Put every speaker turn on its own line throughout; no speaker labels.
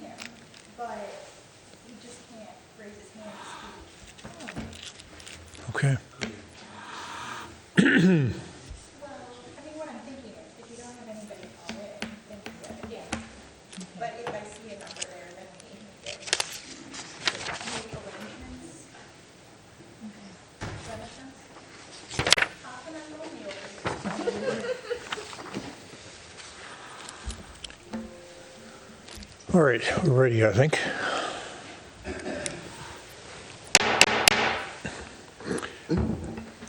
him, but he just can't raise his hand to speak.
Okay.
Well, I mean, what I'm thinking is, if you don't have anybody call in, then do that again. But if I see a number there, then we can make arrangements. Does that make sense? Half an hour only over here.
All right, we're ready, I think.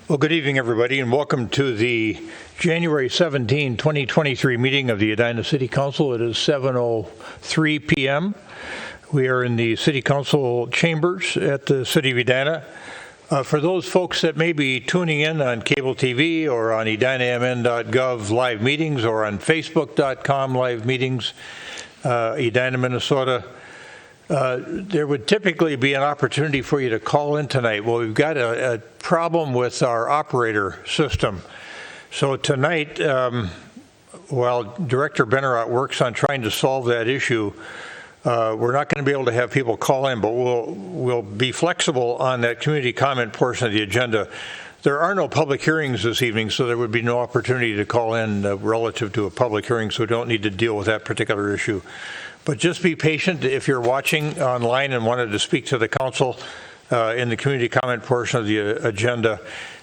Well, good evening, everybody, and welcome to the January 17, 2023 meeting of the Edina City Council. It is 7:03 p.m. We are in the City Council chambers at the City of Edina. For those folks that may be tuning in on cable TV or on edinamn.gov live meetings or on facebook.com live meetings, Edina, Minnesota, there would typically be an opportunity for you to call in tonight. Well, we've got a problem with our operator system. So tonight, while Director Bennerat works on trying to solve that issue, we're not going to be able to have people call in, but we'll be flexible on that community comment portion of the agenda. There are no public hearings this evening, so there would be no opportunity to call in relative to a public hearing, so we don't need to deal with that particular issue. But just be patient if you're watching online and wanted to speak to the council in the community comment portion of the agenda.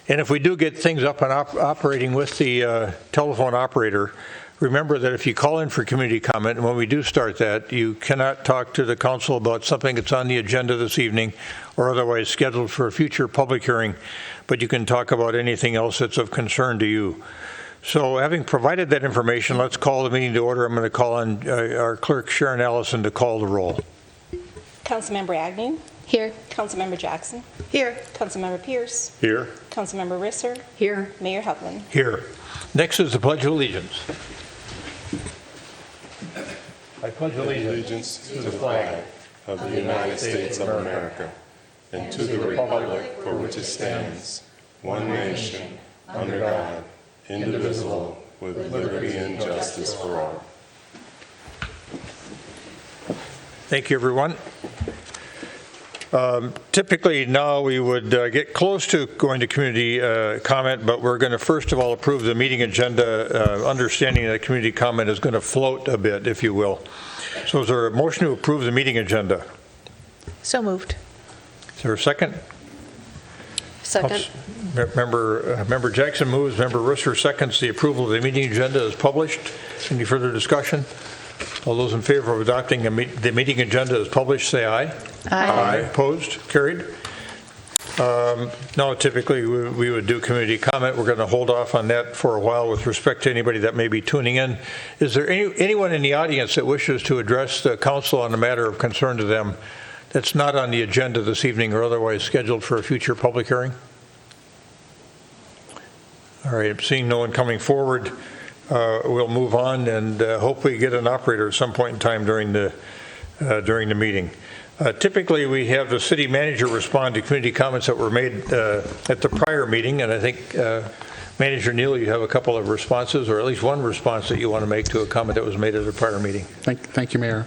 And if we do get things up and operating with the telephone operator, remember that if you call in for community comment, and when we do start that, you cannot talk to the council about something that's on the agenda this evening or otherwise scheduled for a future public hearing, but you can talk about anything else that's of concern to you. So having provided that information, let's call the meeting to order. I'm going to call on our clerk, Sharon Allison, to call the roll.
Councilmember Agnew.
Here.
Councilmember Jackson.
Here.
Councilmember Pierce.
Here.
Councilmember Risser.
Here.
Mayor Hetland.
Here. Next is the Pledge of Allegiance. I pledge
allegiance to the flag of the United States of America and to the republic for which it stands, one nation, under God, indivisible, with liberty and justice for all.
Thank you, everyone. Typically now we would get close to going to community comment, but we're going to first of all approve the meeting agenda, understanding that community comment is going to float a bit, if you will. So is there a motion to approve the meeting agenda?
So moved.
Is there a second?
Second.
Member Jackson moves, Member Risser seconds the approval of the meeting agenda as published. Any further discussion? All those in favor of adopting the meeting agenda as published, say aye.
Aye.
Opposed? Carried. No, typically we would do community comment. We're going to hold off on that for a while with respect to anybody that may be tuning in. Is there anyone in the audience that wishes to address the council on a matter of concern to them that's not on the agenda this evening or otherwise scheduled for a future public hearing? All right, I'm seeing no one coming forward. We'll move on and hopefully get an operator at some point in time during the meeting. Typically, we have the city manager respond to community comments that were made at the prior meeting, and I think Manager Neal, you have a couple of responses, or at least one response that you want to make to a comment that was made at a prior meeting.
Thank you, Mayor.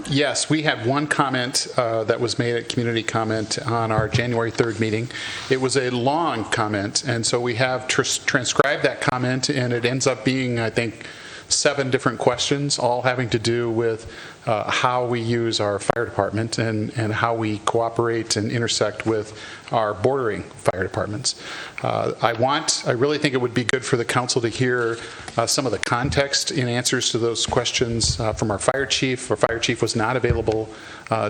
Yes, we had one comment that was made at community comment on our January 3rd meeting. It was a long comment, and so we have transcribed that comment, and it ends up being, I think, 7 different questions, all having to do with how we use our fire department and how we cooperate and intersect with our bordering fire departments. I really think it would be good for the council to hear some of the context in answers to those questions from our fire chief. Our fire chief was not available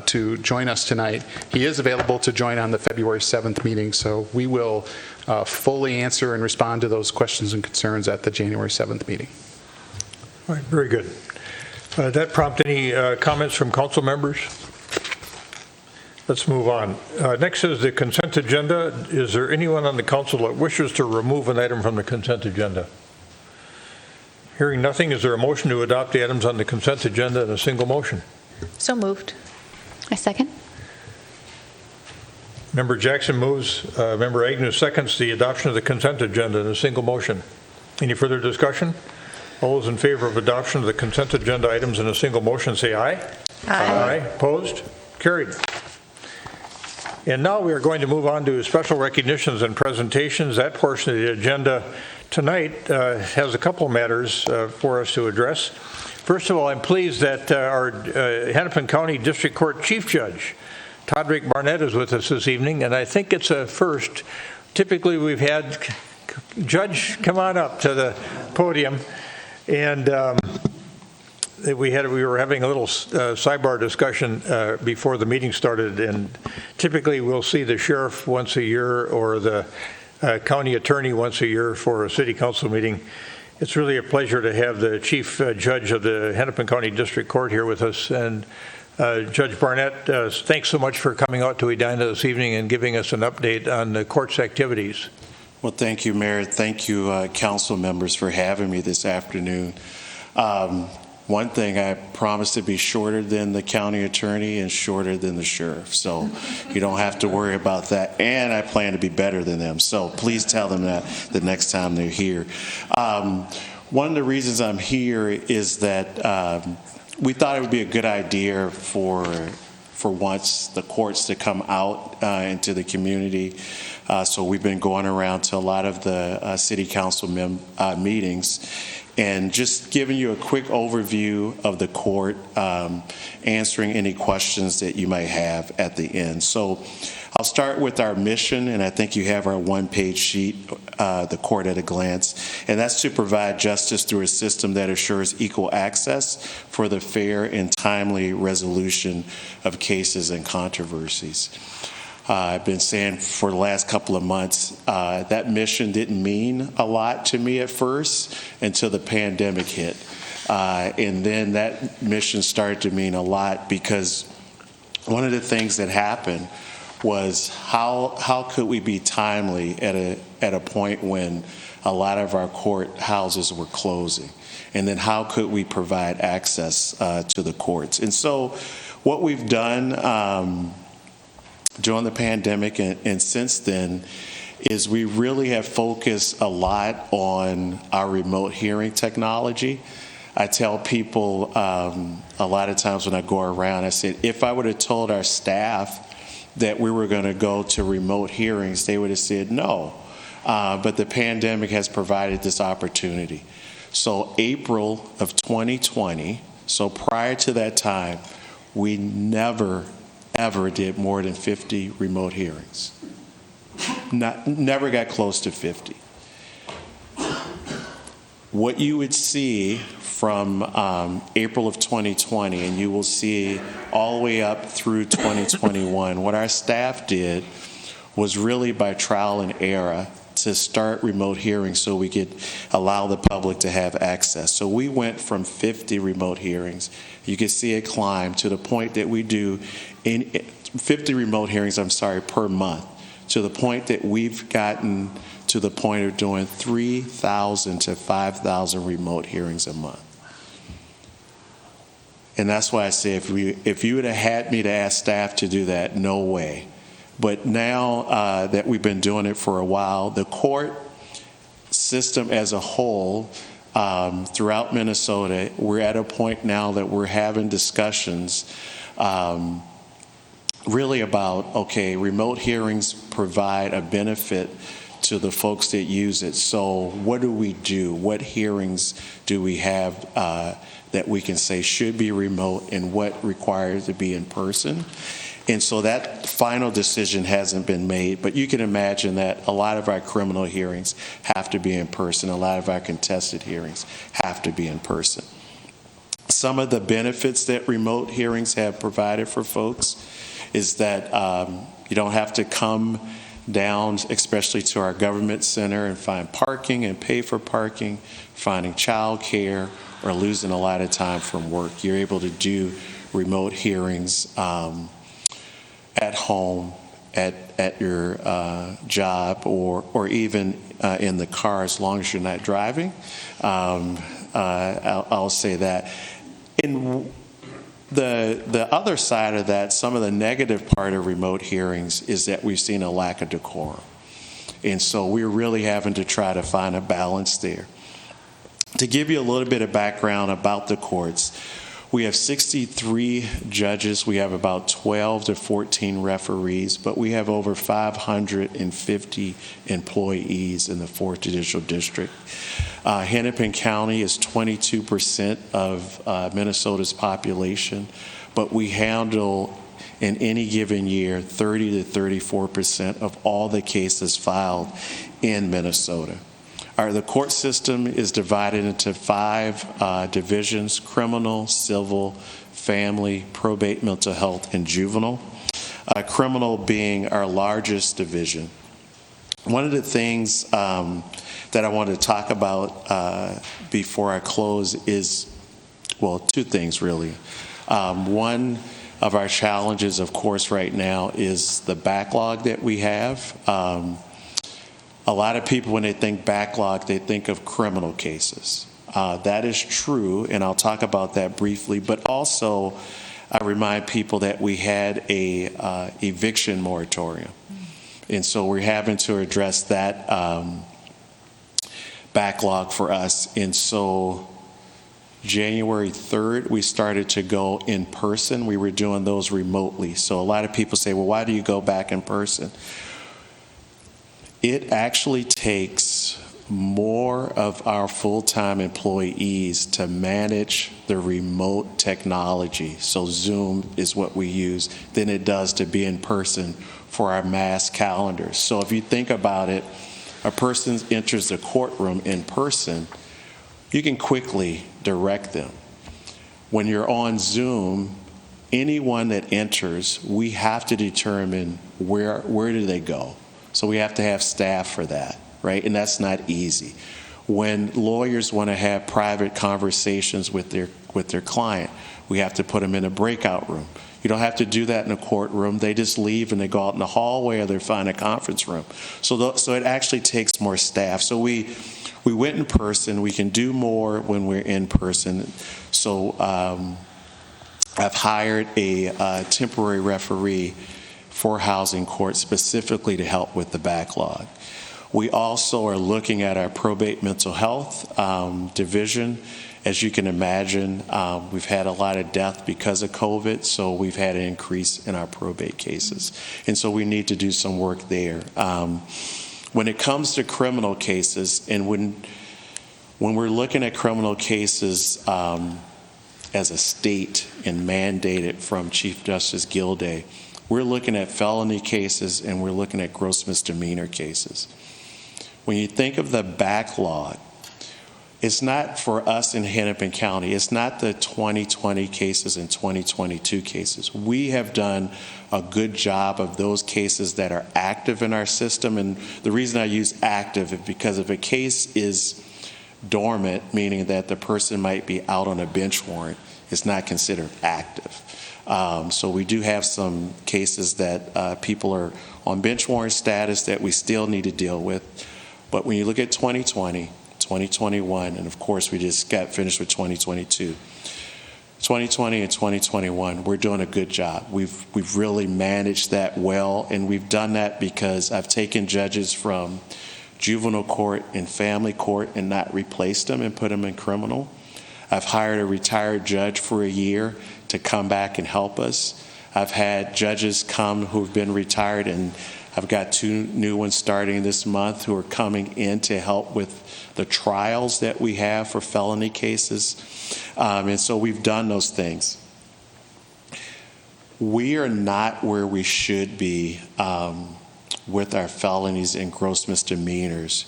to join us tonight. He is available to join on the February 7th meeting, so we will fully answer and respond to those questions and concerns at the January 7th meeting.
All right, very good. That prompt any comments from council members? Let's move on. Next is the consent agenda. Is there anyone on the council that wishes to remove an item from the consent agenda? Hearing nothing, is there a motion to adopt the items on the consent agenda in a single motion?
So moved. I second.
Member Jackson moves. Member Agnew seconds the adoption of the consent agenda in a single motion. Any further discussion? All those in favor of adoption of the consent agenda items in a single motion, say aye. Aye. Opposed? Carried. And now we are going to move on to special recognitions and presentations. That portion of the agenda tonight has a couple matters for us to address. First of all, I'm pleased that our Hennepin County District Court Chief Judge, Todrick Barnett, is with us this evening, and I think it's a first. Typically, we've had Judge come on up to the podium, and we were having a little sidebar discussion before the meeting started, and typically we'll see the sheriff once a year or the county attorney once a year for a city council meeting. It's really a pleasure to have the chief judge of the Hennepin County District Court here with us. And Judge Barnett, thanks so much for coming out to Edina this evening and giving us an update on the court's activities.
Well, thank you, Mayor. Thank you, council members, for having me this afternoon. One thing, I promise to be shorter than the county attorney and shorter than the sheriff, so you don't have to worry about that. And I plan to be better than them, so please tell them that the next time they're here. One of the reasons I'm here is that we thought it would be a good idea for once the courts to come out into the community. So we've been going around to a lot of the city council meetings and just giving you a quick overview of the court, answering any questions that you might have at the end. So I'll start with our mission, and I think you have our one-page sheet, the court at a glance, and that's to provide justice through a system that assures equal access for the fair and timely resolution of cases and controversies. I've been saying for the last couple of months, that mission didn't mean a lot to me at first until the pandemic hit. And then that mission started to mean a lot because one of the things that happened was how could we be timely at a point when a lot of our courthouses were closing? And then how could we provide access to the courts? And so what we've done during the pandemic and since then is we really have focused a lot on our remote hearing technology. I tell people a lot of times when I go around, I said, if I would have told our staff that we were going to go to remote hearings, they would have said no. But the pandemic has provided this opportunity. So April of 2020, so prior to that time, we never ever did more than 50 remote hearings. Never got close to 50. What you would see from April of 2020, and you will see all the way up through 2021, what our staff did was really by trial and error to start remote hearings so we could allow the public to have access. So we went from 50 remote hearings. You can see it climb to the point that we do 50 remote hearings, per month, to the point that we've gotten to the point of doing 3,000 to 5,000 remote hearings a month. And that's why I say if you would have had me to ask staff to do that, no way. But now that we've been doing it for a while, the court system as a whole throughout Minnesota, we're at a point now that we're having discussions really about, okay, remote hearings provide a benefit to the folks that use it. So what do we do? What hearings do we have that we can say should be remote and what requires to be in person? And so that final decision hasn't been made, but you can imagine that a lot of our criminal hearings have to be in person. A lot of our contested hearings have to be in person. Some of the benefits that remote hearings have provided for folks is that you don't have to come down, especially to our government center, and find parking and pay for parking, finding child care, or losing a lot of time from work. You're able to do remote hearings at home, at your job, or even in the car, as long as you're not driving. I'll say that. In the other side of that, some of the negative part of remote hearings is that we've seen a lack of decorum. And so we're really having to try to find a balance there. To give you a little bit of background about the courts, we have 63 judges, we have about 12 to 14 referees, but we have over 550 employees in the 4th Judicial District. Hennepin County is 22% of Minnesota's population, but we handle in any given year 30 to 34% of all the cases filed in Minnesota. The court system is divided into 5 divisions: criminal, civil, family, probate, mental health, and juvenile. Criminal being our largest division. One of the things that I want to talk about before I close is, well, 2 things really. One of our challenges, of course, right now is the backlog that we have. A lot of people, when they think backlog, they think of criminal cases. That is true, and I'll talk about that briefly, but also I remind people that we had a eviction moratorium. And so we're having to address that backlog for us. And so January 3rd, we started to go in person. We were doing those remotely. So a lot of people say, well, why do you go back in person? It actually takes more of our full-time employees to manage the remote technology, so Zoom is what we use, than it does to be in person for our mass calendars. So if you think about it, a person enters the courtroom in person, you can quickly direct them. When you're on Zoom, anyone that enters, we have to determine where do they go. So we have to have staff for that, right? And that's not easy. When lawyers want to have private conversations with their client, we have to put them in a breakout room. You don't have to do that in a courtroom. They just leave and they go out in the hallway or they find a conference room. So it actually takes more staff. So we went in person. We can do more when we're in person. So I've hired a temporary referee for housing court specifically to help with the backlog. We also are looking at our probate mental health division. As you can imagine, we've had a lot of death because of COVID, so we've had an increase in our probate cases. And so we need to do some work there. When it comes to criminal cases, and when we're looking at criminal cases as a state and mandated from Chief Justice Gilday, we're looking at felony cases and we're looking at gross misdemeanor cases. When you think of the backlog, it's not for us in Hennepin County, it's not the 2020 cases and 2022 cases. We have done a good job of those cases that are active in our system, and the reason I use active is because if a case is dormant, meaning that the person might be out on a bench warrant, it's not considered active. So we do have some cases that people are on bench warrant status that we still need to deal with. But when you look at 2020, 2021, and of course we just got finished with 2022, 2020 and 2021, we're doing a good job. We've really managed that well, and we've done that because I've taken judges from juvenile court and family court and not replaced them and put them in criminal. I've hired a retired judge for a year to come back and help us. I've had judges come who've been retired, and I've got 2 new ones starting this month who are coming in to help with the trials that we have for felony cases. And so we've done those things. We are not where we should be with our felonies and gross misdemeanors.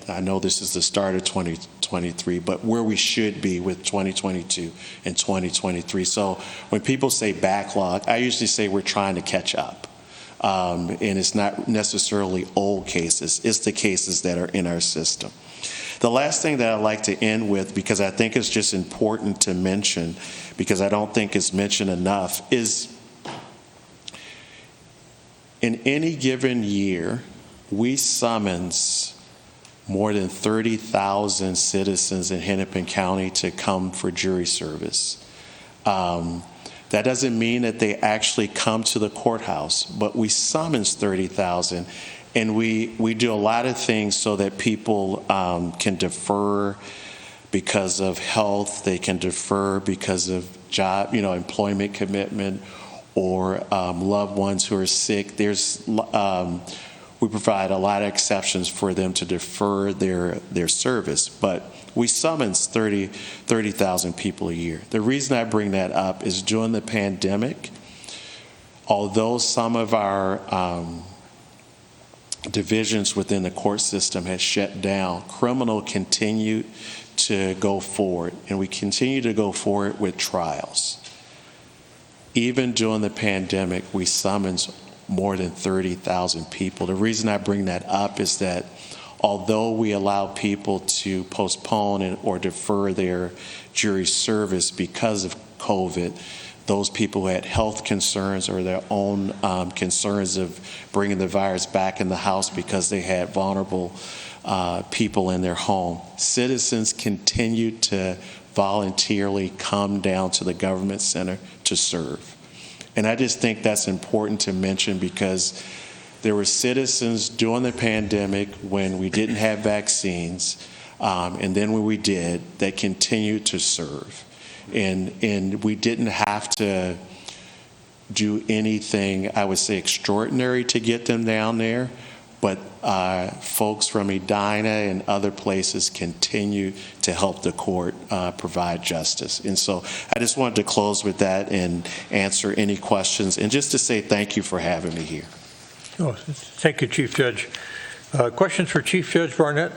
I know this is the start of 2023, but where we should be with 2022 and 2023. So when people say backlog, I usually say we're trying to catch up. And it's not necessarily old cases, it's the cases that are in our system. The last thing that I'd like to end with, because I think it's just important to mention, because I don't think it's mentioned enough, is in any given year, we summons more than 30,000 citizens in Hennepin County to come for jury service. That doesn't mean that they actually come to the courthouse, but we summons 30,000, and we do a lot of things so that people can defer because of health. They can defer because of job, employment commitment, or loved ones who are sick. We provide a lot of exceptions for them to defer their service, but we summons 30,000 people a year. The reason I bring that up is during the pandemic, although some of our divisions within the court system had shut down, criminal continued to go forward, and we continue to go forward with trials. Even during the pandemic, we summoned more than 30,000 people. The reason I bring that up is that although we allow people to postpone or defer their jury service because of COVID, those people who had health concerns or their own concerns of bringing the virus back in the house because they had vulnerable people in their home, citizens continued to voluntarily come down to the government center to serve. And I just think that's important to mention because there were citizens during the pandemic when we didn't have vaccines, and then when we did, that continued to serve. And we didn't have to do anything, I would say, extraordinary to get them down there, but folks from Edina and other places continue to help the court provide justice. And so I just wanted to close with that and answer any questions, and just to say thank you for having me here.
Oh, thank you, Chief Judge. Questions for Chief Judge Barnett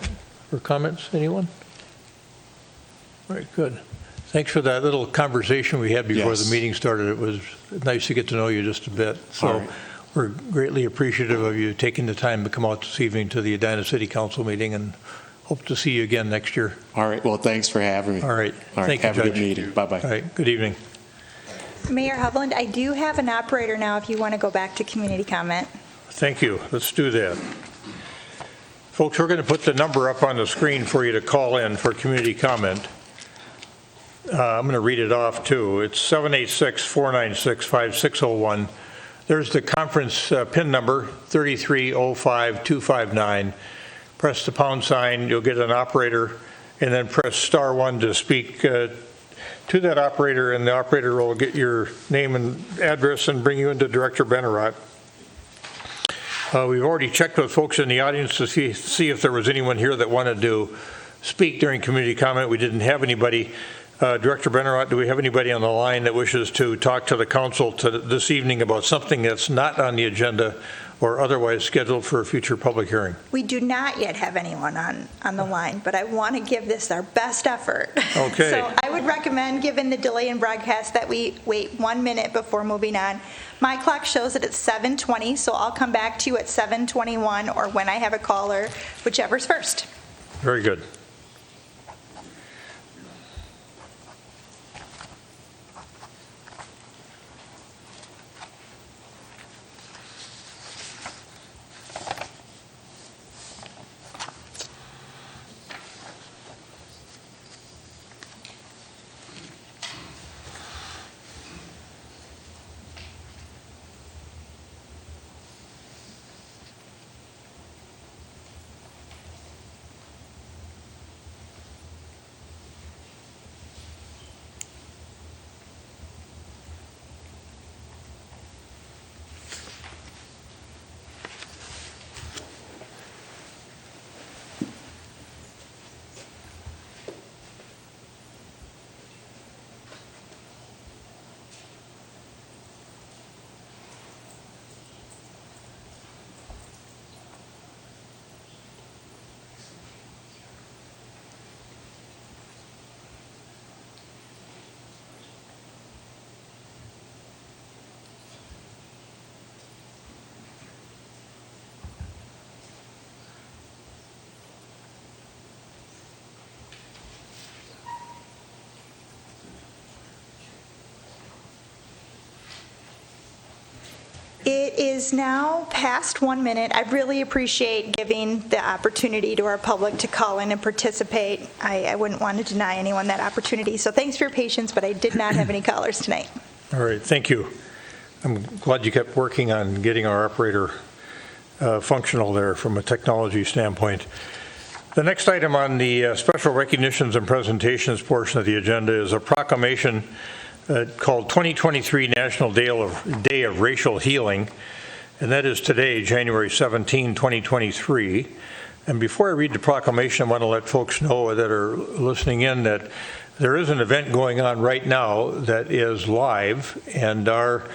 or comments? Anyone? All right, good. Thanks for that little conversation we had before the meeting started. It was nice to get to know you just a bit. So we're greatly appreciative of you taking the time to come out this evening to the Edina City Council meeting, and hope to see you again next year.
All right. Well, thanks for having me.
All right. Thank you,
have
Judge.
a good meeting. Bye-bye.
All right. Good evening.
Mayor Hovland, I do have an operator now if you want to go back to community comment.
Thank you. Let's do that. Folks, we're going to put the number up on the screen for you to call in for community comment. I'm going to read it off, too. It's 786-496-5601. There's the conference PIN number, 3305259. Press the pound sign. You'll get an operator, and then press *1 to speak to that operator, and the operator will get your name and address and bring you into Director Benarott. We've already checked with folks in the audience to see if there was anyone here that wanted to speak during community comment. We didn't have anybody. Director Benarott, do we have anybody on the line that wishes to talk to the council this evening about something that's not on the agenda or otherwise scheduled for a future public hearing?
We do not yet have anyone on the line, but I want to give this our best effort.
Okay.
So I would recommend, given the delay in broadcast, that we wait 1 minute before moving on. My clock shows that it's 7:20, so I'll come back to you at 7:21 or when I have a caller, whichever's first.
Very good.
It is now past 1 minute. I really appreciate giving the opportunity to our public to call in and participate. I wouldn't want to deny anyone that opportunity. So thanks for your patience, but I did not have any callers tonight.
All right, thank you. I'm glad you kept working on getting our operator functional there from a technology standpoint. The next item on the special recognitions and presentations portion of the agenda is a proclamation called 2023 National Day of Racial Healing, and that is today, January 17, 2023. And before I read the proclamation, I want to let folks know that are listening in that there is an event going on right now that is live, and our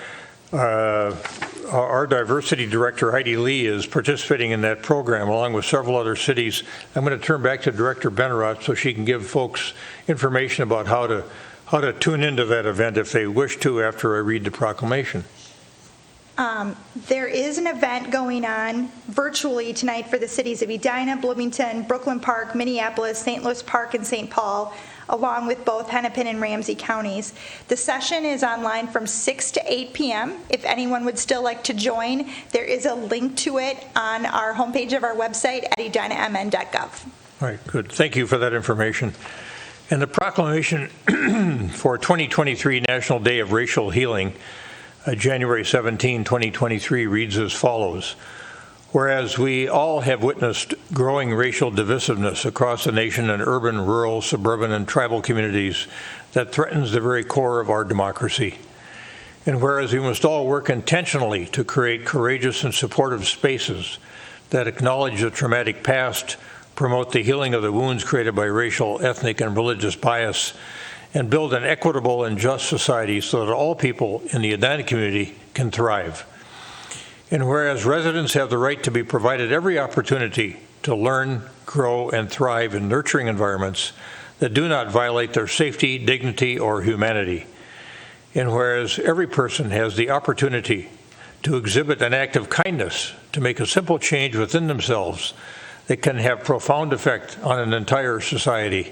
diversity director, Heidi Lee, is participating in that program along with several other cities. I'm going to turn back to Director Benarott so she can give folks information about how to tune into that event if they wish to after I read the proclamation.
There is an event going on virtually tonight for the cities of Edina, Bloomington, Brooklyn Park, Minneapolis, St. Louis Park, and St. Paul, along with both Hennepin and Ramsey counties. The session is online from 6 to 8 p.m. If anyone would still like to join, there is a link to it on our homepage of our website at edinamn.gov.
All right, good. Thank you for that information. And the proclamation for 2023 National Day of Racial Healing, January 17, 2023, reads as follows. Whereas we all have witnessed growing racial divisiveness across the nation in urban, rural, suburban, and tribal communities that threatens the very core of our democracy. And whereas we must all work intentionally to create courageous and supportive spaces that acknowledge the traumatic past, promote the healing of the wounds created by racial, ethnic, and religious bias, and build an equitable and just society so that all people in the Edina community can thrive. And whereas residents have the right to be provided every opportunity to learn, grow, and thrive in nurturing environments that do not violate their safety, dignity, or humanity. And whereas every person has the opportunity to exhibit an act of kindness to make a simple change within themselves that can have profound effect on an entire society.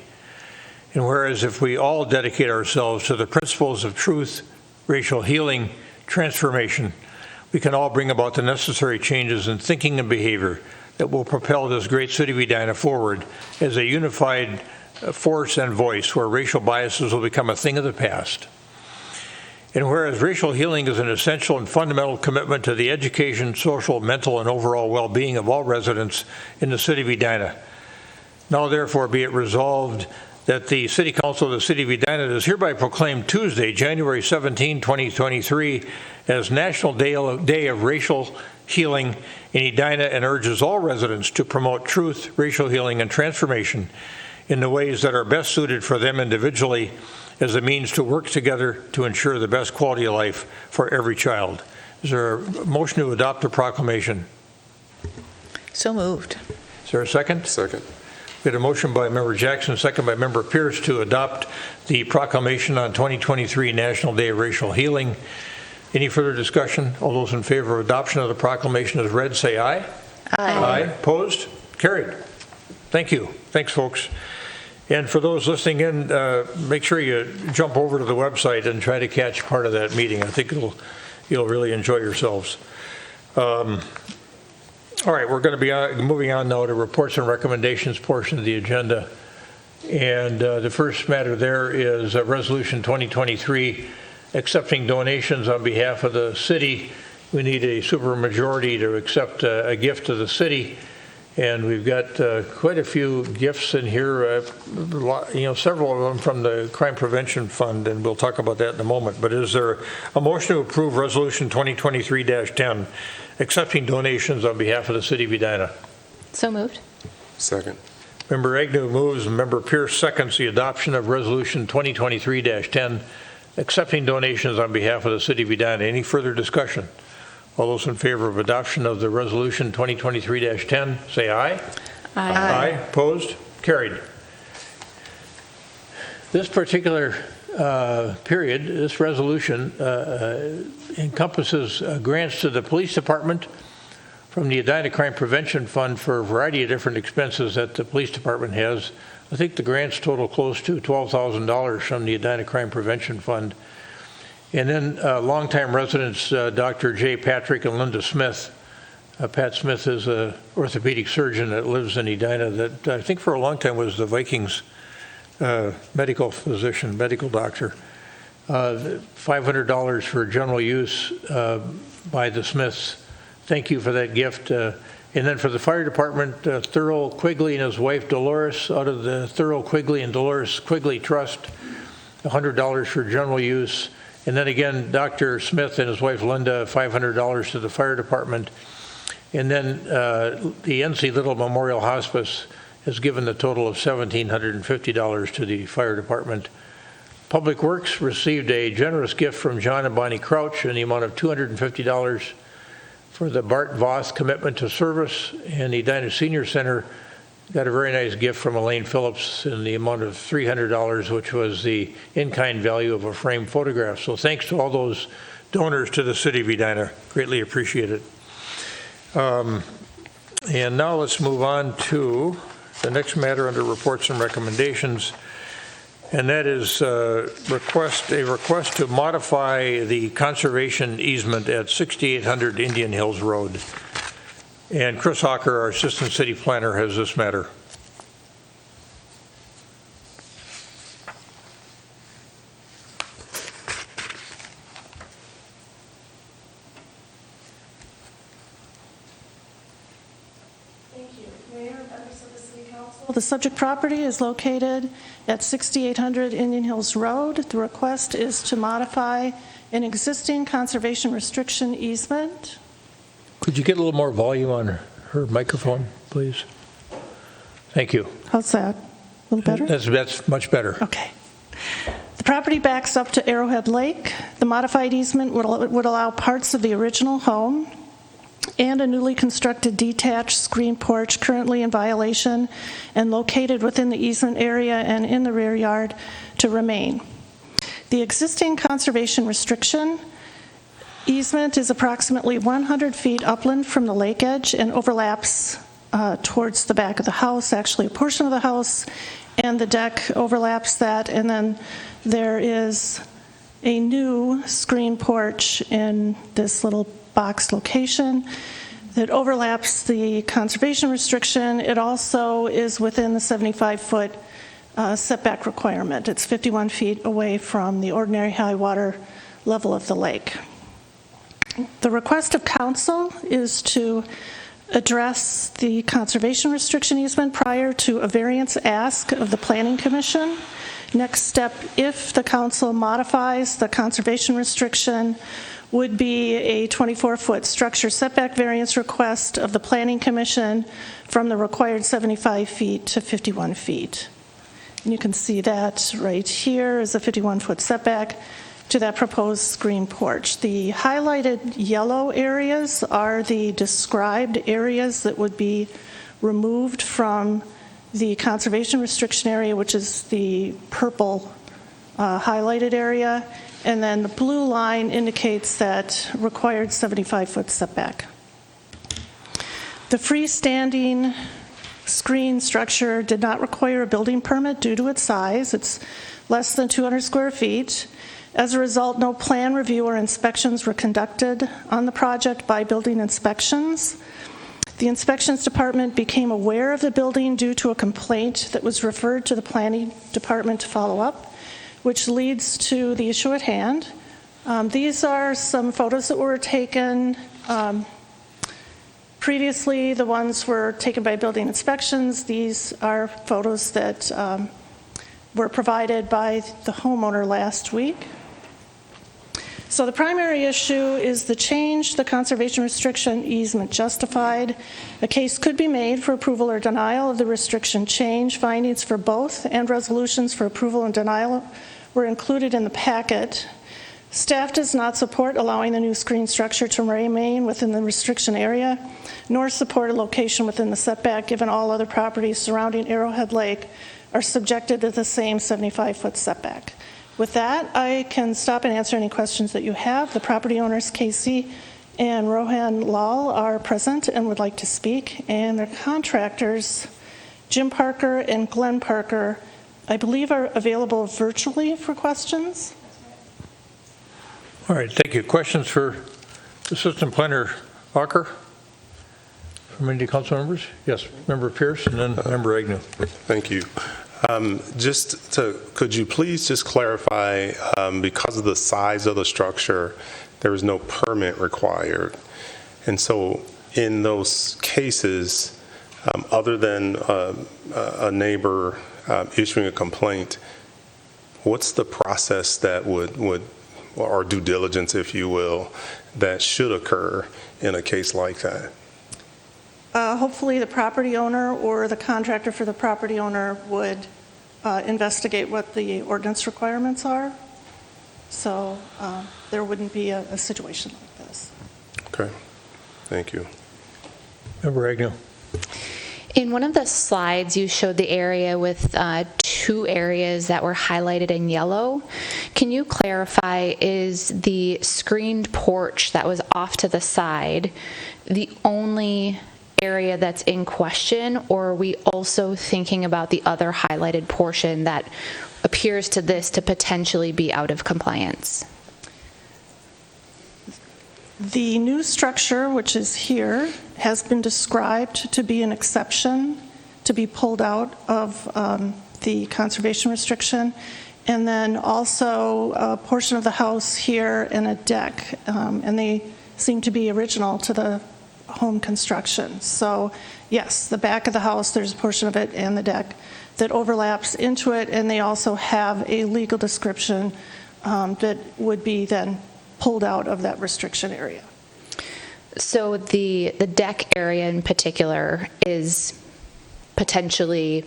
And whereas if we all dedicate ourselves to the principles of truth, racial healing, transformation, we can all bring about the necessary changes in thinking and behavior that will propel this great city of Edina forward as a unified force and voice where racial biases will become a thing of the past. And whereas racial healing is an essential and fundamental commitment to the education, social, mental, and overall well-being of all residents in the city of Edina, now therefore be it resolved that the City Council of the City of Edina is hereby proclaimed Tuesday, January 17, 2023, as National Day of Racial Healing in Edina, and urges all residents to promote truth, racial healing, and transformation in the ways that are best suited for them individually as a means to work together to ensure the best quality of life for every child. Is there a motion to adopt the proclamation?
So moved.
Is there a second?
Second.
We had a motion by Member Jackson, second by Member Pierce to adopt the proclamation on 2023 National Day of Racial Healing. Any further discussion? All those in favor of adoption of the proclamation as read, say aye. Aye. Opposed? Carried. Thank you. Thanks, folks. And for those listening in, make sure you jump over to the website and try to catch part of that meeting. I think you'll really enjoy yourselves. All right, we're going to be moving on now to reports and recommendations portion of the agenda. And the first matter there is Resolution 2023, accepting donations on behalf of the city. We need a supermajority to accept a gift to the city. And we've got quite a few gifts in here, several of them from the Crime Prevention Fund, and we'll talk about that in a moment. But is there a motion to approve Resolution 2023-10, accepting donations on behalf of the City of Edina?
So moved.
Second.
Member Agnew moves and Member Pierce seconds the adoption of Resolution 2023-10, accepting donations on behalf of the City of Edina. Any further discussion? All those in favor of adoption of the Resolution 2023-10, say aye. Aye. Opposed? Carried. This particular period, this resolution encompasses grants to the police department from the Edina Crime Prevention Fund for a variety of different expenses that the police department has. I think the grants total close to $12,000 from the Edina Crime Prevention Fund. And then longtime residents, Dr. J. Patrick and Linda Smith. Pat Smith is an orthopedic surgeon that lives in Edina that I think for a long time was the Vikings medical physician, medical doctor. $500 for general use by the Smiths. Thank you for that gift. And then for the fire department, Thurl Quigley and his wife Dolores, out of the Thurl Quigley and Dolores Quigley Trust, $100 for general use. And then again, Dr. Smith and his wife Linda, $500 to the fire department. And then the NC Little Memorial Hospice has given the total of $1,750 to the fire department. Public Works received a generous gift from John and Bonnie Crouch in the amount of $250 for the Bart Voss commitment to service, and the Edina Senior Center got a very nice gift from Elaine Phillips in the amount of $300, which was the in-kind value of a framed photograph. So thanks to all those donors to the city of Edina. Greatly appreciate it. And now let's move on to the next matter under reports and recommendations, and that is a request to modify the conservation easement at 6800 Indian Hills Road. And Chris Hawker, our Assistant City Planner, has this matter.
Thank you. Mayor, members of the City Council. The subject property is located at 6800 Indian Hills Road. The request is to modify an existing conservation restriction easement.
Could you get a little more volume on her microphone, please? Thank you.
How's that? A little better?
That's much better.
Okay. The property backs up to Arrowhead Lake. The modified easement would allow parts of the original home and a newly constructed detached screen porch currently in violation and located within the easement area and in the rear yard to remain. The existing conservation restriction easement is approximately 100 feet upland from the lake edge and overlaps towards the back of the house, actually a portion of the house, and the deck overlaps that, and then there is a new screen porch in this little box location that overlaps the conservation restriction. It also is within the 75-foot setback requirement. It's 51 feet away from the ordinary high water level of the lake. The request of council is to address the conservation restriction easement prior to a variance ask of the Planning Commission. Next step, if the council modifies the conservation restriction, would be a 24-foot structure setback variance request of the Planning Commission from the required 75 feet to 51 feet. And you can see that right here is a 51-foot setback to that proposed screen porch. The highlighted yellow areas are the described areas that would be removed from the conservation restriction area, which is the purple highlighted area, and then the blue line indicates that required 75-foot setback. The freestanding screen structure did not require a building permit due to its size. It's less than 200 square feet. As a result, no plan review or inspections were conducted on the project by building inspections. The inspections department became aware of the building due to a complaint that was referred to the planning department to follow up, which leads to the issue at hand. These are some photos that were taken. Previously, the ones were taken by building inspections. These are photos that were provided by the homeowner last week. So the primary issue is the change the conservation restriction easement justified. A case could be made for approval or denial of the restriction change. Findings for both and resolutions for approval and denial were included in the packet. Staff does not support allowing the new screen structure to remain within the restriction area, nor support a location within the setback, given all other properties surrounding Arrowhead Lake are subjected to the same 75-foot setback. With that, I can stop and answer any questions that you have. The property owners, Casey and Rohan Lal, are present and would like to speak, and their contractors, Jim Parker and Glenn Parker, I believe are available virtually for questions.
All right, thank you. Questions for Assistant Planner Hawker from any council members? Yes, Member Pierce and then Member Agnew.
Thank you. Could you please just clarify, because of the size of the structure, there is no permit required. And so in those cases, other than a neighbor issuing a complaint, what's the process that would, or due diligence, if you will, that should occur in a case like that?
Hopefully, the property owner or the contractor for the property owner would investigate what the ordinance requirements are. So there wouldn't be a situation like this.
Okay, thank you.
Member Agnew.
In one of the slides, you showed the area with 2 areas that were highlighted in yellow. Can you clarify, is the screened porch that was off to the side the only area that's in question, or are we also thinking about the other highlighted portion that appears to this to potentially be out of compliance?
The new structure, which is here, has been described to be an exception to be pulled out of the conservation restriction, and then also a portion of the house here and a deck, and they seem to be original to the home construction. So yes, the back of the house, there's a portion of it and the deck that overlaps into it, and they also have a legal description that would be then pulled out of that restriction area.
So the deck area in particular is potentially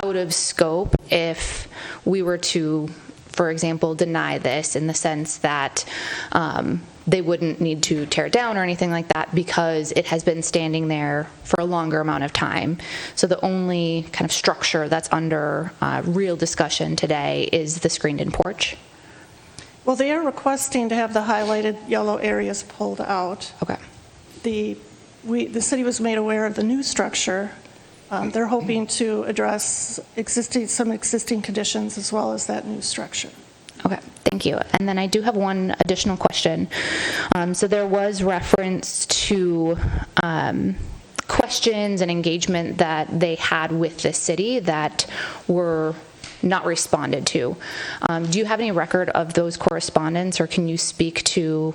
out of scope if we were to, for example, deny this, in the sense that they wouldn't need to tear it down or anything like that because it has been standing there for a longer amount of time. So the only kind of structure that's under real discussion today is the screened-in porch.
Well, they are requesting to have the highlighted yellow areas pulled out.
Okay.
The city was made aware of the new structure. They're hoping to address some existing conditions as well as that new structure.
Okay, thank you. And then I do have one additional question. So there was reference to questions and engagement that they had with the city that were not responded to. Do you have any record of those correspondence, or can you speak to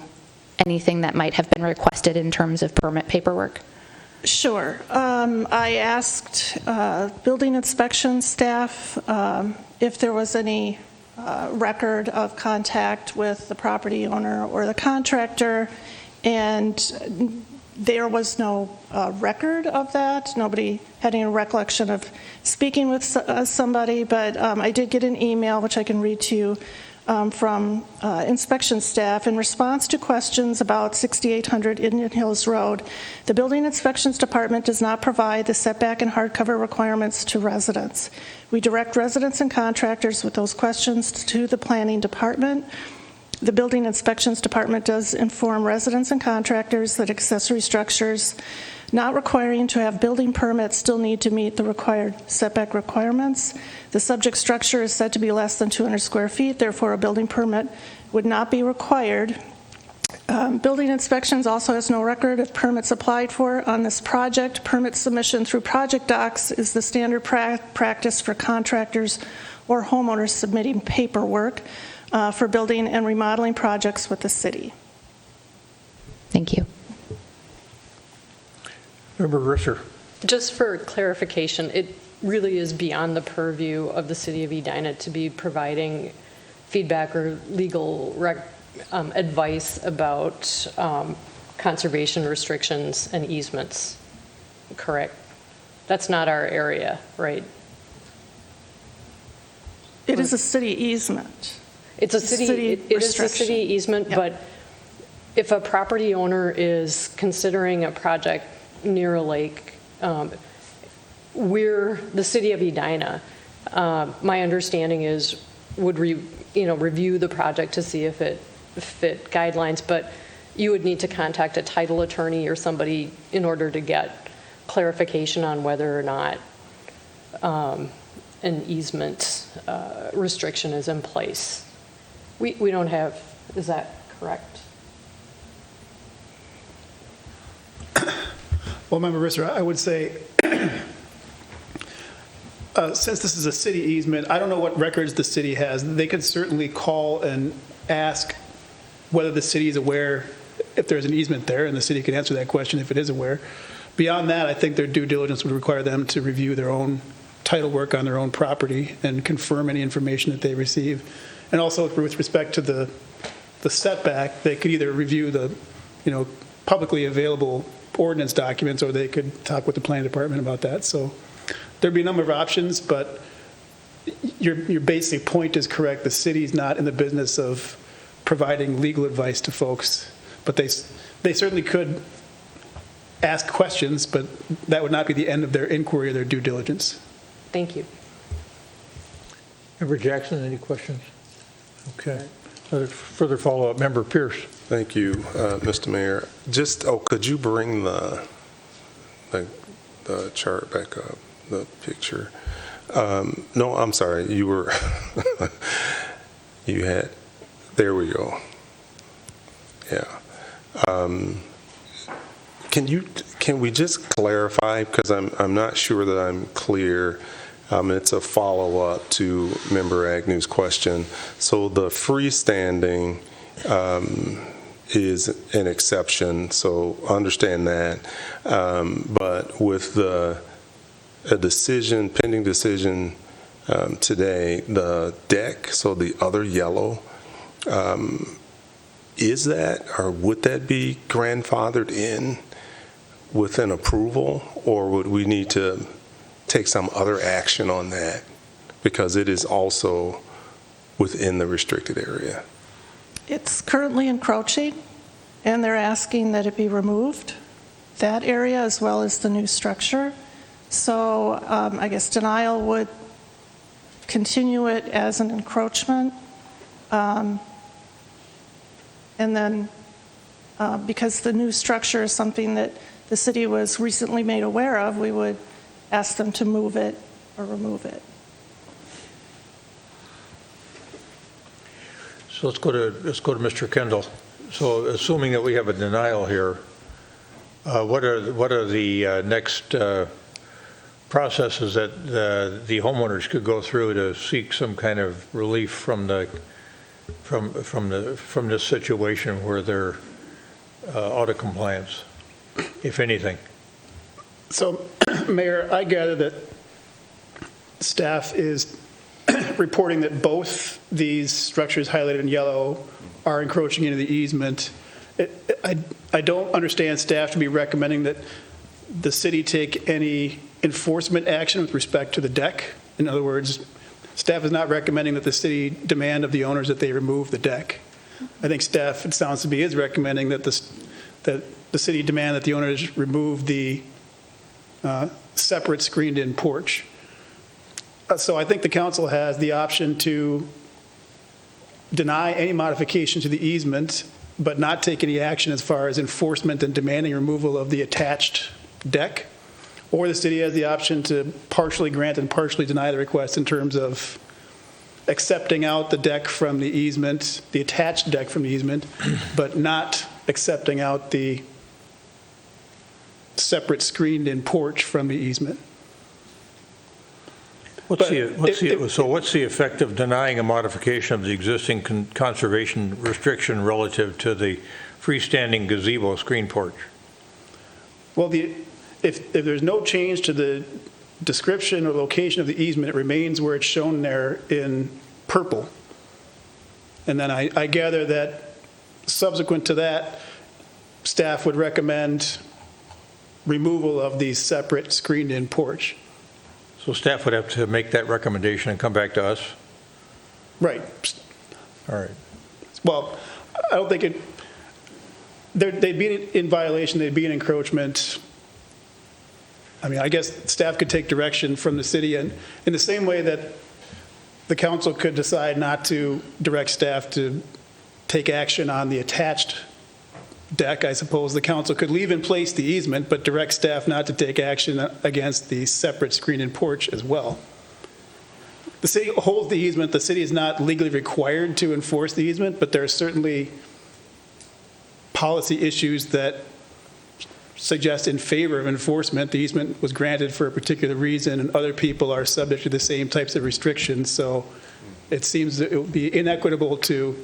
anything that might have been requested in terms of permit paperwork?
Sure. I asked building inspection staff if there was any record of contact with the property owner or the contractor, and there was no record of that. Nobody had any recollection of speaking with somebody, but I did get an email, which I can read to you, from inspection staff in response to questions about 6800 Indian Hills Road. The Building Inspections Department does not provide the setback and hardcover requirements to residents. We direct residents and contractors with those questions to the Planning Department. The Building Inspections Department does inform residents and contractors that accessory structures not requiring to have building permits still need to meet the required setback requirements. The subject structure is said to be less than 200 square feet, therefore a building permit would not be required. Building inspections also has no record of permits applied for on this project. Permit submission through project docs is the standard practice for contractors or homeowners submitting paperwork for building and remodeling projects with the city.
Thank you.
Member Risser.
Just for clarification, it really is beyond the purview of the city of Edina to be providing feedback or legal advice about conservation restrictions and easements, correct? That's not our area, right?
It is a city easement.
It's a city, it is a city easement,
Yep.
but if a property owner is considering a project near a lake, we're the city of Edina. My understanding is would review the project to see if it fit guidelines, but you would need to contact a title attorney or somebody in order to get clarification on whether or not an easement restriction is in place. We don't have, is that correct?
Well, Member Risser, I would say, since this is a city easement, I don't know what records the city has. They could certainly call and ask whether the city is aware if there's an easement there, and the city can answer that question if it is aware. Beyond that, I think their due diligence would require them to review their own title work on their own property and confirm any information that they receive. And also with respect to the setback, they could either review the, publicly available ordinance documents, or they could talk with the planning department about that. So there'd be a number of options, but your basic point is correct. The city's not in the business of providing legal advice to folks, but they certainly could ask questions, but that would not be the end of their inquiry or their due diligence.
Thank you.
Member Jackson, any questions? Okay. Further follow-up, Member Pierce.
Thank you, Mr. Mayor. Could you bring the chart back up, the picture? No, I'm sorry. You were, there we go. Yeah. Can we just clarify, because I'm not sure that I'm clear. It's a follow-up to Member Agnew's question. So the freestanding is an exception, so understand that. But with pending decision today, the deck, so the other yellow, is that, or would that be grandfathered in with an approval, or would we need to take some other action on that because it is also within the restricted area?
It's currently encroaching, and they're asking that it be removed, that area as well as the new structure. So I guess denial would continue it as an encroachment. And then because the new structure is something that the city was recently made aware of, we would ask them to move it or remove it.
So let's go to Mr. Kendall. So assuming that we have a denial here, what are the next processes that the homeowners could go through to seek some kind of relief from this situation where they're out of compliance, if anything?
So, Mayor, I gather that staff is reporting that both these structures highlighted in yellow are encroaching into the easement. I don't understand staff to be recommending that the city take any enforcement action with respect to the deck. In other words, staff is not recommending that the city demand of the owners that they remove the deck. I think staff, it sounds to me, is recommending that the city demand that the owners remove the separate screened-in porch. So I think the council has the option to deny any modification to the easement, but not take any action as far as enforcement and demanding removal of the attached deck. Or the city has the option to partially grant and partially deny the request in terms of accepting out the deck from the easement, the attached deck from the easement, but not accepting out the separate screened-in porch from the easement.
What's the effect of denying a modification of the existing conservation restriction relative to the freestanding gazebo screen porch?
Well, if there's no change to the description or location of the easement, it remains where it's shown there in purple. And then I gather that subsequent to that, staff would recommend removal of the separate screened-in porch.
So staff would have to make that recommendation and come back to us?
Right.
All right.
Well, I don't think they'd be in violation, they'd be in encroachment. I mean, I guess staff could take direction from the city, and in the same way that the council could decide not to direct staff to take action on the attached deck, I suppose the council could leave in place the easement, but direct staff not to take action against the separate screened-in porch as well. The city holds the easement. The city is not legally required to enforce the easement, but there are certainly policy issues that suggest in favor of enforcement. The easement was granted for a particular reason, and other people are subject to the same types of restrictions. So it seems that it would be inequitable to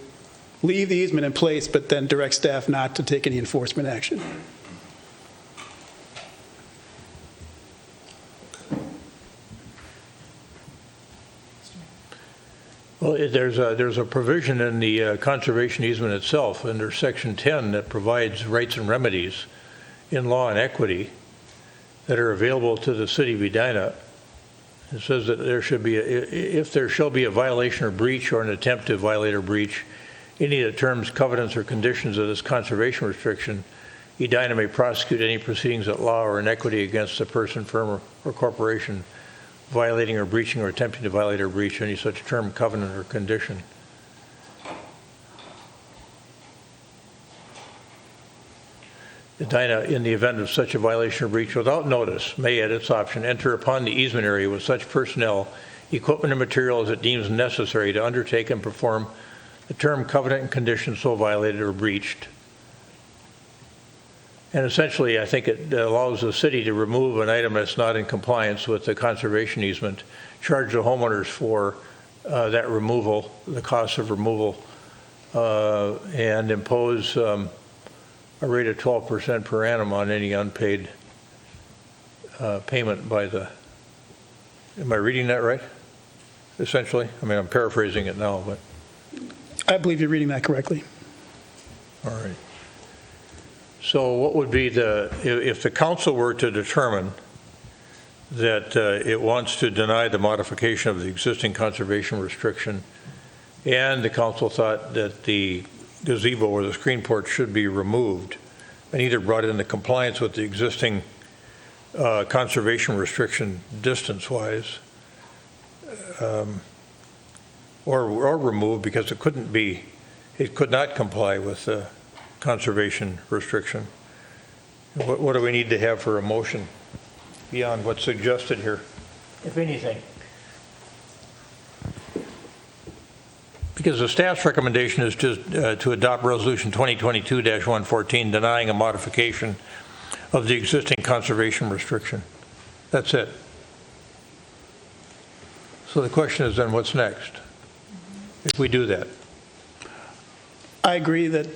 leave the easement in place, but then direct staff not to take any enforcement action.
Well, there's a provision in the conservation easement itself, under Section 10, that provides rights and remedies in law and equity that are available to the city of Edina. It says that if there shall be a violation or breach or an attempt to violate or breach any of the terms, covenants, or conditions of this conservation restriction, Edina may prosecute any proceedings at law or in equity against a person, firm, or corporation violating or breaching or attempting to violate or breach any such term, covenant, or condition. Edina, in the event of such a violation or breach without notice, may at its option enter upon the easement area with such personnel, equipment, and material as it deems necessary to undertake and perform the term, covenant, and condition so violated or breached. And essentially, I think it allows the city to remove an item that's not in compliance with the conservation easement, charge the homeowners for that removal, the cost of removal, and impose a rate of 12% per annum on any unpaid payment by the, am I reading that right? Essentially? I mean, I'm paraphrasing it now, but.
I believe you're reading that correctly.
All right. So what would be if the council were to determine that it wants to deny the modification of the existing conservation restriction, and the council thought that the gazebo or the screen porch should be removed and either brought into compliance with the existing conservation restriction distance-wise, or removed because it could not comply with the conservation restriction. What do we need to have for a motion beyond what's suggested here, if anything? Because the staff's recommendation is just to adopt Resolution 2022-114 denying a modification of the existing conservation restriction. That's it. So the question is then, what's next if we do that?
I agree that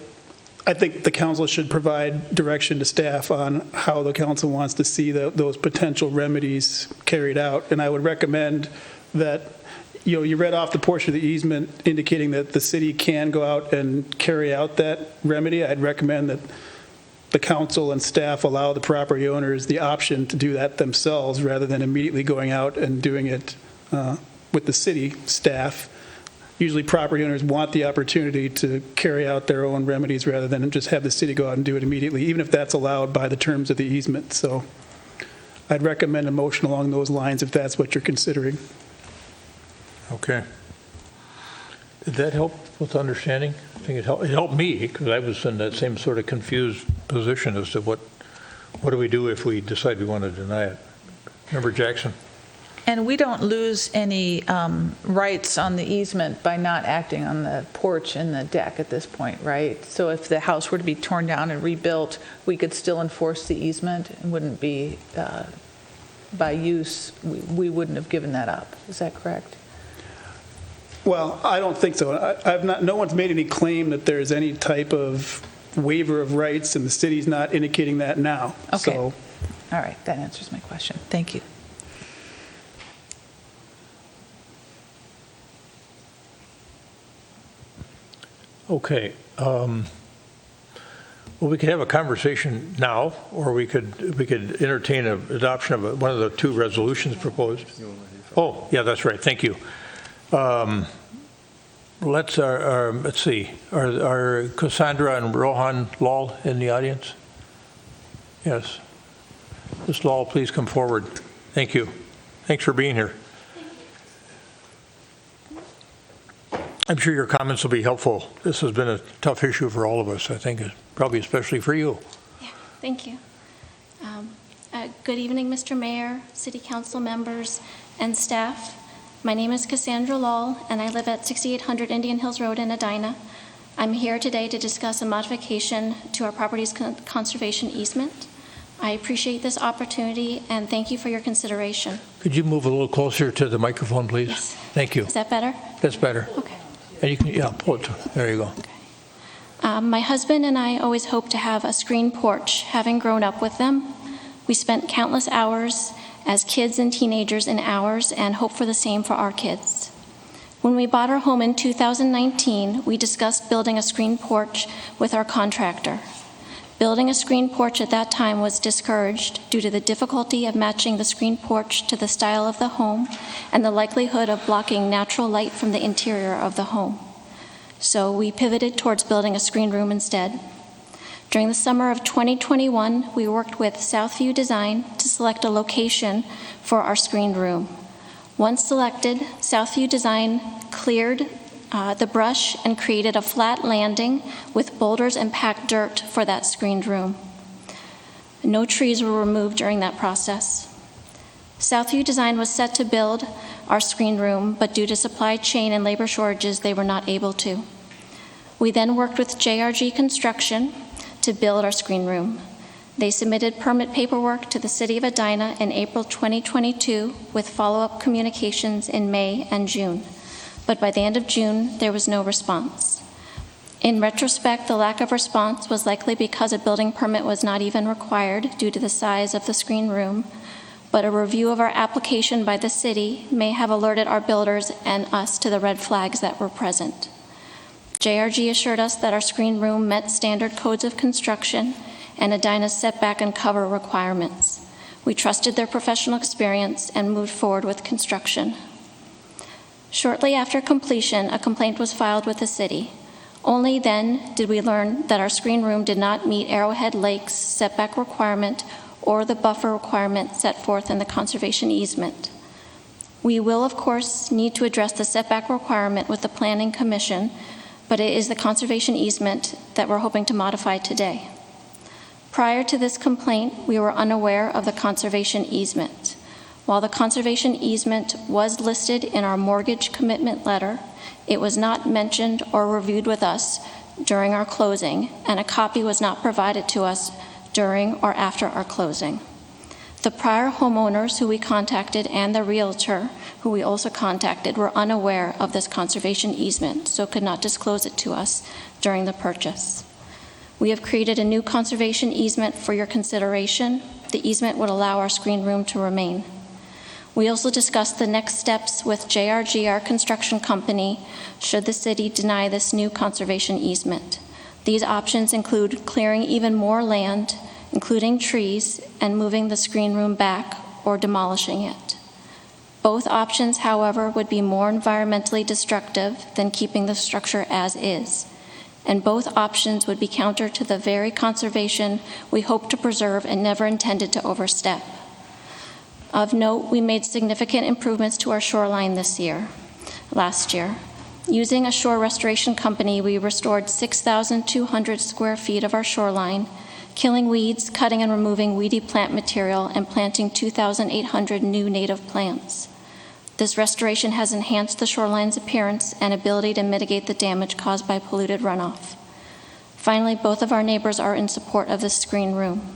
I think the council should provide direction to staff on how the council wants to see those potential remedies carried out. And I would recommend that, you read off the portion of the easement indicating that the city can go out and carry out that remedy. I'd recommend that the council and staff allow the property owners the option to do that themselves rather than immediately going out and doing it with the city staff. Usually property owners want the opportunity to carry out their own remedies rather than just have the city go out and do it immediately, even if that's allowed by the terms of the easement. So I'd recommend a motion along those lines if that's what you're considering.
Okay. Did that help with understanding? I think it helped me because I was in that same sort of confused position as to what do we do if we decide we want to deny it. Member Jackson?
And we don't lose any rights on the easement by not acting on the porch and the deck at this point, right? So if the house were to be torn down and rebuilt, we could still enforce the easement and wouldn't be, by use, we wouldn't have given that up. Is that correct?
Well, I don't think so. No one's made any claim that there's any type of waiver of rights, and the city's not indicating that now.
Okay.
So,
all right, that answers my question. Thank you.
Okay. Well, we could have a conversation now, or we could entertain an adoption of one of the two resolutions proposed. Oh, yeah, that's right. Thank you. Let's see. Are Cassandra and Rohan Lal in the audience? Yes. Ms. Lal, please come forward. Thank you. Thanks for being here. I'm sure your comments will be helpful. This has been a tough issue for all of us, I think, probably especially for you.
Yeah, thank you. Good evening, Mr. Mayor, City Council members, and staff. My name is Cassandra Lal, and I live at 6800 Indian Hills Road in Edina. I'm here today to discuss a modification to our property's conservation easement. I appreciate this opportunity, and thank you for your consideration.
Could you move a little closer to the microphone, please?
Yes.
Thank you.
Is that better?
That's better.
Okay.
And you can, yeah, pull it. There you go.
Okay. My husband and I always hoped to have a screen porch, having grown up with them. We spent countless hours as kids and teenagers in ours and hope for the same for our kids. When we bought our home in 2019, we discussed building a screen porch with our contractor. Building a screen porch at that time was discouraged due to the difficulty of matching the screen porch to the style of the home and the likelihood of blocking natural light from the interior of the home. So we pivoted towards building a screen room instead. During the summer of 2021, we worked with Southview Design to select a location for our screen room. Once selected, Southview Design cleared the brush and created a flat landing with boulders and packed dirt for that screened room. No trees were removed during that process. Southview Design was set to build our screen room, but due to supply chain and labor shortages, they were not able to. We then worked with JRG Construction to build our screen room. They submitted permit paperwork to the City of Edina in April 2022 with follow-up communications in May and June. But by the end of June, there was no response. In retrospect, the lack of response was likely because a building permit was not even required due to the size of the screen room, but a review of our application by the city may have alerted our builders and us to the red flags that were present. JRG assured us that our screen room met standard codes of construction and Edina's setback and cover requirements. We trusted their professional experience and moved forward with construction. Shortly after completion, a complaint was filed with the city. Only then did we learn that our screen room did not meet Arrowhead Lake's setback requirement or the buffer requirement set forth in the conservation easement. We will, of course, need to address the setback requirement with the Planning Commission, but it is the conservation easement that we're hoping to modify today. Prior to this complaint, we were unaware of the conservation easement. While the conservation easement was listed in our mortgage commitment letter, it was not mentioned or reviewed with us during our closing, and a copy was not provided to us during or after our closing. The prior homeowners who we contacted and the realtor who we also contacted were unaware of this conservation easement, so could not disclose it to us during the purchase. We have created a new conservation easement for your consideration. The easement would allow our screen room to remain. We also discussed the next steps with JRG, our construction company, should the city deny this new conservation easement. These options include clearing even more land, including trees, and moving the screen room back or demolishing it. Both options, however, would be more environmentally destructive than keeping the structure as is, and both options would be counter to the very conservation we hope to preserve and never intended to overstep. Of note, we made significant improvements to our shoreline last year. Using a shore restoration company, we restored 6,200 square feet of our shoreline, killing weeds, cutting and removing weedy plant material, and planting 2,800 new native plants. This restoration has enhanced the shoreline's appearance and ability to mitigate the damage caused by polluted runoff. Finally, both of our neighbors are in support of this screen room.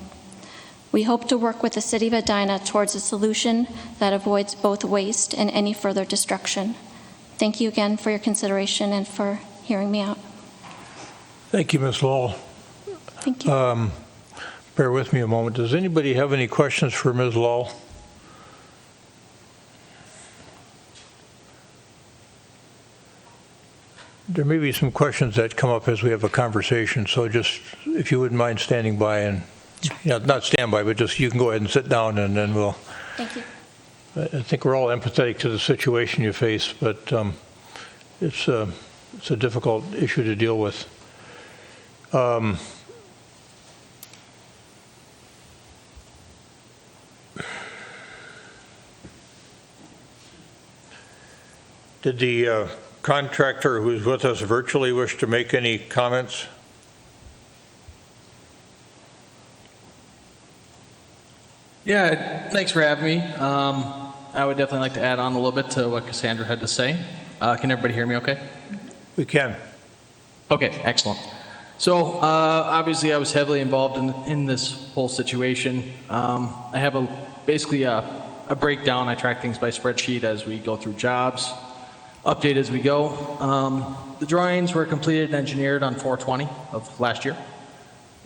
We hope to work with the City of Edina towards a solution that avoids both waste and any further destruction. Thank you again for your consideration and for hearing me out.
Thank you, Ms. Lowell.
Thank you.
Bear with me a moment. Does anybody have any questions for Ms. Lowell? There may be some questions that come up as we have a conversation, so just if you wouldn't mind standing by and, not stand by, but just you can go ahead and sit down and then we'll.
Thank you.
I think we're all empathetic to the situation you face, but it's a difficult issue to deal with. Did the contractor who's with us virtually wish to make any comments?
Yeah, thanks for having me. I would definitely like to add on a little bit to what Cassandra had to say. Can everybody hear me okay?
We can.
Okay, excellent. So obviously I was heavily involved in this whole situation. I have basically a breakdown. I track things by spreadsheet as we go through jobs. update as we go. The drawings were completed and engineered on 4/20 of last year.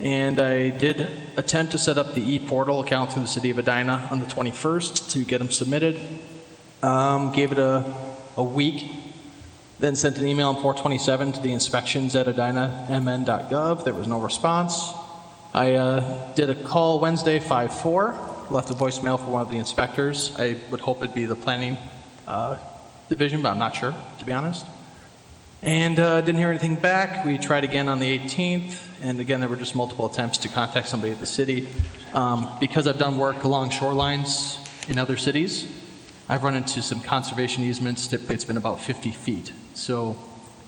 And I did attempt to set up the e-portal account through the city of Edina on the 21st to get them submitted. Gave it a week, then sent an email on 4/27 to the inspections@edinamn.gov. There was no response. I did a call Wednesday, 5/4, left a voicemail for one of the inspectors. I would hope it'd be the planning division, but I'm not sure, to be honest. And didn't hear anything back. We tried again on the 18th, and again, there were just multiple attempts to contact somebody at the city. Because I've done work along shorelines in other cities, I've run into some conservation easements. Typically, it's been about 50 feet. So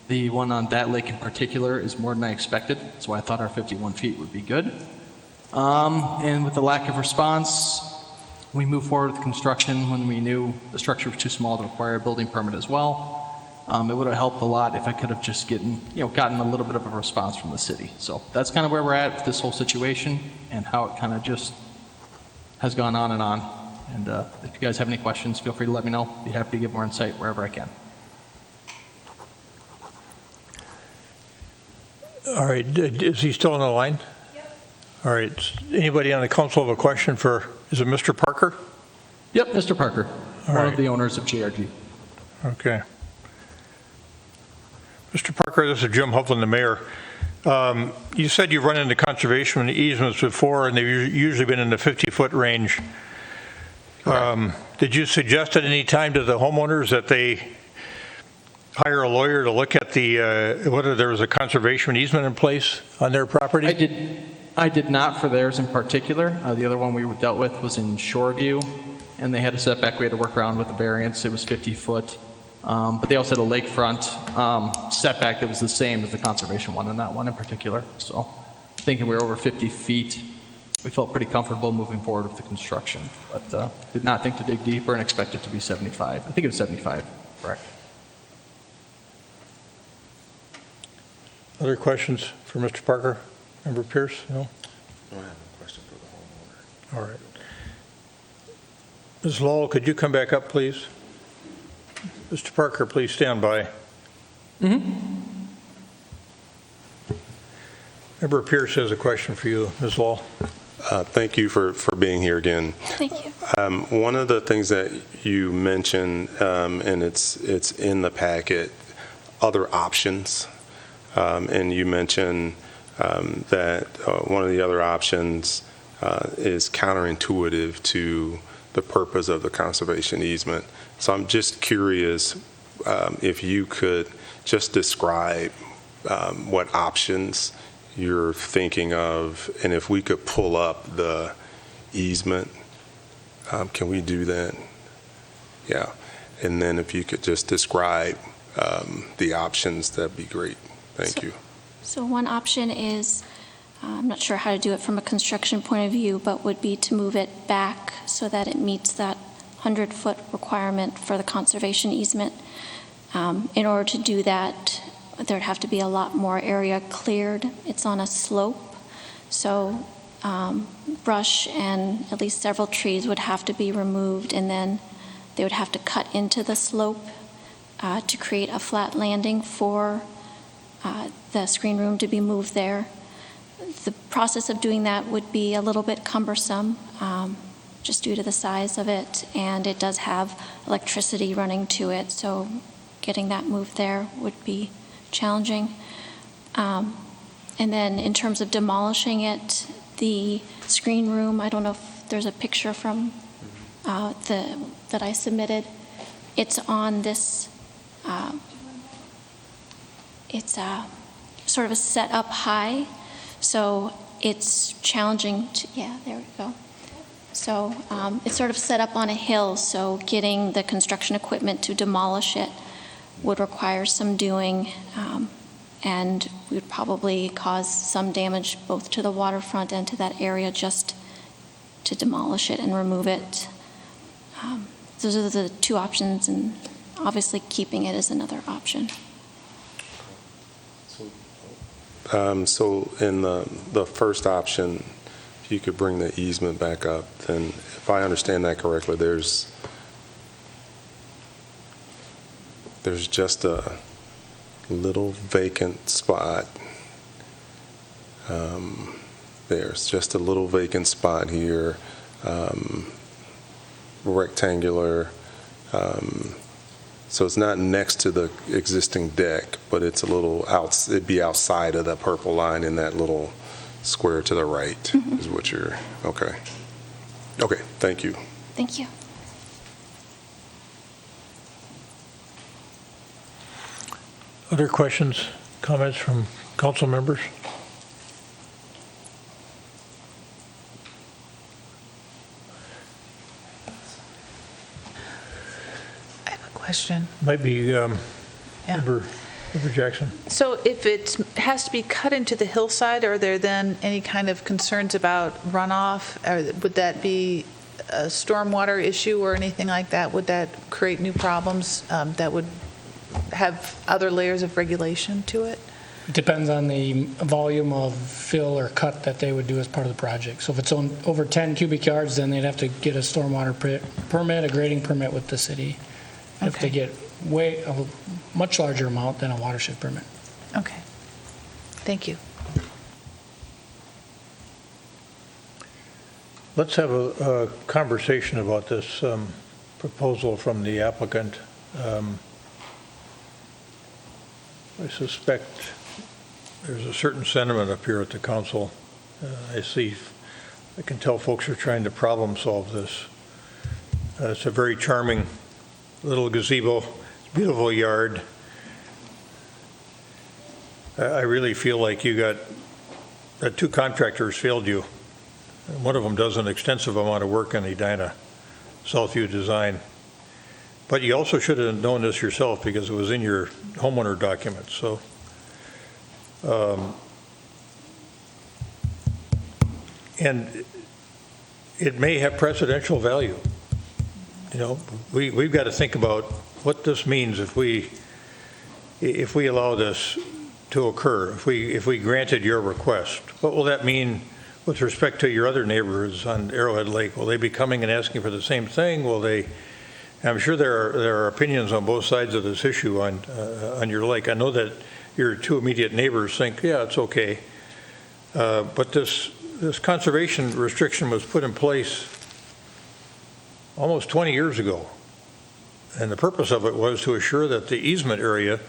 the one on that lake in particular is more than I expected. That's why I thought our 51 feet would be good. And with the lack of response, we moved forward with construction when we knew the structure was too small to require a building permit as well. It would have helped a lot if I could have just gotten a little bit of a response from the city. So that's kind of where we're at with this whole situation and how it kind of just has gone on and on. And if you guys have any questions, feel free to let me know. Be happy to give more insight wherever I can.
All right, is he still on the line? Yep. All right, anybody on the council have a question for, is it Mr. Parker?
Yep, Mr. Parker,
All
one
right.
of the owners of JRG.
Okay. Mr. Parker, this is Jim Hovland, the mayor. You said you've run into conservation easements before, and they've usually been in the 50-foot range. Did you suggest at any time to the homeowners that they hire a lawyer to look at whether there was a conservation easement in place on their property?
I did not for theirs in particular. The other one we dealt with was in Shoreview, and they had a setback we had to work around with the variance. It was 50 foot. But they also had a lakefront setback that was the same as the conservation one, and that one in particular. So thinking we were over 50 feet, we felt pretty comfortable moving forward with the construction. But did not think to dig deeper and expect it to be 75. I think it was 75, correct.
Other questions for Mr. Parker? Member Pierce? No?
I have a question for the homeowner.
All right. Ms. Lowell, could you come back up, please? Mr. Parker, please stand by. Member Pierce has a question for you, Ms. Lowell.
Thank you for being here again.
Thank you.
One of the things that you mentioned, and it's in the packet, other options. And you mentioned that one of the other options is counterintuitive to the purpose of the conservation easement. So I'm just curious if you could just describe what options you're thinking of, and if we could pull up the easement, can we do that? Yeah. And then if you could just describe the options, that'd be great. Thank you.
So one option is, I'm not sure how to do it from a construction point of view, but would be to move it back so that it meets that 100-foot requirement for the conservation easement. In order to do that, there'd have to be a lot more area cleared. It's on a slope, so brush and at least several trees would have to be removed, and then they would have to cut into the slope to create a flat landing for the screen room to be moved there. The process of doing that would be a little bit cumbersome, just due to the size of it, and it does have electricity running to it, so getting that moved there would be challenging. And then in terms of demolishing it, the screen room, I don't know if there's a picture from that I submitted. It's on this, it's sort of a set up high, so it's challenging to, yeah, there we go. So it's sort of set up on a hill, so getting the construction equipment to demolish it would require some doing, and would probably cause some damage both to the waterfront and to that area just to demolish it and remove it. Those are the two options, and obviously keeping it is another option.
So in the first option, if you could bring the easement back up, then if I understand that correctly, there's there's just a little vacant spot. There's just a little vacant spot here, rectangular. So it's not next to the existing deck, but it's a little it'd be outside of the purple line in that little square to the right, is what you're, okay. Okay, thank you.
Thank you.
Other questions, comments from council members?
I have a question.
Might be Member Jackson.
So if it has to be cut into the hillside, are there then any kind of concerns about runoff? Or would that be a stormwater issue or anything like that? Would that create new problems that would have other layers of regulation to it?
It depends on the volume of fill or cut that they would do as part of the project. So if it's over 10 cubic yards, then they'd have to get a stormwater permit, a grading permit with the city. If they get a much larger amount, than a watershed permit.
Okay. Thank you.
Let's have a conversation about this proposal from the applicant. I suspect there's a certain sentiment up here at the council. I can tell folks are trying to problem solve this. It's a very charming little gazebo, beautiful yard. I really feel like that two contractors failed you. One of them does an extensive amount of work in Edina, Southview Design. But you also should have known this yourself because it was in your homeowner documents. So, and it may have precedential value. You know, we've got to think about what this means if we allow this to occur. If we granted your request, what will that mean with respect to your other neighbors on Arrowhead Lake? Will they be coming and asking for the same thing? Will they? I'm sure there are opinions on both sides of this issue on your lake. I know that your two immediate neighbors think, yeah, it's okay. But this conservation restriction was put in place almost 20 years ago. And the purpose of it was to assure that the easement area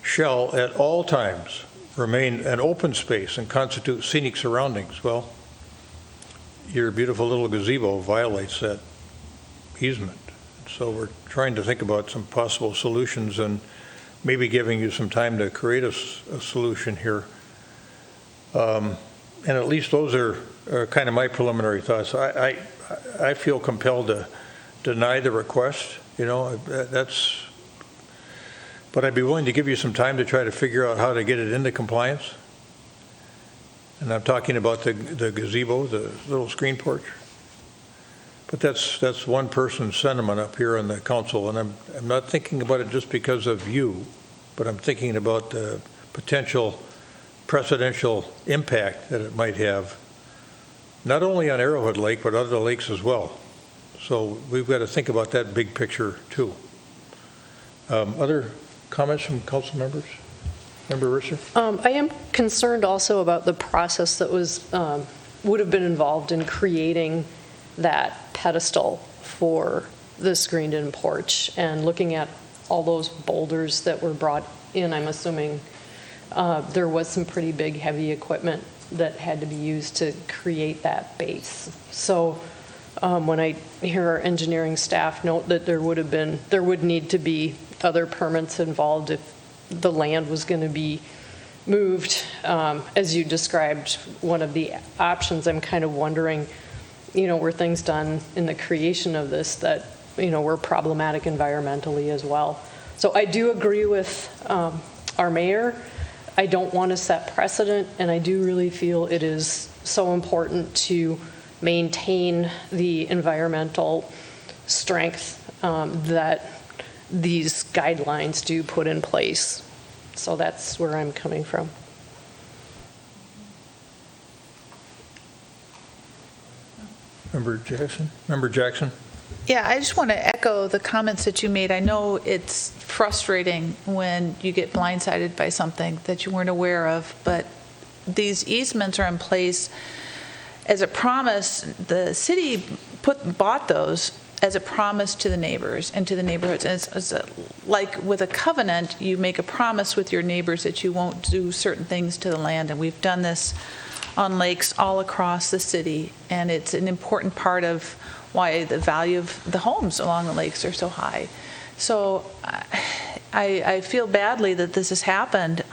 shall at all times remain an open space and constitute scenic surroundings. Well, your beautiful little gazebo violates that easement. So we're trying to think about some possible solutions and maybe giving you some time to create a solution here. And at least those are kind of my preliminary thoughts. I feel compelled to deny the request, but I'd be willing to give you some time to try to figure out how to get it into compliance. And I'm talking about the gazebo, the little screen porch. But that's one person's sentiment up here on the council, and I'm not thinking about it just because of you, but I'm thinking about the potential precedential impact that it might have, not only on Arrowhead Lake, but other lakes as well. So we've got to think about that big picture too. Other comments from council members? Member Risser?
I am concerned also about the process that would have been involved in creating that pedestal for the screened-in porch, and looking at all those boulders that were brought in. I'm assuming there was some pretty big, heavy equipment that had to be used to create that base. So when I hear our engineering staff note that there would need to be other permits involved if the land was going to be moved, as you described, one of the options, I'm kind of wondering, were things done in the creation of this that, were problematic environmentally as well. So I do agree with our mayor. I don't want to set precedent, and I do really feel it is so important to maintain the environmental strength that these guidelines do put in place. So that's where I'm coming from.
Member Jackson? Member Jackson?
Yeah, I just want to echo the comments that you made. I know it's frustrating when you get blindsided by something that you weren't aware of, but these easements are in place as a promise. The city bought those as a promise to the neighbors and to the neighborhoods. And it's like with a covenant, you make a promise with your neighbors that you won't do certain things to the land. And we've done this on lakes all across the city, and it's an important part of why the value of the homes along the lakes are so high. So I feel badly that this has happened,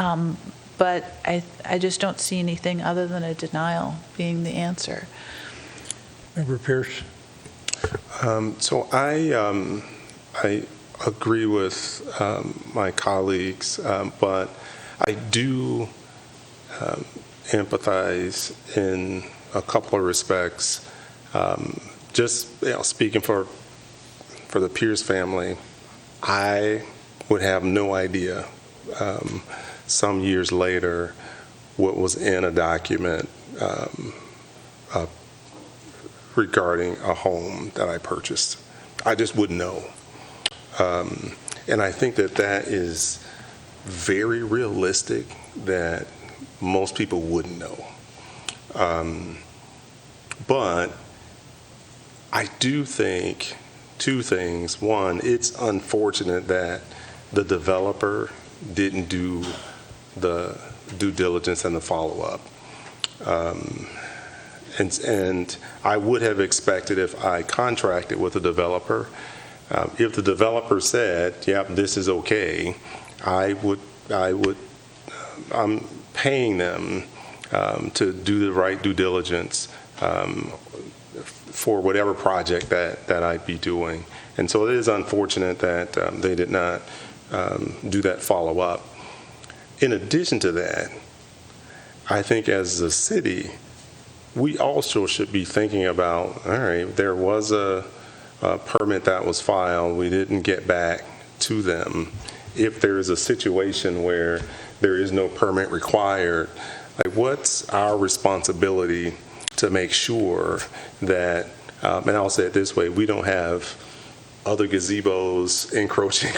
but I just don't see anything other than a denial being the answer.
Member Pierce.
So I agree with my colleagues, but I do empathize in a couple of respects. Just speaking for the Pierce family, I would have no idea some years later what was in a document regarding a home that I purchased. I just wouldn't know. And I think that is very realistic, that most people wouldn't know. But I do think two things. One, it's unfortunate that the developer didn't do the due diligence and the follow-up. And I would have expected, if I contracted with a developer, if the developer said, "Yep, this is okay," I'm paying them to do the right due diligence for whatever project that I'd be doing. And so it is unfortunate that they did not do that follow-up. In addition to that, I think as a city, we also should be thinking about, all right, there was a permit that was filed, we didn't get back to them. If there is a situation where there is no permit required, like, what's our responsibility to make sure that, and I'll say it this way, we don't have other gazebos encroaching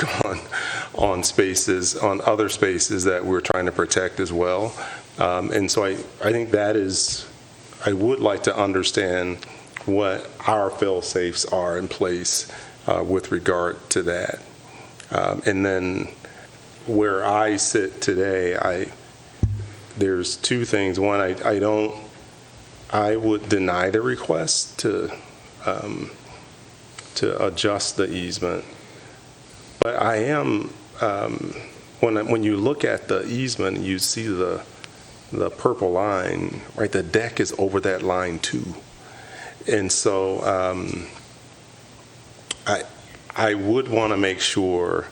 on spaces, on other spaces that we're trying to protect as well. And so I think that is, I would like to understand what our fail-safes are in place with regard to that. And then where I sit today, there's two things. One, I would deny the request to adjust the easement. But I am, when you look at the easement, you see the purple line, right? The deck is over that line too. And so I would want to make sure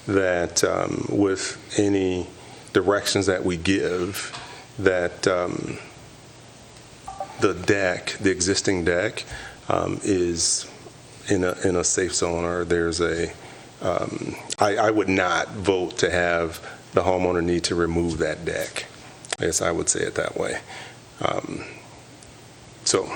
that with any directions that we give, that the deck, the existing deck, is in a safe zone, or there's I would not vote to have the homeowner need to remove that deck. I guess I would say it that way. So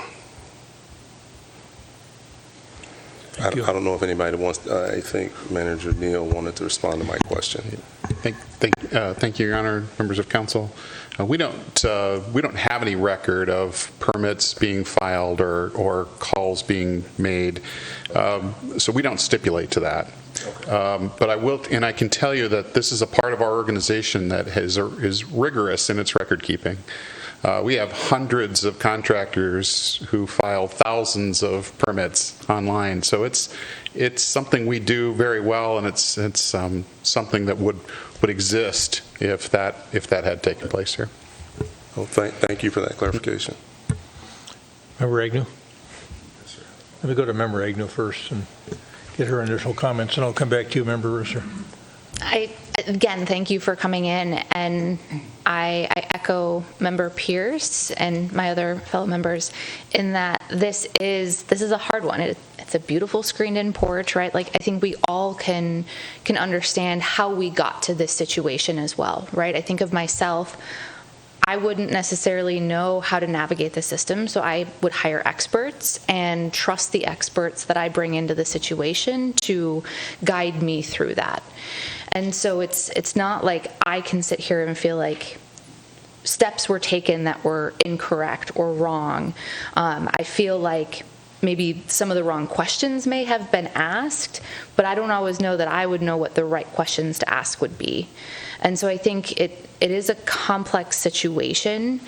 I don't know if anybody wants, I think Manager Neal wanted to respond to my question.
Thank you, Your Honor, members of council. We don't have any record of permits being filed or calls being made, so we don't stipulate to that. But I will, and I can tell you that this is a part of our organization that is rigorous in its record keeping. We have hundreds of contractors who file thousands of permits online, so it's something we do very well, and it's something that would exist if that had taken place here.
Well, thank you for that clarification.
Member Agnew? Let me go to Member Agnew first and get her initial comments, and I'll come back to you, Member Risser.
Again, thank you for coming in, and I echo Member Pierce and my other fellow members in that this is a hard one. It's a beautiful screened-in porch, right? Like, I think we all can understand how we got to this situation as well, right? I think of myself. I wouldn't necessarily know how to navigate the system, so I would hire experts and trust the experts that I bring into the situation to guide me through that. And so it's not like I can sit here and feel like steps were taken that were incorrect or wrong. I feel like maybe some of the wrong questions may have been asked, but I don't always know that I would know what the right questions to ask would be. And so I think it is a complex situation.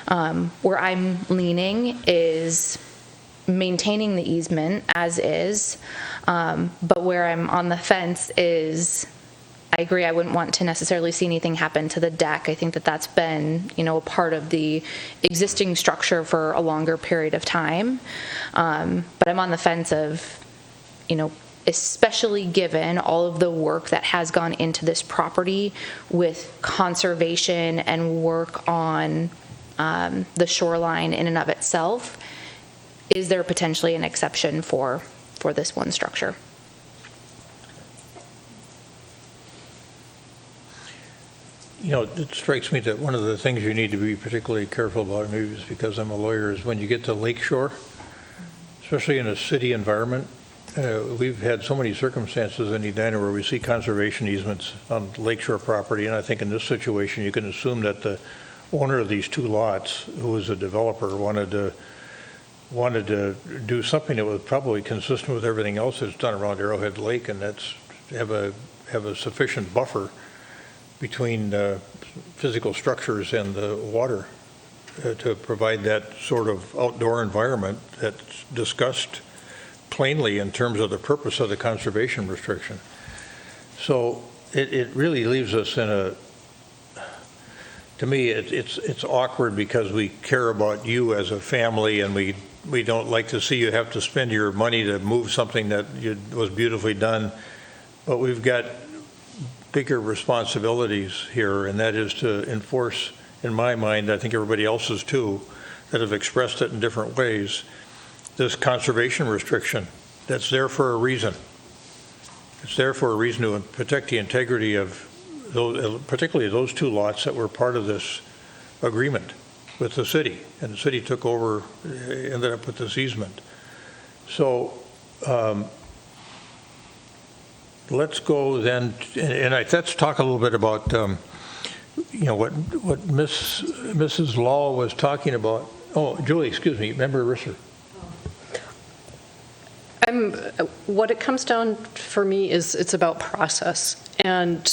Where I'm leaning is maintaining the easement as is, but where I'm on the fence is I agree I wouldn't want to necessarily see anything happen to the deck. I think that that's been, a part of the existing structure for a longer period of time. But I'm on the fence of, especially given all of the work that has gone into this property with conservation and work on the shoreline in and of itself, is there potentially an exception for this one structure?
It strikes me that one of the things you need to be particularly careful about, maybe it's because I'm a lawyer, is when you get to lakeshore, especially in a city environment. We've had so many circumstances in Edina where we see conservation easements on lakeshore property, and I think in this situation you can assume that the owner of these two lots, who was a developer, wanted to do something that was probably consistent with everything else that's done around Arrowhead Lake, and that's have a sufficient buffer between physical structures and the water to provide that sort of outdoor environment that's discussed plainly in terms of the purpose of the conservation restriction. So it really leaves us to me, it's awkward because we care about you as a family, and we don't like to see you have to spend your money to move something that was beautifully done, but we've got bigger responsibilities here, and that is to enforce, in my mind, I think everybody else's too, that have expressed it in different ways, this conservation restriction that's there for a reason. It's there for a reason to protect the integrity of those, particularly those two lots that were part of this agreement with the city, and the city took over, ended up with this easement. So let's go then, and let's talk a little bit about, what Mrs. Law was talking about. Oh, Julie, excuse me, Member Risser.
What it comes down for me is it's about process, and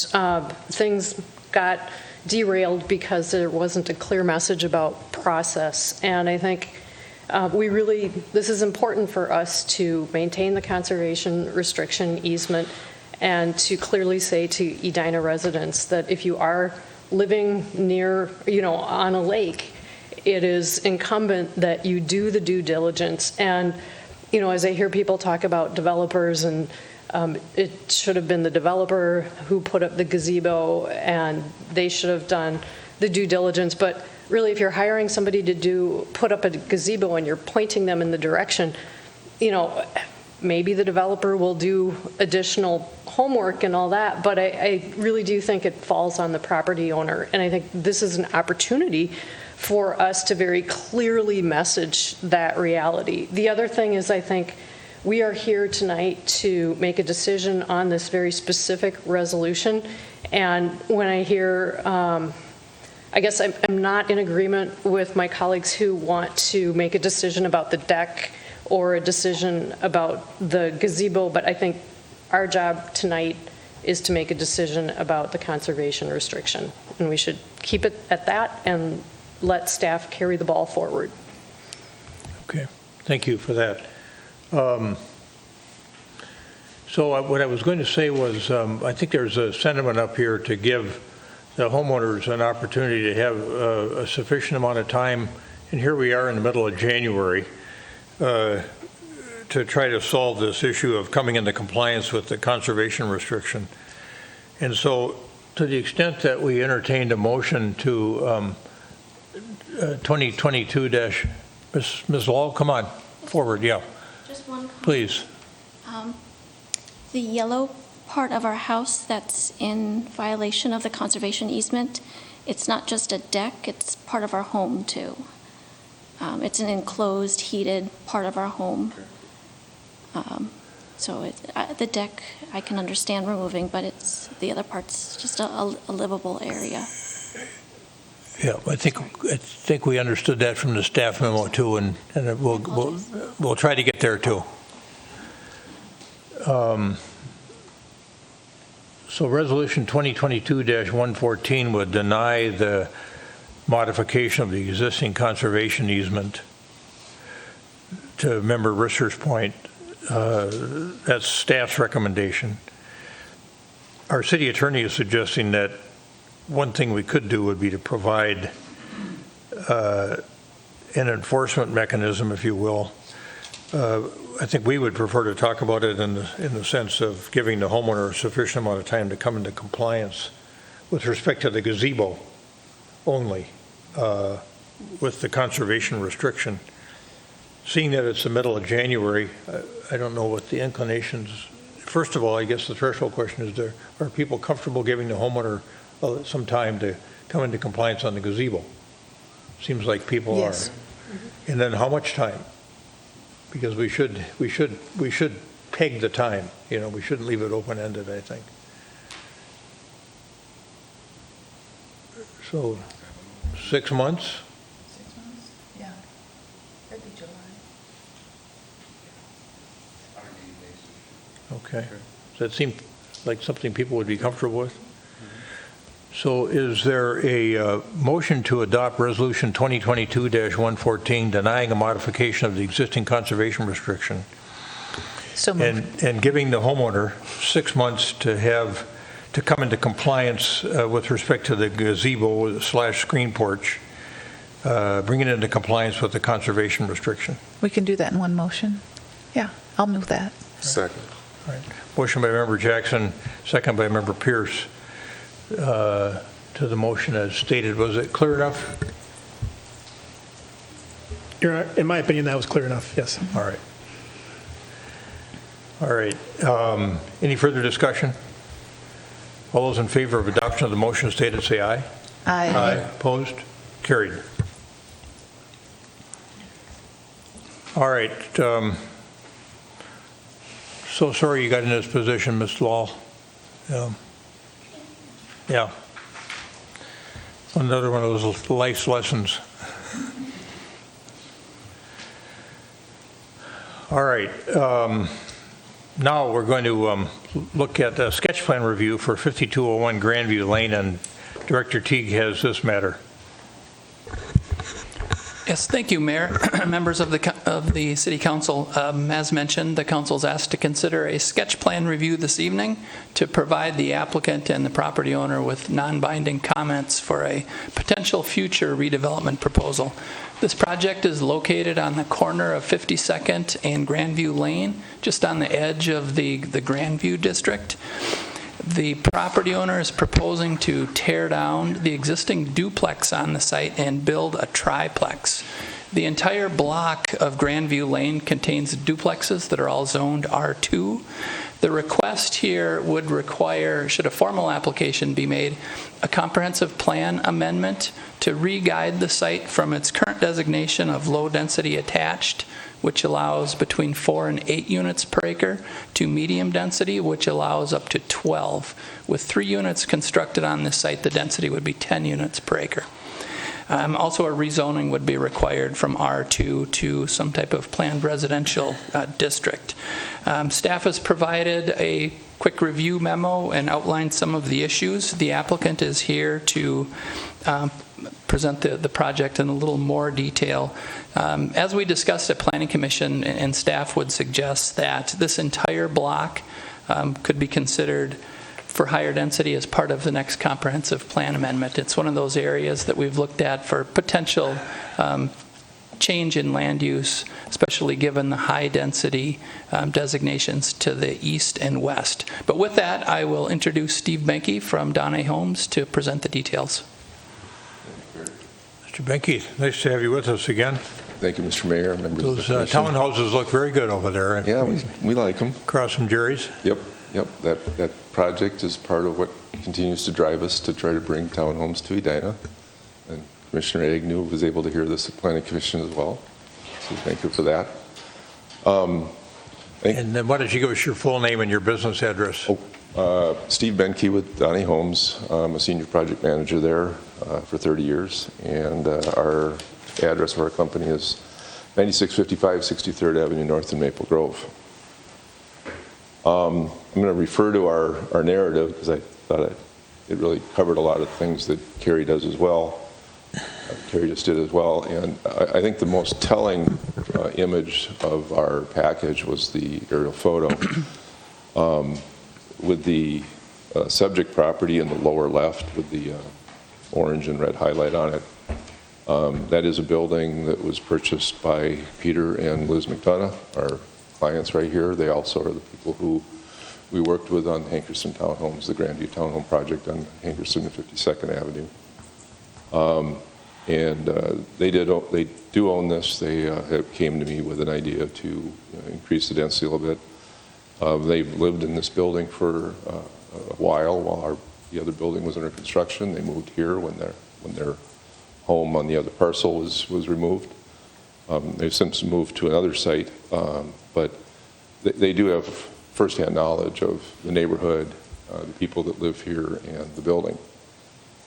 things got derailed because there wasn't a clear message about process. And I think this is important for us to maintain the conservation restriction easement and to clearly say to Edina residents that if you are living near, on a lake, it is incumbent that you do the due diligence. And as I hear people talk about developers, and it should have been the developer who put up the gazebo, and they should have done the due diligence. But really, if you're hiring somebody to put up a gazebo and you're pointing them in the direction, maybe the developer will do additional homework and all that, but I really do think it falls on the property owner. And I think this is an opportunity for us to very clearly message that reality. The other thing is, I think we are here tonight to make a decision on this very specific resolution. And when I hear, I guess I'm not in agreement with my colleagues who want to make a decision about the deck or a decision about the gazebo, but I think our job tonight is to make a decision about the conservation restriction. And we should keep it at that and let staff carry the ball forward.
Okay, thank you for that. So what I was going to say was, I think there's a sentiment up here to give the homeowners an opportunity to have a sufficient amount of time, and here we are in the middle of January, to try to solve this issue of coming into compliance with the conservation restriction. And so to the extent that we entertained a motion to 2022 Ms. Law, come on forward, yeah.
Just one comment.
Please.
The yellow part of our house that's in violation of the conservation easement it's not just a deck, it's part of our home too. It's an enclosed, heated part of our home. So the deck, I can understand removing, but the other part's just a livable area.
Yeah, I think we understood that from the staff memo too, and we'll try to get there too. So Resolution 2022-114 would deny the modification of the existing conservation easement. To Member Risser's point, that's staff's recommendation. Our city attorney is suggesting that one thing we could do would be to provide an enforcement mechanism, if you will. I think we would prefer to talk about it in the sense of giving the homeowner a sufficient amount of time to come into compliance with respect to the gazebo only, with the conservation restriction. Seeing that it's the middle of January, I don't know what the inclinations. First of all, I guess the threshold question is, are people comfortable giving the homeowner some time to come into compliance on the gazebo? Seems like people
Yes.
are. And then how much time? Because we should peg the time. We shouldn't leave it open-ended, I think. So 6 months?
6 months? Yeah. That'd be July.
Okay. Does that seem like something people would be comfortable with? So is there a motion to adopt Resolution 2022-114 denying a modification of the existing conservation restriction
So moved.
and giving the homeowner 6 months to come into compliance with respect to the gazebo / screen porch, bring it into compliance with the conservation restriction?
We can do that in one motion? Yeah, I'll move that.
Second.
All right. Motion by Member Jackson, second by Member Pierce. To the motion as stated. Was it clear enough?
In my opinion, that was clear enough, yes.
All right. All right. Any further discussion? All those in favor of adoption of the motion stated, say aye.
Aye.
Opposed? Carried. All right. So sorry you got in this position, Ms. Law. Yeah. Another one of those life's lessons. All right. Now we're going to look at a sketch plan review for 5201 Grandview Lane, and Director Teague has this matter.
Yes, thank you, Mayor. Members of the City Council, as mentioned, the Council's asked to consider a sketch plan review this evening to provide the applicant and the property owner with non-binding comments for a potential future redevelopment proposal. This project is located on the corner of 52nd and Grandview Lane, just on the edge of the Grandview district. The property owner is proposing to tear down the existing duplex on the site and build a triplex. The entire block of Grandview Lane contains duplexes that are all zoned R2. The request here would require, should a formal application be made, a comprehensive plan amendment to re-guide the site from its current designation of low-density attached, which allows between 4 and 8 units per acre, to medium density, which allows up to 12. With 3 units constructed on this site, the density would be 10 units per acre. Also, a rezoning would be required from R2 to some type of planned residential district. Staff has provided a quick review memo and outlined some of the issues. The applicant is here to present the project in a little more detail. As we discussed at Planning Commission, and staff would suggest that this entire block could be considered for higher density as part of the next comprehensive plan amendment. It's one of those areas that we've looked at for potential change in land use, especially given the high density designations to the east and west. But with that, I will introduce Steve Benke from Donay Homes to present the details.
Mr. Benke, nice to have you with us again.
Thank you, Mr. Mayor. Members
Those
of the commission.
townhouses look very good over there.
Yeah, we like them.
Across from Jerry's.
Yep.
Yep, that project is part of what continues to drive us to try to bring townhomes to Edina. And Commissioner Agnew was able to hear this at Planning Commission as well. So thank you for that.
And then why don't you give us your full name and your business address?
Steve Benke with Donnie Homes. I'm a senior project manager there for 30 years. And our address of our company is 9655 63rd Avenue North in Maple Grove. I'm going to refer to our narrative because I thought it really covered a lot of things that Carrie does as well. Carrie just did as well. And I think the most telling image of our package was the aerial photo with the subject property in the lower left with the orange and red highlight on it. That is a building that was purchased by Peter and Liz McDonough, our clients right here. They also are the people who we worked with on Hankerson Townhomes, the Grandview Townhome project on Hankerson and 52nd Avenue. They do own this. They came to me with an idea to increase the density a little bit. They've lived in this building for a while the other building was under construction. They moved here when their home on the other parcel was removed. They've since moved to another site, but they do have firsthand knowledge of the neighborhood, the people that live here, and the building.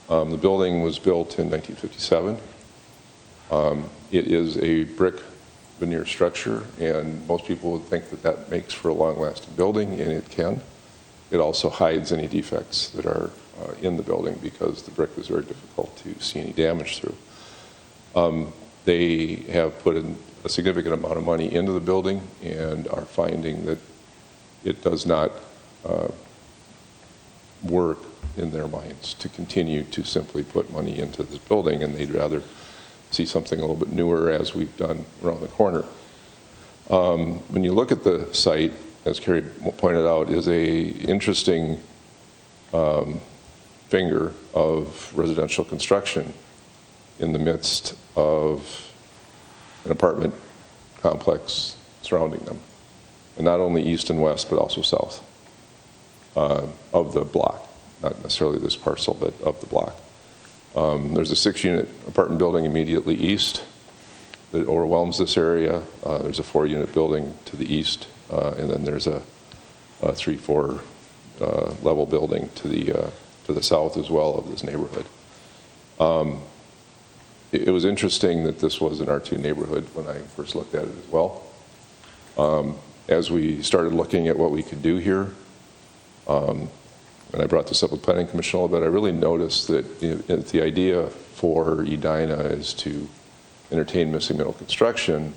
The building was built in 1957. It is a brick veneer structure, and most people would think that makes for a long-lasting building, and it can. It also hides any defects that are in the building because the brick is very difficult to see any damage through. They have put in a significant amount of money into the building and are finding that it does not work in their minds to continue to simply put money into this building, and they'd rather see something a little bit newer, as we've done around the corner. When you look at the site, as Carrie pointed out, is a interesting finger of residential construction in the midst of an apartment complex surrounding them, and not only east and west, but also south of the block. Not necessarily this parcel, but of the block. There's a 6-unit apartment building immediately east that overwhelms this area. There's a 4-unit building to the east, and then there's a 3-4 level building to the south as well of this neighborhood. It was interesting that this was an R2 neighborhood when I first looked at it as well. As we started looking at what we could do here, and I brought this up with Planning Commission a little bit, I really noticed that the idea for Edina is to entertain missing middle construction.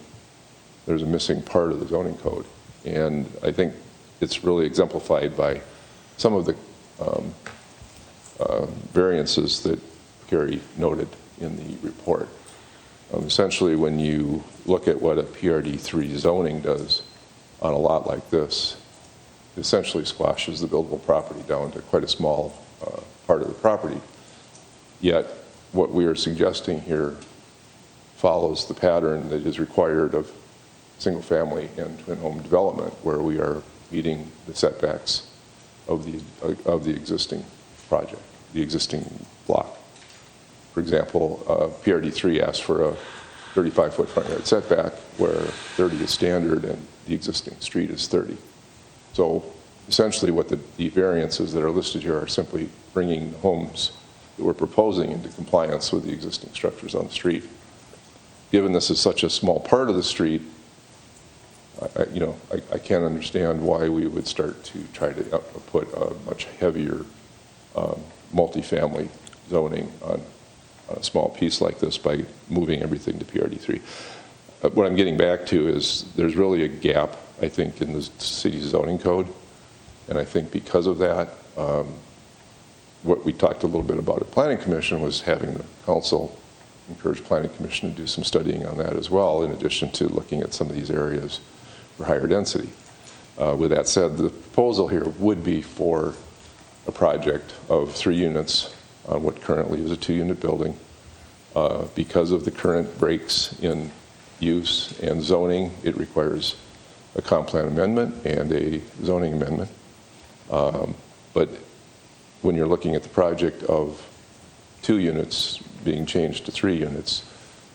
There's a missing part of the zoning code. And I think it's really exemplified by some of the variances that Gary noted in the report. Essentially, when you look at what a PRD3 zoning does on a lot like this, it essentially squashes the buildable property down to quite a small part of the property. Yet, what we are suggesting here follows the pattern that is required of single-family and twin-home development, where we are meeting the setbacks of the existing project, the existing block. For example, PRD3 asks for a 35-foot front yard setback, where 30 is standard and the existing street is 30. So essentially what the variances that are listed here are simply bringing the homes that we're proposing into compliance with the existing structures on the street. Given this is such a small part of the street, I can't understand why we would start to try to put a much heavier multifamily zoning on a small piece like this by moving everything to PRD3. What I'm getting back to is there's really a gap, I think, in the city's zoning code, and I think because of that, what we talked a little bit about at Planning Commission was having the council encourage Planning Commission to do some studying on that as well, in addition to looking at some of these areas for higher density. With that said, the proposal here would be for a project of 3 units on what currently is a 2-unit building. Because of the current breaks in use and zoning, it requires a comp plan amendment and a zoning amendment. But when you're looking at the project of 2 units being changed to 3 units,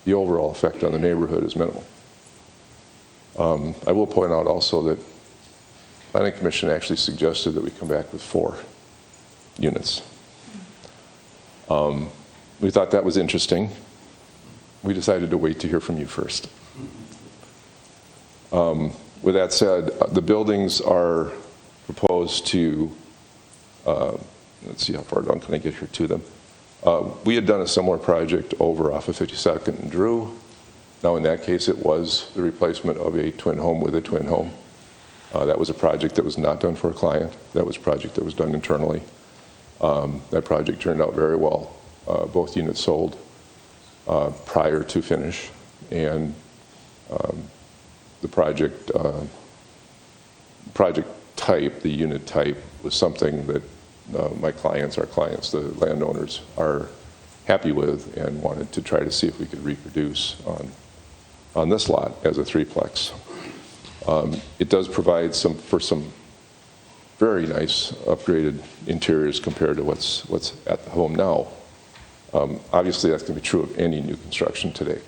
the overall effect on the neighborhood is minimal. I will point out also that Planning Commission actually suggested that we come back with 4 units. We thought that was interesting. We decided to wait to hear from you first. With that said, the buildings are proposed to, let's see how far down can I get here to them. We had done a similar project over off of 52nd and Drew. Now in that case, it was the replacement of a twin home with a twin home. That was a project that was not done for a client. That was a project that was done internally. That project turned out very well. Both units sold prior to finish, and the project type, the unit type, was something that our clients, the landowners, are happy with and wanted to try to see if we could reproduce on this lot as a 3-plex. It does provide for some very nice upgraded interiors compared to what's at the home now. Obviously, that's going to be true of any new construction today.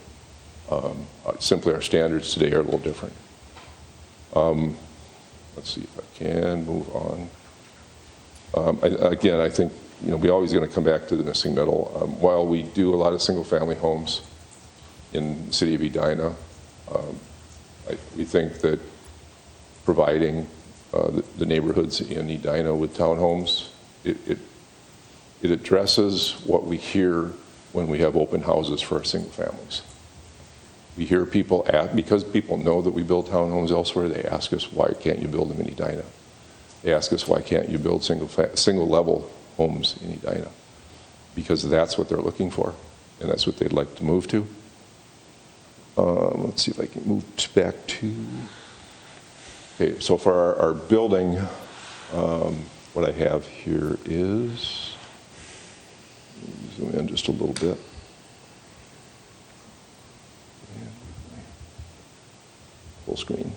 Simply, our standards today are a little different. Let's see if I can move on. Again, I think we're always going to come back to the missing middle. While we do a lot of single-family homes in the city of Edina, we think that providing the neighborhoods in Edina with townhomes, it addresses what we hear when we have open houses for our single families. We hear people because people know that we build townhomes elsewhere, they ask us, why can't you build them in Edina? They ask us, why can't you build single level homes in Edina? Because that's what they're looking for, and that's what they'd like to move to. Let's see if I can move back to, okay, so for our building, what I have here is, zoom in just a little bit. Full screen.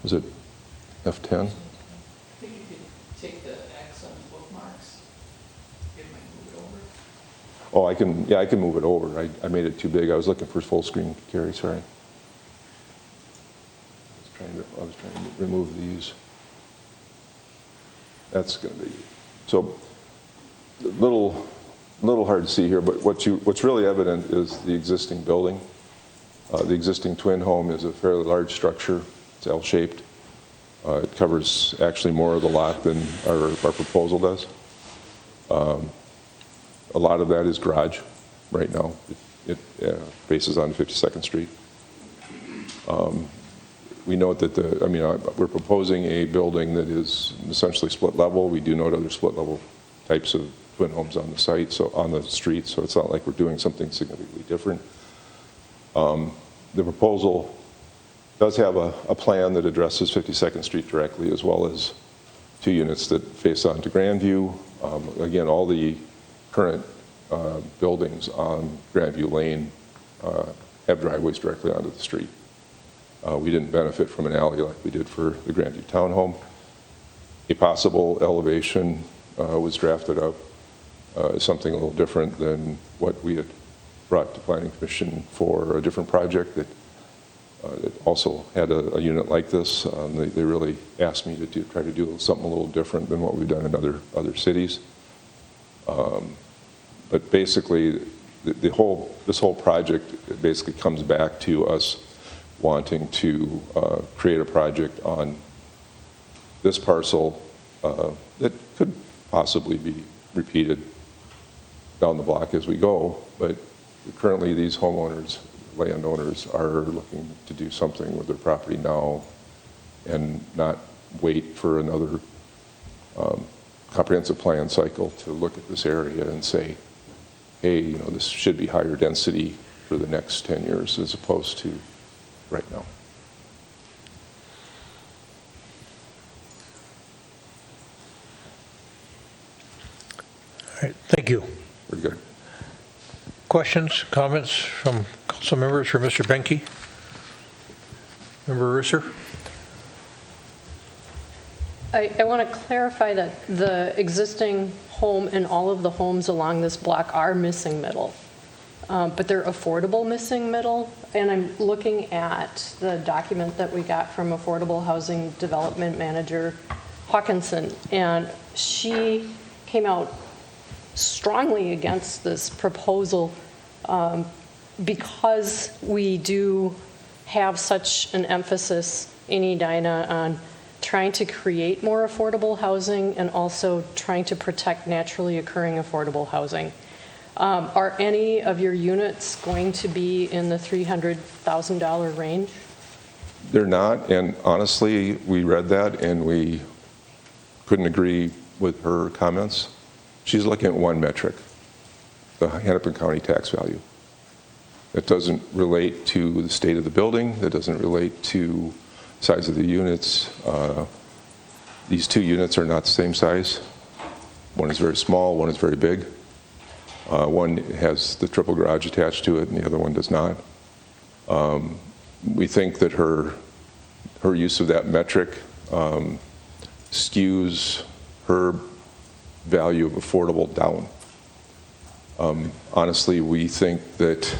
Was it F10?
I think you could take the X on the bookmarks. It might move it over.
Oh, I can move it over. I made it too big. I was looking for full screen, Carrie, sorry. I was trying to remove these. That's going to be, so a little hard to see here, but what's really evident is the existing building. The existing twin home is a fairly large structure. It's L-shaped. It covers actually more of the lot than our proposal does. A lot of that is garage right now. It faces on 52nd Street. We note that we're proposing a building that is essentially split level. We do note other split level types of twin homes on the site, so on the street, so it's not like we're doing something significantly different. The proposal does have a plan that addresses 52nd Street directly, as well as 2 units that face onto Grandview. Again, all the current buildings on Grandview Lane have driveways directly onto the street. We didn't benefit from an alley like we did for the Grandview Townhome. A possible elevation was drafted up as something a little different than what we had brought to Planning Commission for a different project that also had a unit like this. They really asked me to try to do something a little different than what we've done in other cities. But basically, this whole project basically comes back to us wanting to create a project on this parcel that could possibly be repeated down the block as we go, but currently these landowners are looking to do something with their property now and not wait for another comprehensive plan cycle to look at this area and say, hey, this should be higher density for the next 10 years as opposed to right now.
All right, thank you.
Very good.
Questions, comments from council members for Mr. Benke? Member Risser?
I want to clarify that the existing home and all of the homes along this block are missing middle, but they're affordable missing middle. And I'm looking at the document that we got from Affordable Housing Development Manager Hawkinson, and she came out strongly against this proposal because we do have such an emphasis in Edina on trying to create more affordable housing and also trying to protect naturally occurring affordable housing. Are any of your units going to be in the $300,000 range?
They're not, and honestly, we read that and we couldn't agree with her comments. She's looking at one metric, the Hennepin County tax value. That doesn't relate to the state of the building, that doesn't relate to size of the units. These two units are not the same size. One is very small, one is very big. One has the triple garage attached to it and the other one does not. We think that her use of that metric skews her value of affordable down. Honestly, we think that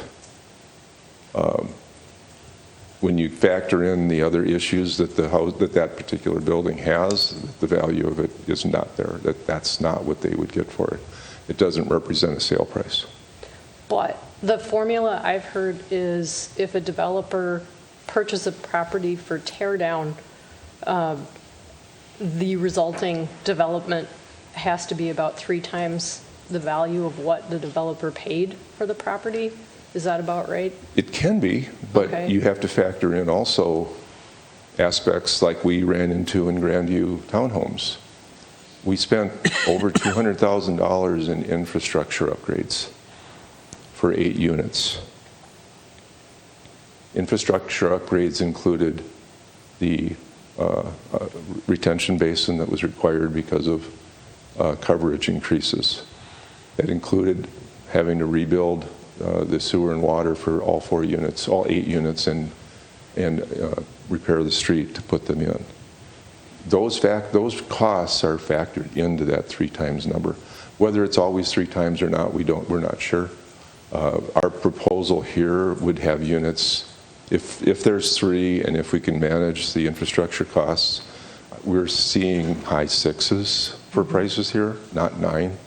when you factor in the other issues that that particular building has, the value of it is not there. That's not what they would get for it. It doesn't represent a sale price.
But the formula I've heard is if a developer purchases a property for tear down, the resulting development has to be about 3 times the value of what the developer paid for the property. Is that about right?
It can be, but
Okay.
you have to factor in also aspects like we ran into in Grandview Townhomes. We spent over $200,000 in infrastructure upgrades for 8 units. Infrastructure upgrades included the retention basin that was required because of coverage increases. It included having to rebuild the sewer and water for all 4 units, all 8 units, and repair the street to put them in. Those costs are factored into that 3 times number. Whether it's always 3 times or not, we're not sure. Our proposal here would have units, if there's 3 and if we can manage the infrastructure costs, we're seeing high 6s for prices here, not 9.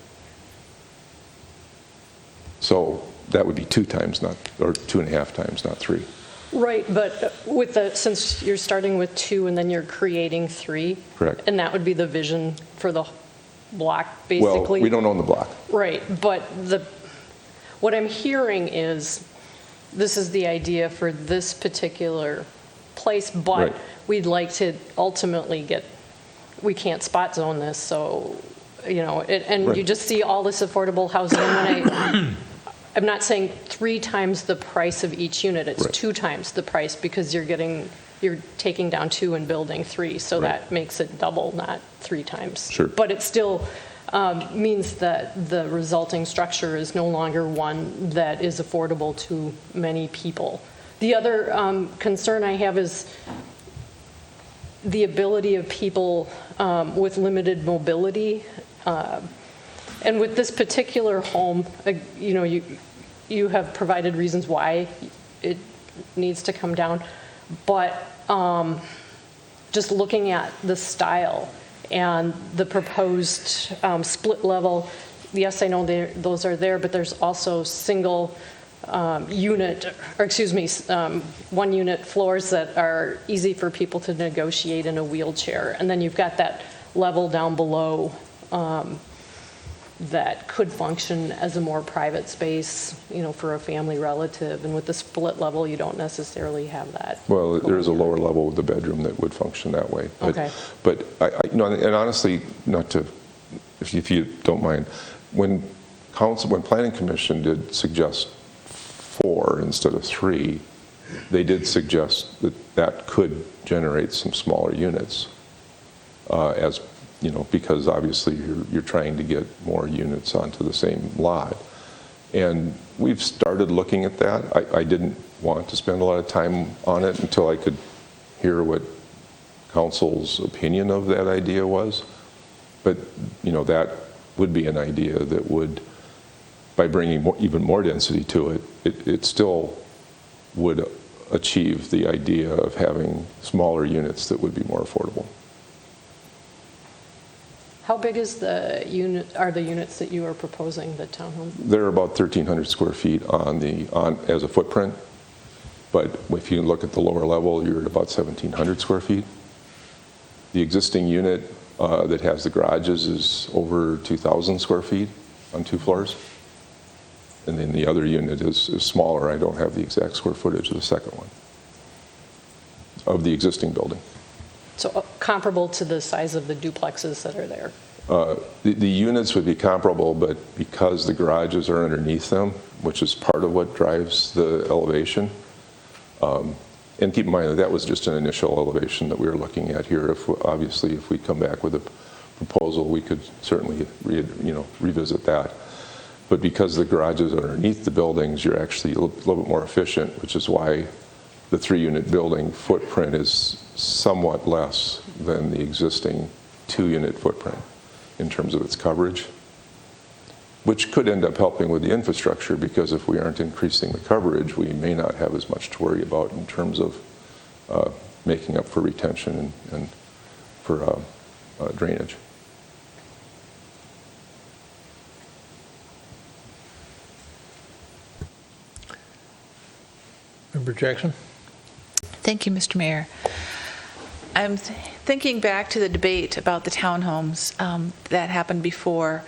So that would be 2 times, or 2.5 times, not 3.
Right, but since you're starting with 2 and then you're creating 3.
Correct.
And that would be the vision for the block, basically.
Well, we don't own the block.
Right, but what I'm hearing is this is the idea for this particular place, but
Right.
we'd like to ultimately we can't spot zone this, so, and
Right.
you just see all this affordable housing, and I'm not saying 3 times the price of each unit, it's
Right.
2 times the price because you're taking down 2 and building 3, so
Right.
that makes it double, not 3 times.
Sure.
But it still means that the resulting structure is no longer one that is affordable to many people. The other concern I have is the ability of people with limited mobility. And with this particular home, you have provided reasons why it needs to come down. But just looking at the style and the proposed split level, yes, I know those are there, but there's also single unit, or excuse me, 1 unit floors that are easy for people to negotiate in a wheelchair. And then you've got that level down below that could function as a more private space, for a family relative. And with the split level, you don't necessarily have that.
Well, there's a lower level with the bedroom that would function that way.
Okay.
But and honestly, if you don't mind, when Planning Commission did suggest 4 instead of 3, they did suggest that could generate some smaller units, because obviously you're trying to get more units onto the same lot. And we've started looking at that. I didn't want to spend a lot of time on it until I could hear what council's opinion of that idea was. But, that would be an idea that would, by bringing even more density to it, it still would achieve the idea of having smaller units that would be more affordable.
How big is the units that you are proposing, the townhome?
They're about 1,300 square feet as a footprint, but if you look at the lower level, you're at about 1,700 square feet. The existing unit that has the garages is over 2,000 square feet on 2 floors. And then the other unit is smaller. I don't have the exact square footage of the second one, of the existing building.
So comparable to the size of the duplexes that are there?
The units would be comparable, but because the garages are underneath them, which is part of what drives the elevation, and keep in mind that that was just an initial elevation that we were looking at here. Obviously, if we come back with a proposal, we could certainly revisit that. But because the garages are underneath the buildings, you're actually a little bit more efficient, which is why the 3-unit building footprint is somewhat less than the existing 2-unit footprint in terms of its coverage, which could end up helping with the infrastructure, because if we aren't increasing the coverage, we may not have as much to worry about in terms of making up for retention and for drainage.
Member Jackson?
Thank you, Mr. Mayor. I'm thinking back to the debate about the townhomes that happened before,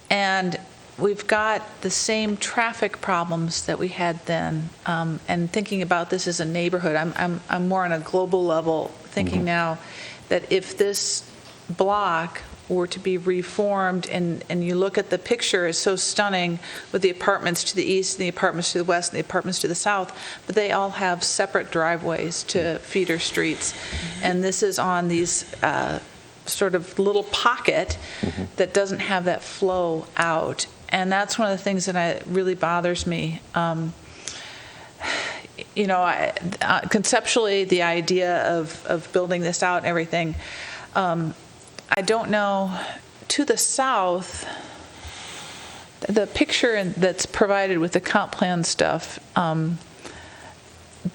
and we've got the same traffic problems that we had then. And thinking about this as a neighborhood, I'm more on a global level, thinking now that if this block were to be reformed, and you look at the picture, is so stunning with the apartments to the east and the apartments to the west and the apartments to the south, but they all have separate driveways to feeder streets. And this is on these sort of little pocket that doesn't have that flow out. And that's one of the things that really bothers me. Conceptually, the idea of building this out and everything, I don't know, to the south, the picture that's provided with the comp plan stuff,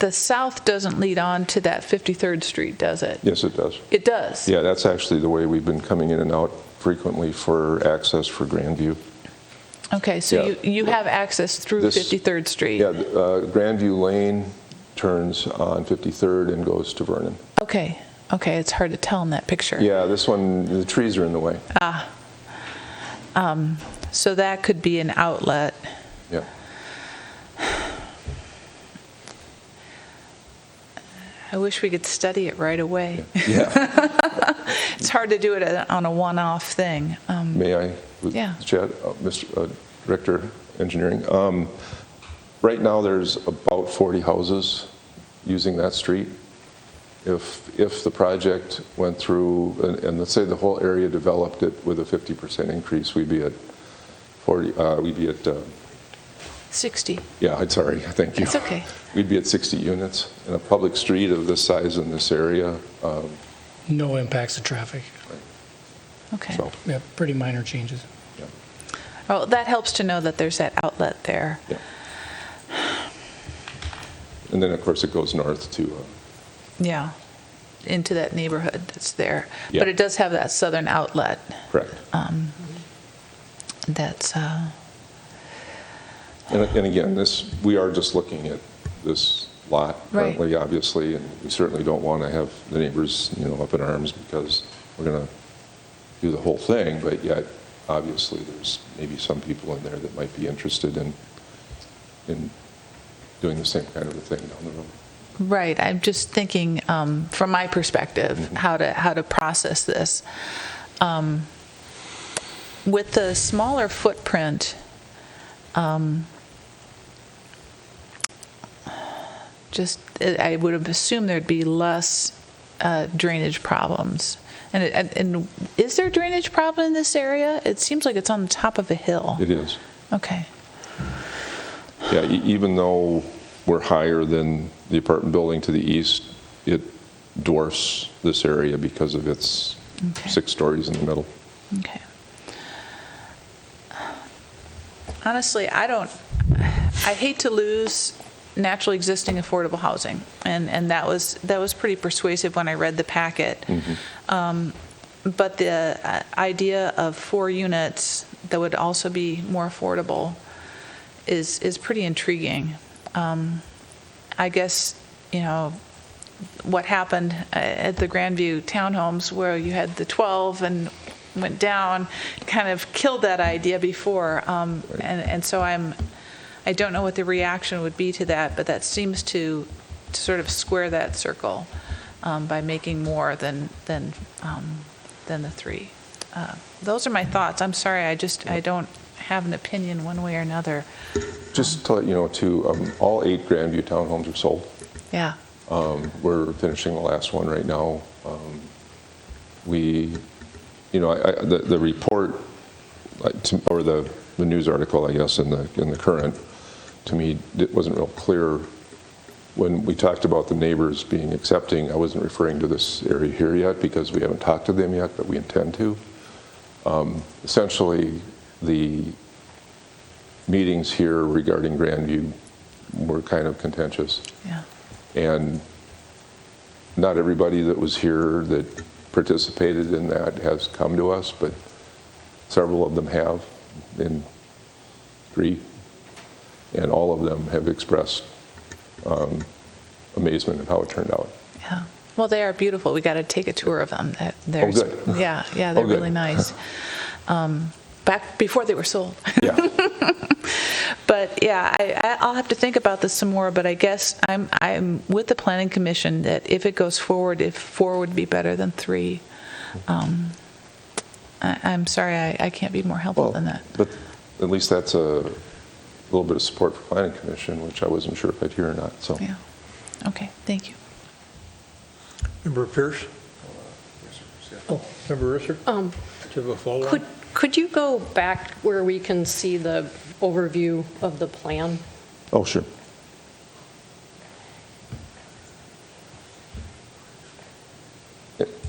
the south doesn't lead on to that 53rd Street, does it?
Yes, it does.
It does?
Yeah, that's actually the way we've been coming in and out frequently for access for Grandview.
Okay, so you have access through 53rd Street?
Yeah, Grandview Lane turns on 53rd and goes to Vernon.
Okay, it's hard to tell in that picture.
Yeah, this one, the trees are in the way.
So that could be an outlet.
Yeah.
I wish we could study it right away.
Yeah.
It's hard to do it on a one-off thing.
May I?
Yeah.
Chad, Mr. Director, Engineering. Right now, there's about 40 houses using that street. If the project went through, and let's say the whole area developed it with a 50% increase, we'd be at 40. We'd be at
60.
Yeah, I'm sorry. Thank you.
It's okay.
We'd be at 60 units in a public street of this size in this area.
No impacts to traffic.
Okay.
So,
Yeah, pretty minor changes.
yeah.
Well, that helps to know that there's that outlet there.
Yeah. And then, of course, it goes north to.
Yeah, into that neighborhood that's there.
Yeah.
But it does have that southern outlet.
Correct.
That's.
And again, we are just looking at this lot
Right.
currently, obviously, and we certainly don't want to have the neighbors, up in arms because we're going to do the whole thing. But yet, obviously, there's maybe some people in there that might be interested in doing the same kind of a thing down the road.
Right. I'm just thinking from my perspective how to process this. With the smaller footprint, I would have assumed there'd be less drainage problems. And is there a drainage problem in this area? It seems like it's on the top of a hill.
It is.
Okay.
Yeah, even though we're higher than the apartment building to the east, dwarfs this area because of its 6 stories in the middle.
Okay. Honestly, I hate to lose naturally existing affordable housing, and that was pretty persuasive when I read the packet. But the idea of 4 units that would also be more affordable is pretty intriguing. I guess, what happened at the Grandview townhomes where you had the 12 and went down kind of killed that idea before. And so I don't know what the reaction would be to that, but that seems to sort of square that circle by making more than the 3. Those are my thoughts. I'm sorry, I don't have an opinion one way or another.
Just to let you know, too, all 8 Grandview townhomes are sold.
Yeah.
We're finishing the last one right now. The report, or the news article, I guess, in the Current, to me, it wasn't real clear. When we talked about the neighbors being accepting, I wasn't referring to this area here yet because we haven't talked to them yet, but we intend to. Essentially, the meetings here regarding Grandview were kind of contentious.
Yeah.
And not everybody that was here that participated in that has come to us, but several of them have in 3, and all of them have expressed amazement at how it turned out.
Yeah. Well, they are beautiful. We got to take a tour of them.
Good.
Yeah, they're
Good.
really nice. Back before they were sold.
Yeah.
But yeah, I'll have to think about this some more. But I guess I'm with the Planning Commission that if it goes forward, if 4 would be better than 3. I'm sorry, I can't be more helpful than that.
But at least that's a little bit of support for Planning Commission, which I wasn't sure if I'd hear or not. So.
Yeah. Okay. Thank you.
Member Pierce? Oh, Member Risser? Do you have a follow-on?
Could you go back where we can see the overview of the plan?
Oh, sure.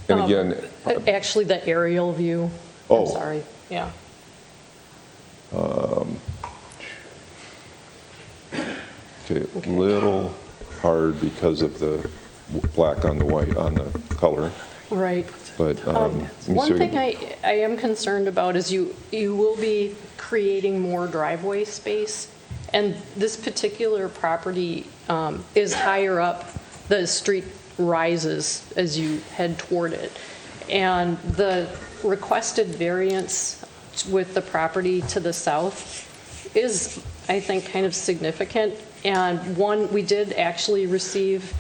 And again,
Actually, the aerial view.
Oh.
I'm sorry. Yeah.
Okay, a little hard because of the black on the white on the color.
Right.
But let me see
One
if I
thing
can-
I am concerned about is you will be creating more driveway space, and this particular property is higher up. The street rises as you head toward it. And the requested variance with the property to the south is, I think, kind of significant. And we did actually receive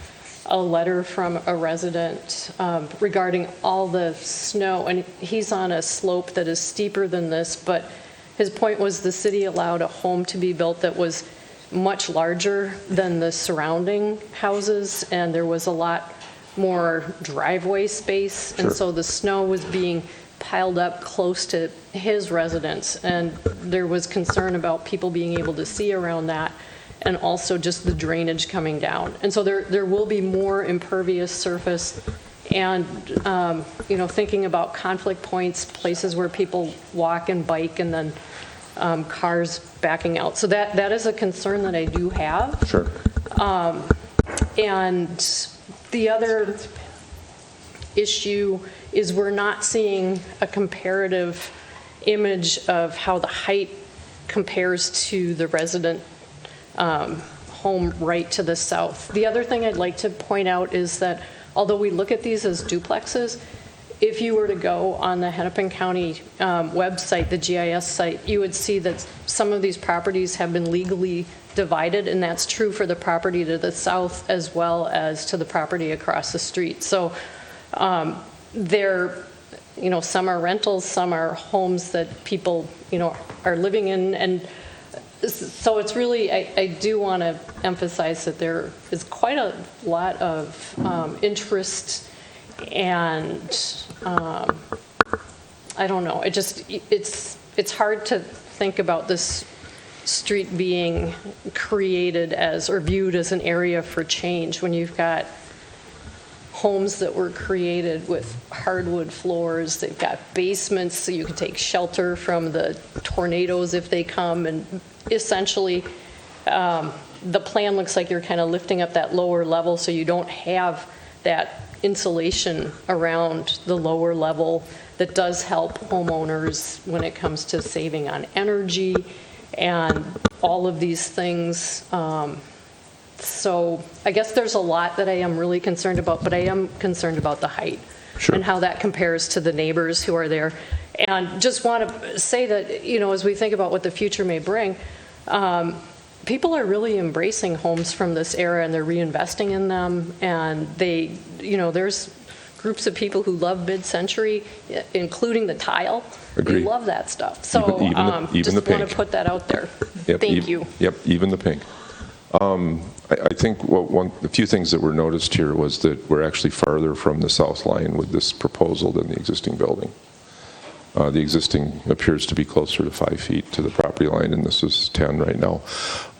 a letter from a resident regarding all the snow, and he's on a slope that is steeper than this, but his point was the city allowed a home to be built that was much larger than the surrounding houses, and there was a lot more driveway space, and so the snow was being piled up close to his residence, and there was concern about people being able to see around that, and also just the drainage coming down. And so there will be more impervious surface, and thinking about conflict points, places where people walk and bike, and then cars backing out. So that is a concern that I do have.
Sure.
And the other issue is we're not seeing a comparative image of how the height compares to the resident home right to the south. The other thing I'd like to point out is that although we look at these as duplexes, if you were to go on the Hennepin County website, the GIS site, you would see that some of these properties have been legally divided, and that's true for the property to the south as well as to the property across the street. So some are rentals, some are homes that people, are living in, and so it's really, I do want to emphasize that there is quite a lot of interest, and I don't know, it's hard to think about this street being created as or viewed as an area for change when you've got homes that were created with hardwood floors. They've got basements so you can take shelter from the tornadoes if they come. And essentially, the plan looks like you're kind of lifting up that lower level so you don't have that insulation around the lower level. That does help homeowners when it comes to saving on energy and all of these things. So I guess there's a lot that I am really concerned about, but I am concerned about the height and how that compares to the neighbors who are there. And just want to say that, you know, as we think about what the future may bring, people are really embracing homes from this era and they're reinvesting in them. And they, you know, there's groups of people who love mid-century, including the tile.
Agree.
They love that stuff. So
even
just
the
want to put that out there.
Yep,
Thank you.
Yep, even the pink. I think a few things that were noticed here was that we're actually farther from the south line with this proposal than the existing building. The existing appears to be closer to 5 feet to the property line, and this is 10 right now.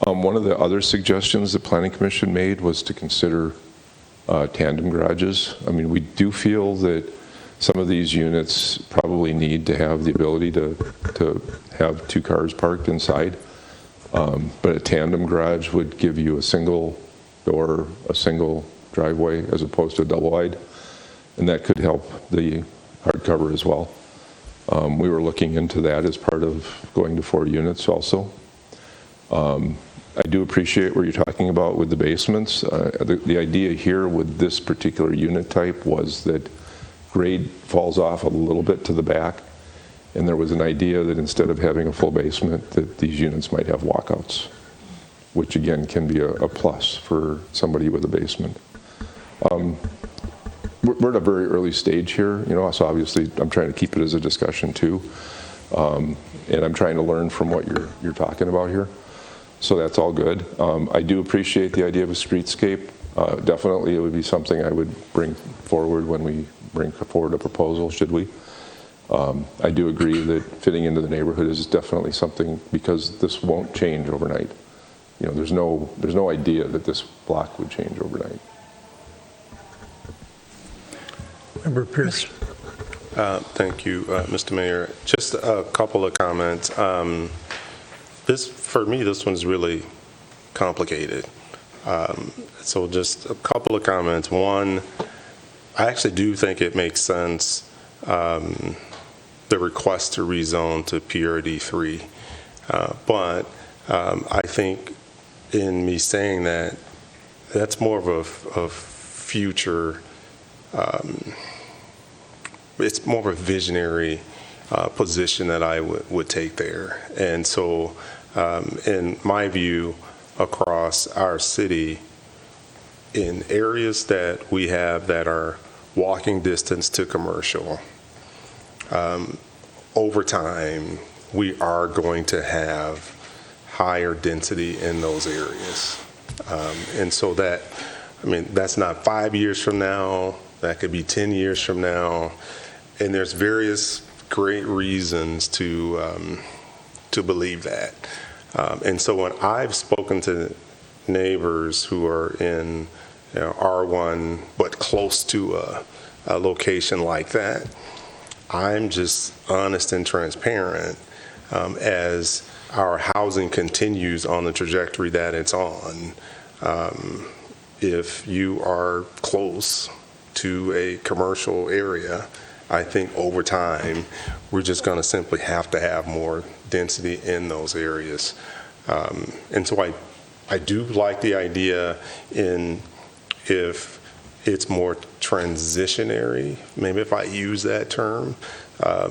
One of the other suggestions the Planning Commission made was to consider tandem garages. I mean, we do feel that some of these units probably need to have the ability to have 2 cars parked inside. But a tandem garage would give you a single door, a single driveway, as opposed to a double wide. And that could help the hardcover as well. We were looking into that as part of going to 4 units also. I do appreciate what you're talking about with the basements. The idea here with this particular unit type was that grade falls off a little bit to the back, and there was an idea that instead of having a full basement, that these units might have walkouts, which again can be a plus for somebody with a basement. We're at a very early stage here, you know, so obviously I'm trying to keep it as a discussion too, and I'm trying to learn from what you're talking about here. So that's all good. I do appreciate the idea of a streetscape. Definitely it would be something I would bring forward when we bring forward a proposal, should we. I do agree that fitting into the neighborhood is definitely something, because this won't change overnight. You know, there's no idea that this block would change overnight.
Member Pierce.
Thank you, Mr. Mayor. Just a couple of comments. For me, this one's really complicated. So just a couple of comments. One, I actually do think it makes sense, the request to rezone to PRD 3. But I think in me saying that, that's more of a future, it's more of a visionary position that I would take there. And so in my view, across our city, in areas that we have that are walking distance to commercial, over time, we are going to have higher density in those areas. And so that, I mean, that's not 5 years from now, that could be 10 years from now. And there's various great reasons to believe that. And so when I've spoken to neighbors who are in, you know, R1, but close to a location like that, I'm just honest and transparent as our housing continues on the trajectory that it's on. If you are close to a commercial area, I think over time, we're just going to simply have to have more density in those areas. And so I do like the idea in if it's more transitionary, maybe if I use that term.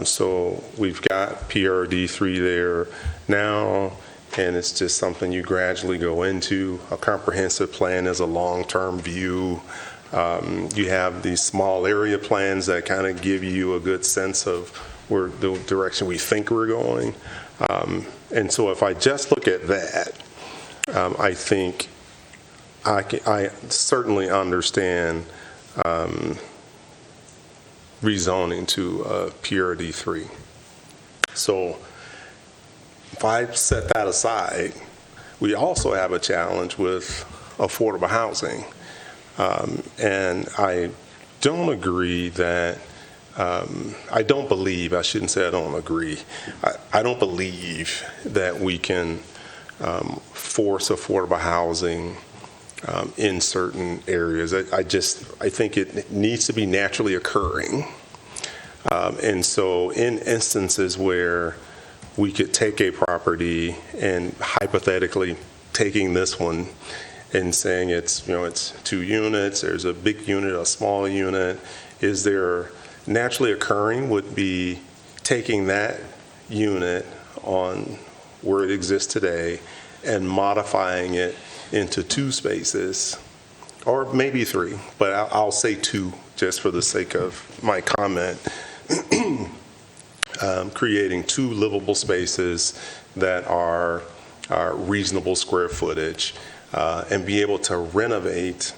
So we've got PRD 3 there now, and it's just something you gradually go into. A comprehensive plan is a long-term view. You have these small area plans that kind of give you a good sense of where the direction we think we're going. And so if I just look at that, I think I certainly understand rezoning to PRD 3. So if I set that aside, we also have a challenge with affordable housing. And I don't agree that, I don't believe, I shouldn't say I don't agree, I don't believe that we can force affordable housing in certain areas. I think it needs to be naturally occurring. And so in instances where we could take a property and hypothetically taking this one and saying it's 2 units, there's a big unit, a small unit, is there naturally occurring would be taking that unit on where it exists today and modifying it into 2 spaces, or maybe 3, but I'll say 2 just for the sake of my comment. Creating 2 livable spaces that are reasonable square footage, and be able to renovate,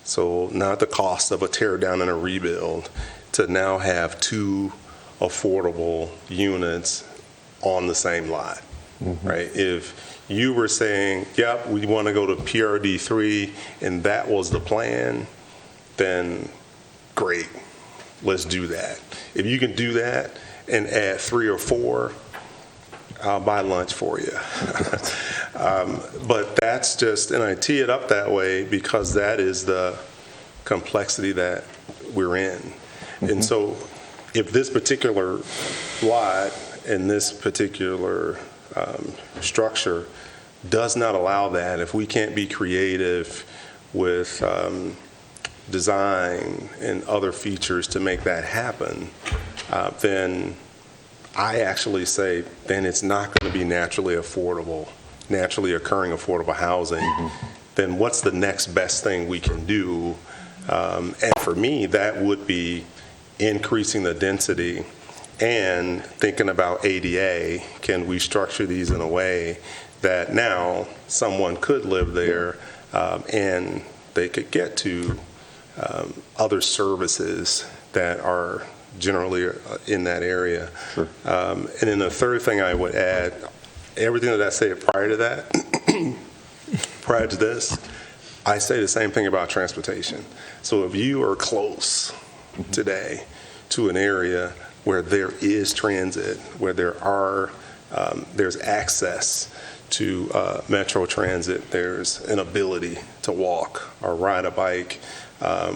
so not the cost of a tear down and a rebuild, to now have 2 affordable units on the same lot, right? If you were saying, yep, we want to go to PRD 3, and that was the plan, then great, let's do that. If you can do that and add 3 or 4, I'll buy lunch for you. But that's just, and I tee it up that way because that is the complexity that we're in. And so if this particular lot and this particular structure does not allow that, if we can't be creative with design and other features to make that happen, then I actually say then it's not going to be naturally occurring affordable housing. Then what's the next best thing we can do? And for me, that would be increasing the density and thinking about ADA. Can we structure these in a way that now someone could live there and they could get to other services that are generally in that area. Sure. And then the third thing I would add, everything that I said prior to that, prior to this, I say the same thing about transportation. So if you are close today to an area where there is transit, where there's access to Metro Transit, there's an ability to walk or ride a bike,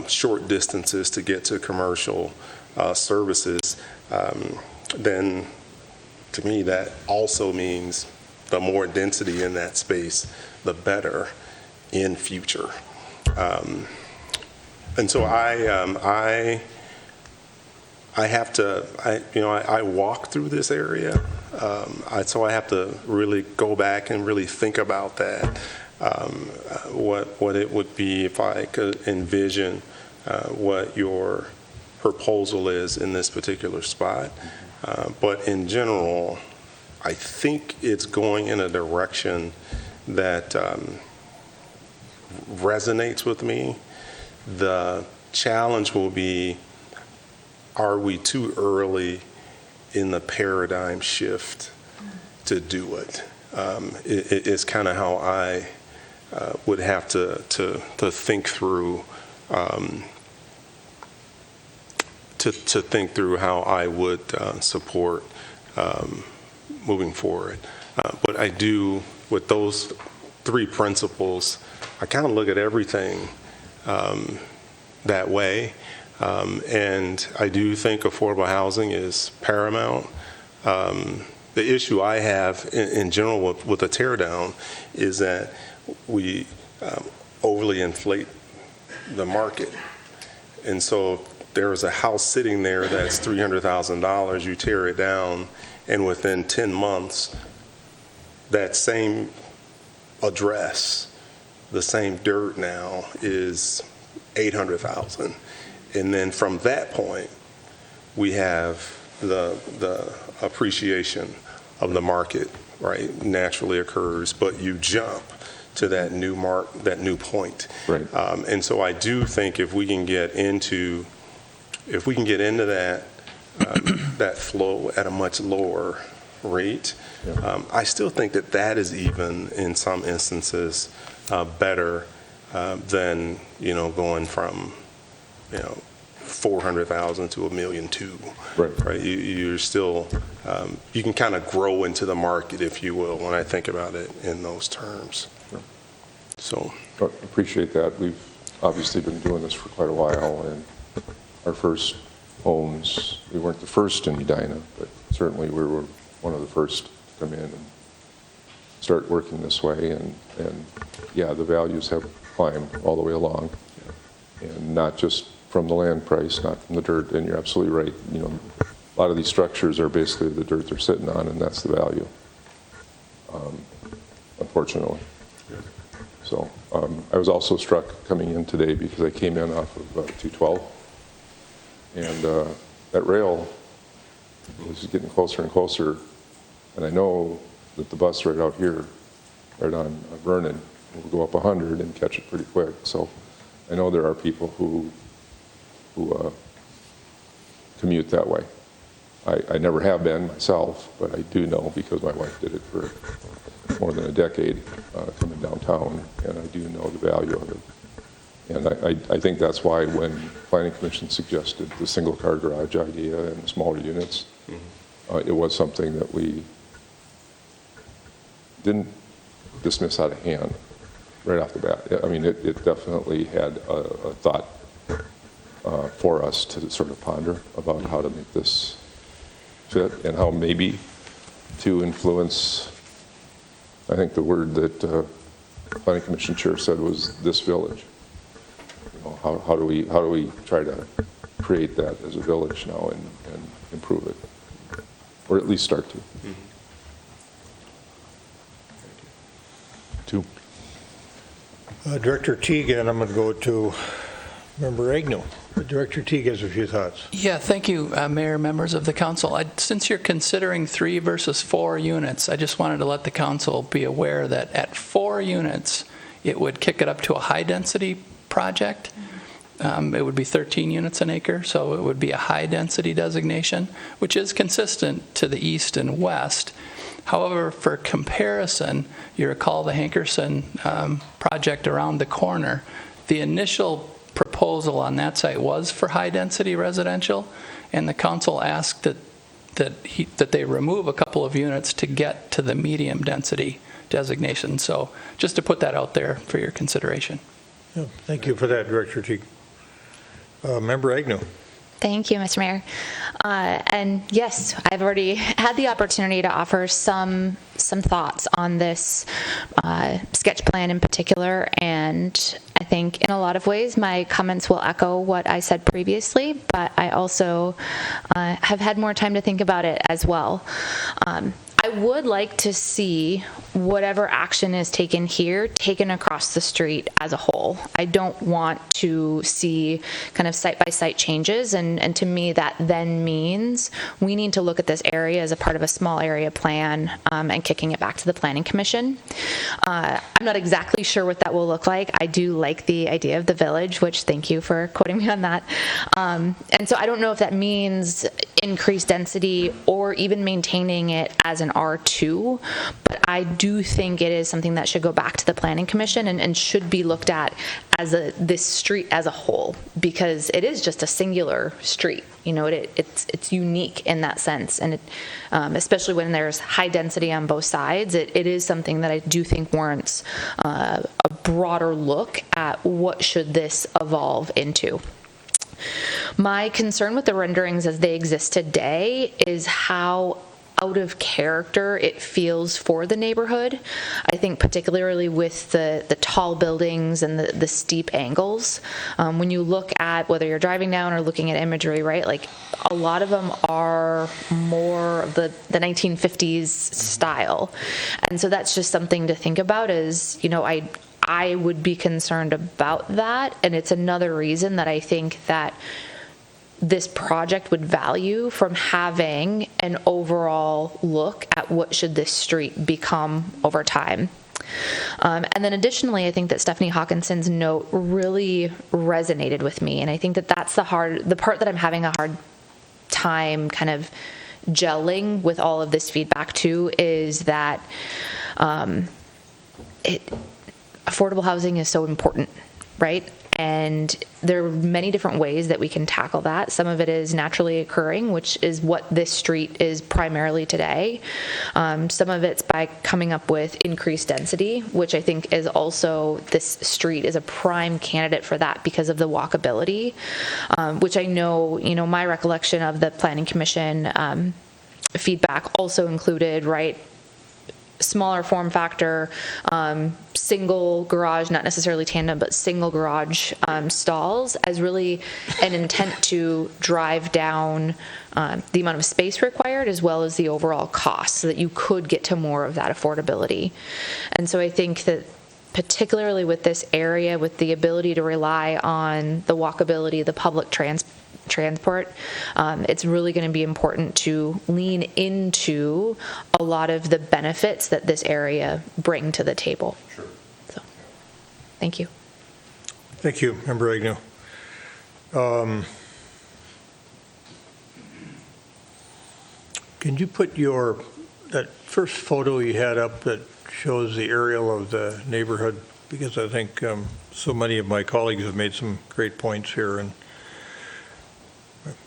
short distances to get to commercial services, then to me that also means the more density in that space, the better in future. And so I walk through this area, so I have to really go back and really think about that, what it would be if I could envision what your proposal is in this particular spot. But in general, I think it's going in a direction that resonates with me. The challenge will be, are we too early in the paradigm shift to do it? It's kind of how I would have to think through to think through how I would support moving forward. But I do, with those 3 principles, I kind of look at everything that way. And I do think affordable housing is paramount. The issue I have in general with a tear down is that we overly inflate the market. And so if there is a house sitting there that's $300,000, you tear it down, and within 10 months, that same address, the same dirt now is $800,000. And then from that point, we have the appreciation of the market, right, naturally occurs, but you jump to that new point.
Right.
And so I do think if we can get into that that flow at a much lower rate, I still think that is even in some instances better than going from 400,000 to $1.2 million.
Right.
You're still, you can kind of grow into the market, if you will, when I think about it in those terms. So.
Appreciate that. We've obviously been doing this for quite a while, and our first homes, we weren't the first in Edina, but certainly we were one of the first to come in and start working this way. And yeah, the values have climbed all the way along, and not just from the land price, not from the dirt. And you're absolutely right. You know, a lot of these structures are basically the dirt they're sitting on, and that's the value, unfortunately. So I was also struck coming in today because I came in off of 212, and that rail was getting closer and closer, and I know that the bus right out here, right on Vernon, will go up 100 and catch it pretty quick. So I know there are people who commute that way. I never have been myself, but I do know because my wife did it for more than a decade, coming downtown, and I do know the value of it. And I think that's why when Planning Commission suggested the single-car garage idea and the smaller units, it was something that we didn't dismiss out of hand right off the bat. I mean, it definitely had a thought for us to sort of ponder about how to make this fit and how maybe to influence. I think the word that Planning Commission Chair said was this village. You know, how do we try to create that as a village now and improve it, or at least start to. Two.
Director Teague, and I'm going to go to Member Agnew. Director Teague has a few thoughts.
Yeah, thank you, Mayor, members of the council. Since you're considering 3 versus 4 units, I just wanted to let the council be aware that at 4 units, it would kick it up to a high-density project. It would be 13 units an acre, so it would be a high-density designation, which is consistent to the east and west. However, for comparison, you recall the Hankerson project around the corner. The initial proposal on that site was for high-density residential, and the council asked that they remove a couple of units to get to the medium-density designation. So just to put that out there for your consideration.
Yeah, thank you for that, Director Teague. Member Agnew.
Thank you, Mr. Mayor. And yes, I've already had the opportunity to offer some thoughts on this sketch plan in particular, and I think in a lot of ways my comments will echo what I said previously, but I also have had more time to think about it as well. I would like to see whatever action is taken here taken across the street as a whole. I don't want to see kind of site-by-site changes, and to me that then means we need to look at this area as a part of a small area plan and kicking it back to the Planning Commission. I'm not exactly sure what that will look like. I do like the idea of the village, which thank you for quoting me on that. And so I don't know if that means increased density or even maintaining it as an R2, but I do think it is something that should go back to the Planning Commission and should be looked at as this street as a whole, because it is just a singular street. You know, it's unique in that sense, and especially when there's high density on both sides, it is something that I do think warrants a broader look at what should this evolve into. My concern with the renderings as they exist today is how out of character it feels for the neighborhood. I think particularly with the tall buildings and the steep angles. When you look at whether you're driving down or looking at imagery, right, like a lot of them are more of the 1950s style. And so that's just something to think about is, you know, I would be concerned about that. And it's another reason that I think that this project would value from having an overall look at what should this street become over time. And then additionally, I think that Stephanie Hawkinson's note really resonated with me. And I think that that's the part that I'm having a hard time kind of gelling with all of this feedback too, is that affordable housing is so important. right? And there are many different ways that we can tackle that. Some of it is naturally occurring, which is what this street is primarily today. Some of it's by coming up with increased density, which I think is also, this street is a prime candidate for that because of the walkability, which I know, my recollection of the Planning Commission feedback also included, right, smaller form factor, single garage, not necessarily tandem, but single garage stalls as really an intent to drive down the amount of space required as well as the overall cost so that you could get to more of that affordability. And so I think that particularly with this area, with the ability to rely on the walkability, the public transport, it's really going to be important to lean into a lot of the benefits that this area bring to the table.
Sure.
So, thank you.
Thank you, Member Agnew. Can you put that first photo you had up that shows the aerial of the neighborhood? Because I think so many of my colleagues have made some great points here, and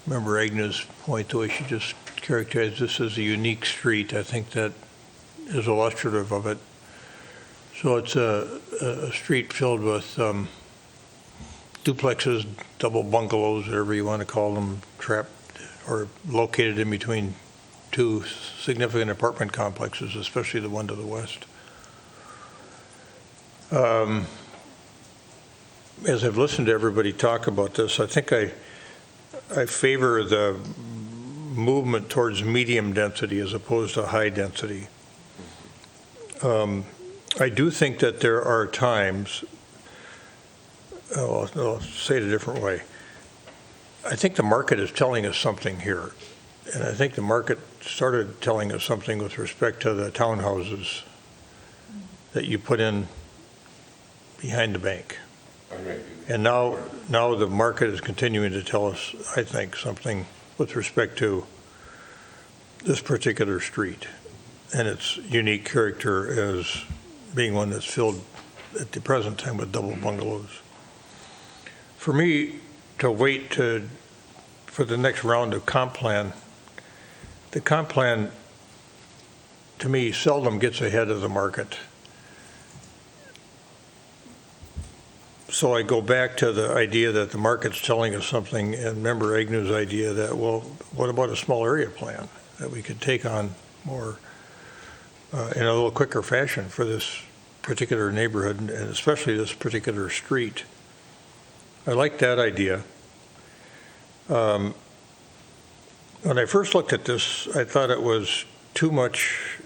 Member Agnew's point, the way she just characterized this as a unique street, I think that is illustrative of it. So it's a street filled with duplexes, double bungalows, whatever you want to call them, trapped or located in between two significant apartment complexes, especially the one to the west. As I've listened to everybody talk about this, I think I favor the movement towards medium density as opposed to high density. I do think that there are times, I'll say it a different way. I think the market is telling us something here. And I think the market started telling us something with respect to the townhouses that you put in behind the bank. And now the market is continuing to tell us, I think, something with respect to this particular street and its unique character as being one that's filled at the present time with double bungalows. For me to wait for the next round of comp plan, the comp plan to me seldom gets ahead of the market. So I go back to the idea that the market's telling us something, and Member Agnew's idea that, well, what about a small area plan that we could take on more in a little quicker fashion for this particular neighborhood, and especially this particular street. I like that idea. When I first looked at this, I thought it was too much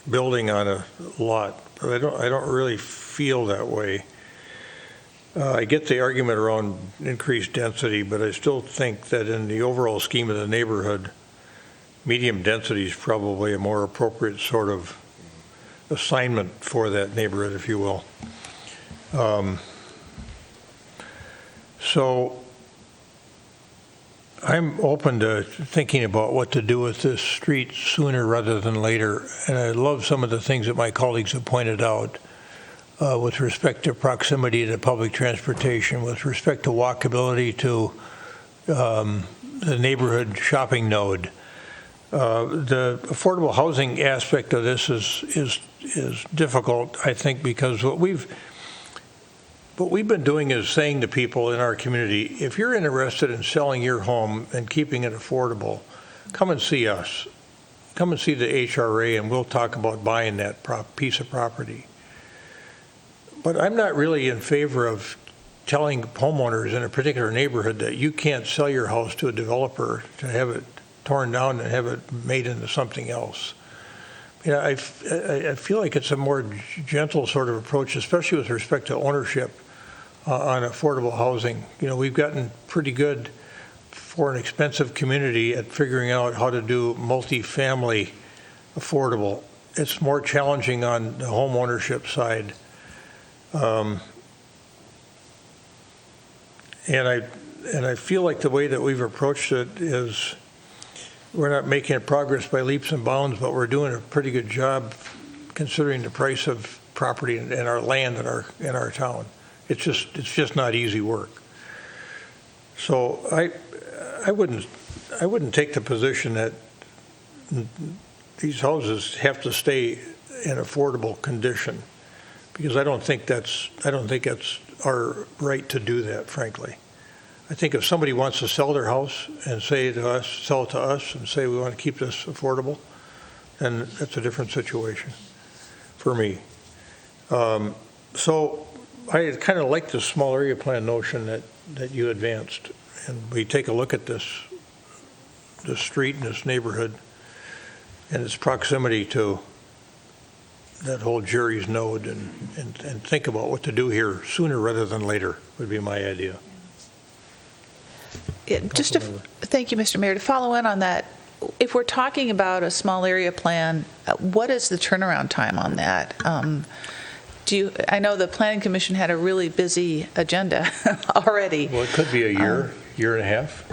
building on a lot, but I don't really feel that way. I get the argument around increased density, but I still think that in the overall scheme of the neighborhood, medium density is probably a more appropriate sort of assignment for that neighborhood, if you will. So I'm open to thinking about what to do with this street sooner rather than later, and I love some of the things that my colleagues have pointed out with respect to proximity to public transportation, with respect to walkability to the neighborhood shopping node. The affordable housing aspect of this is difficult, I think, because what we've been doing is saying to people in our community, if you're interested in selling your home and keeping it affordable, come and see us. Come and see the HRA, and we'll talk about buying that piece of property. But I'm not really in favor of telling homeowners in a particular neighborhood that you can't sell your house to a developer to have it torn down and have it made into something else. I feel like it's a more gentle sort of approach, especially with respect to ownership on affordable housing. We've gotten pretty good for an expensive community at figuring out how to do multifamily affordable. It's more challenging on the home ownership side. And I feel like the way that we've approached it is we're not making progress by leaps and bounds, but we're doing a pretty good job considering the price of property and our land in our town. It's just not easy work. So I wouldn't take the position that these houses have to stay in affordable condition, because I don't think that's our right to do that, frankly. I think if somebody wants to sell their house and sell it to us and say we want to keep this affordable, then that's a different situation for me. So I kind of like the small area plan notion that you advanced, and we take a look at this street and this neighborhood and its proximity to that whole Jerry's node, and think about what to do here sooner rather than later would be my idea.
Thank you, Mr. Mayor. To follow in on that, if we're talking about a small area plan, what is the turnaround time on that? I know the Planning Commission had a really busy agenda already.
Well, it could be a year and a half.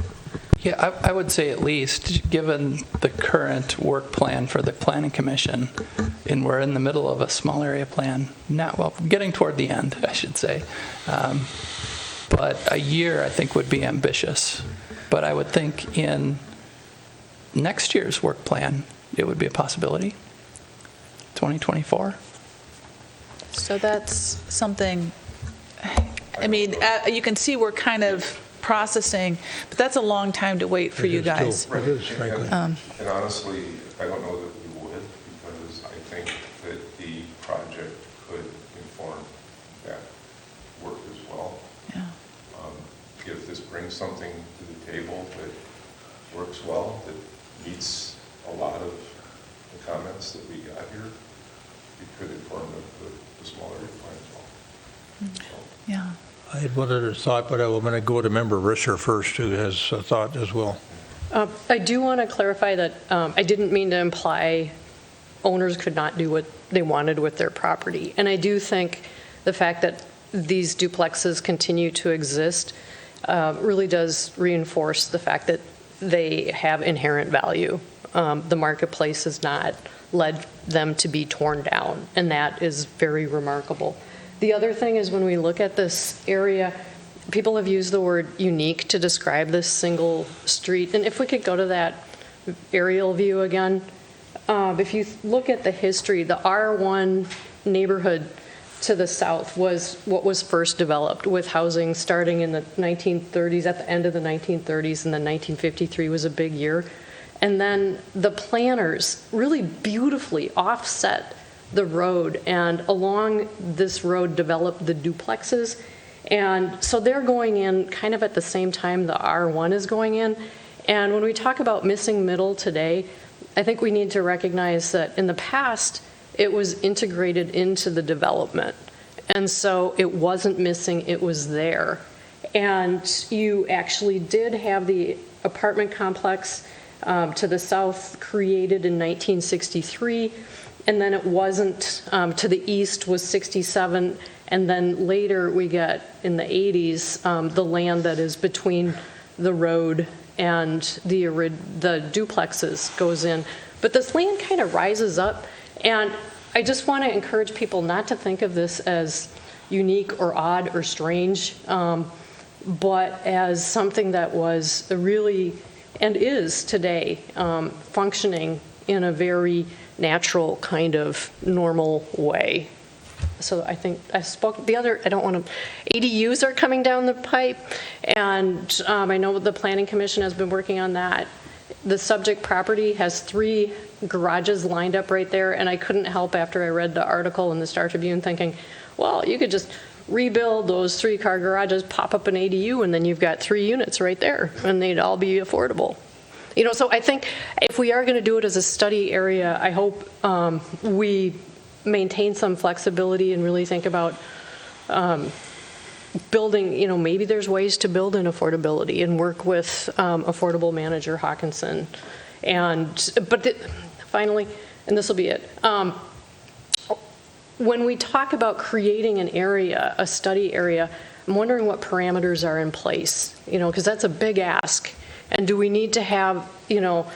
Yeah, I would say at least, given the current work plan for the Planning Commission, and we're in the middle of a small area plan, getting toward the end, I should say. But a year, I think, would be ambitious. But I would think in next year's work plan, it would be a possibility, 2024.
So that's something, I mean, you can see we're kind of processing, but that's a long time to wait for you guys.
It is, frankly. And honestly, I don't know that we would, because I think that the project could inform that work as well.
Yeah.
If this brings something to the table that works well, that meets a lot of the comments that we got here, it could inform the smaller plan as well.
Yeah.
I had one other thought, but I'm going to go to Member Risser first, who has a thought as well.
I do want to clarify that I didn't mean to imply owners could not do what they wanted with their property. And I do think the fact that these duplexes continue to exist really does reinforce the fact that they have inherent value. The marketplace has not led them to be torn down, and that is very remarkable. The other thing is, when we look at this area, people have used the word unique to describe this single street. And if we could go to that aerial view again, if you look at the history, the R1 neighborhood to the south was what was first developed, with housing starting in the 1930s, at the end of the 1930s, and then 1953 was a big year. And then the planners really beautifully offset the road, and along this road developed the duplexes. And so they're going in kind of at the same time the R1 is going in. And when we talk about missing middle today, I think we need to recognize that in the past, it was integrated into the development. And so it wasn't missing, it was there. And you actually did have the apartment complex to the south created in 1963. And then it wasn't, to the east was 67, and then later we get, in the 80s, the land that is between the road and the duplexes goes in. But this land kind of rises up, and I just want to encourage people not to think of this as unique or odd or strange, but as something that was really, and is today, functioning in a very natural kind of normal way. So I think I spoke, I don't want to, ADUs are coming down the pipe, and I know the Planning Commission has been working on that. The subject property has 3 garages lined up right there, and I couldn't help, after I read the article in the Star Tribune, thinking, well, you could just rebuild those 3-car garages, pop up an ADU, and then you've got 3 units right there, and they'd all be affordable. You know, so I think if we are going to do it as a study area, I hope we maintain some flexibility and really think about building, you know, maybe there's ways to build in affordability and work with affordable manager Hawkinson. Finally, and this will be it, when we talk about creating an area, a study area, I'm wondering what parameters are in place, you know, because that's a big ask. And do we need to have, you know,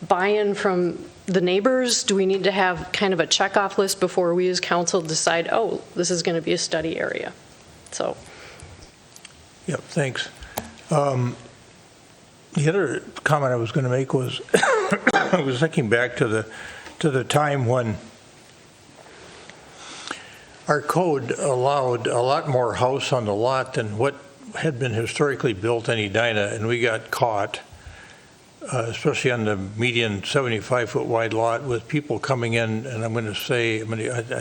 buy-in from the neighbors? Do we need to have kind of a checkoff list before we as council decide, oh, this is going to be a study area?
So,
Yep, thanks. The other comment I was going to make was, I was thinking back to the time when our code allowed a lot more house on the lot than what had been historically built in Edina, and we got caught, especially on the median 75-foot wide lot, with people coming in, and I'm going to say, I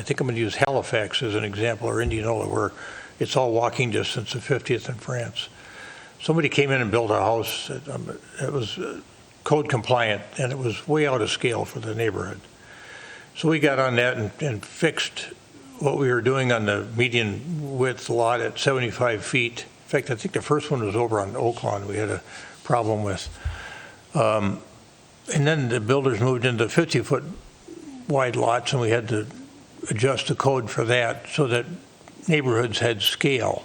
think I'm going to use Halifax as an example, or Indianola, where it's all walking distance of 50th and France. Somebody came in and built a house that was code compliant, and it was way out of scale for the neighborhood. So we got on that and fixed what we were doing on the median width lot at 75 feet. In fact, I think the first one was over on Oak Lawn we had a problem with. And then the builders moved into 50-foot wide lots, and we had to adjust the code for that so that neighborhoods had scale.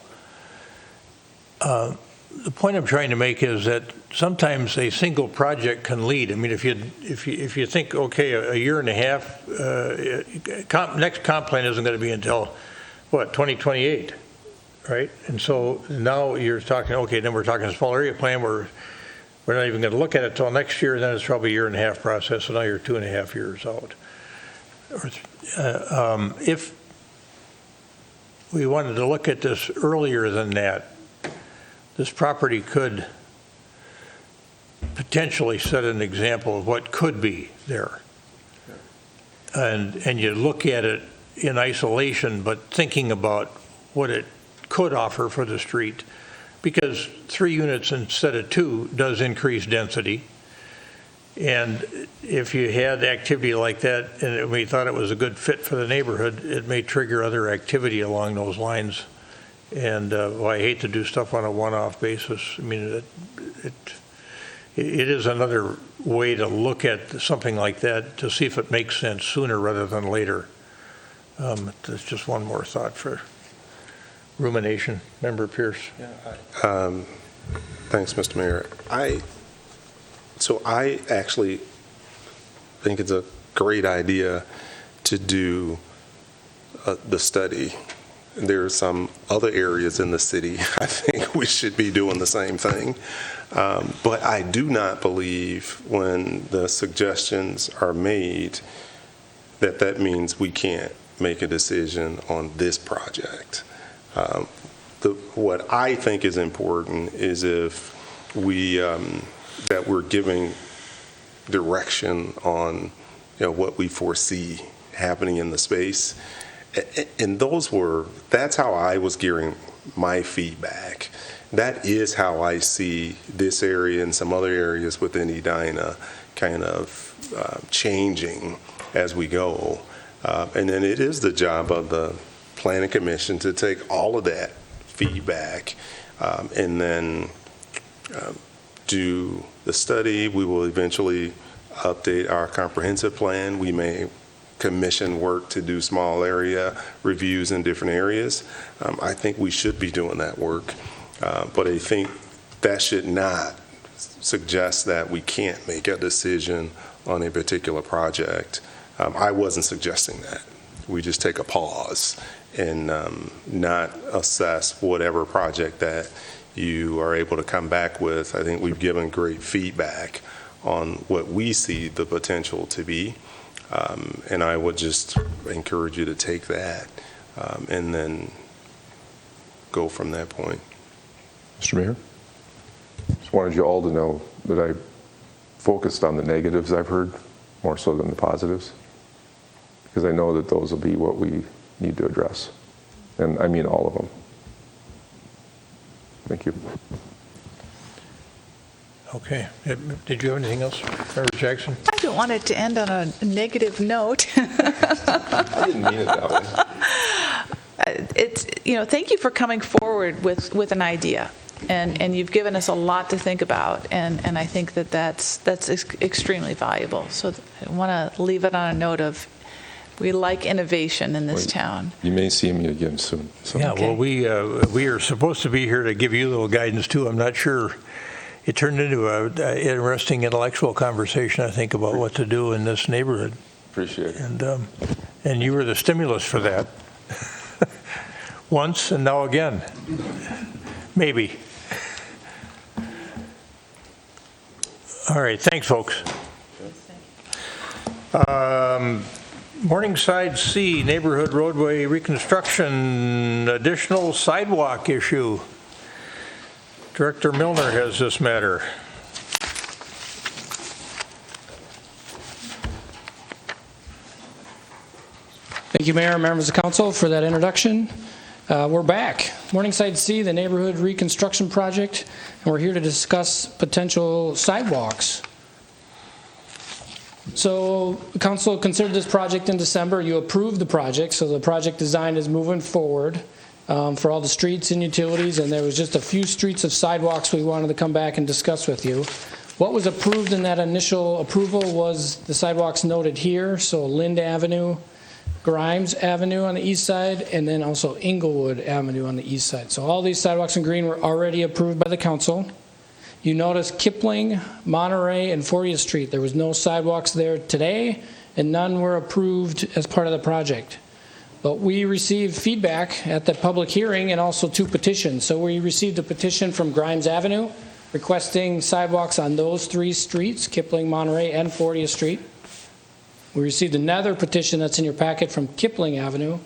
The point I'm trying to make is that sometimes a single project can lead. I mean, if you think, okay, a year and a half, next comp plan isn't going to be until what, 2028, right? And so now you're talking, okay, then we're talking a small area plan where we're not even going to look at it till next year, and then it's probably a year and a half process. So now you're 2.5 years out. If we wanted to look at this earlier than that, this property could potentially set an example of what could be there. And you look at it in isolation, but thinking about what it could offer for the street, because 3 units instead of 2 does increase density. And if you had activity like that and we thought it was a good fit for the neighborhood, it may trigger other activity along those lines. And well, I hate to do stuff on a one-off basis. I mean, it is another way to look at something like that to see if it makes sense sooner rather than later. That's just one more thought for rumination. Member Pierce.
Yeah, thanks, Mr. Mayor. So I actually think it's a great idea to do the study. There are some other areas in the city I think we should be doing the same thing. But I do not believe when the suggestions are made that means we can't make a decision on this project. What I think is important is if we that we're giving direction on what we foresee happening in the space. And that's how I was gearing my feedback. That is how I see this area and some other areas within Edina kind of changing as we go. And then it is the job of the Planning Commission to take all of that feedback and then do the study. We will eventually update our comprehensive plan. We may commission work to do small area reviews in different areas. I think we should be doing that work, but I think that should not suggest that we can't make a decision on a particular project. I wasn't suggesting that. We just take a pause and not assess whatever project that you are able to come back with. I think we've given great feedback on what we see the potential to be. And I would just encourage you to take that and then go from that point.
Mr. Mayor, just wanted you all to know that I focused on the negatives I've heard more so than the positives, because I know that those will be what we need to address. And I mean all of them. Thank you.
Okay. Did you have anything else, Member Jackson?
I don't want it to end on a negative note.
I didn't mean it that way.
It's, thank you for coming forward with an idea. And you've given us a lot to think about, and I think that's extremely valuable. So I want to leave it on a note of we like innovation in this town.
You may see me again soon. So.
Yeah,
Okay.
well, we are supposed to be here to give you a little guidance too. I'm not sure. It turned into an interesting intellectual conversation, I think, about what to do in this neighborhood.
Appreciate it.
And you were the stimulus for that. once and now again. Maybe. All right, thanks, folks. Morningside C, neighborhood roadway reconstruction, additional sidewalk issue. Director Milner has this matter.
Thank you, Mayor and members of council, for that introduction. We're back. Morningside C, the neighborhood reconstruction project, and we're here to discuss potential sidewalks. So council considered this project in December. You approved the project, so the project design is moving forward for all the streets and utilities, and there was just a few streets of sidewalks we wanted to come back and discuss with you. What was approved in that initial approval was the sidewalks noted here, so Lind Avenue, Grimes Avenue on the east side, and then also Inglewood Avenue on the east side. So all these sidewalks in green were already approved by the council. You notice Kipling, Monterey, and 40th Street. There was no sidewalks there today, and none were approved as part of the project. But we received feedback at the public hearing and also 2 petitions. So we received a petition from Grimes Avenue requesting sidewalks on those 3 streets, Kipling, Monterey, and 40th Street. We received another petition that's in your packet from Kipling Avenue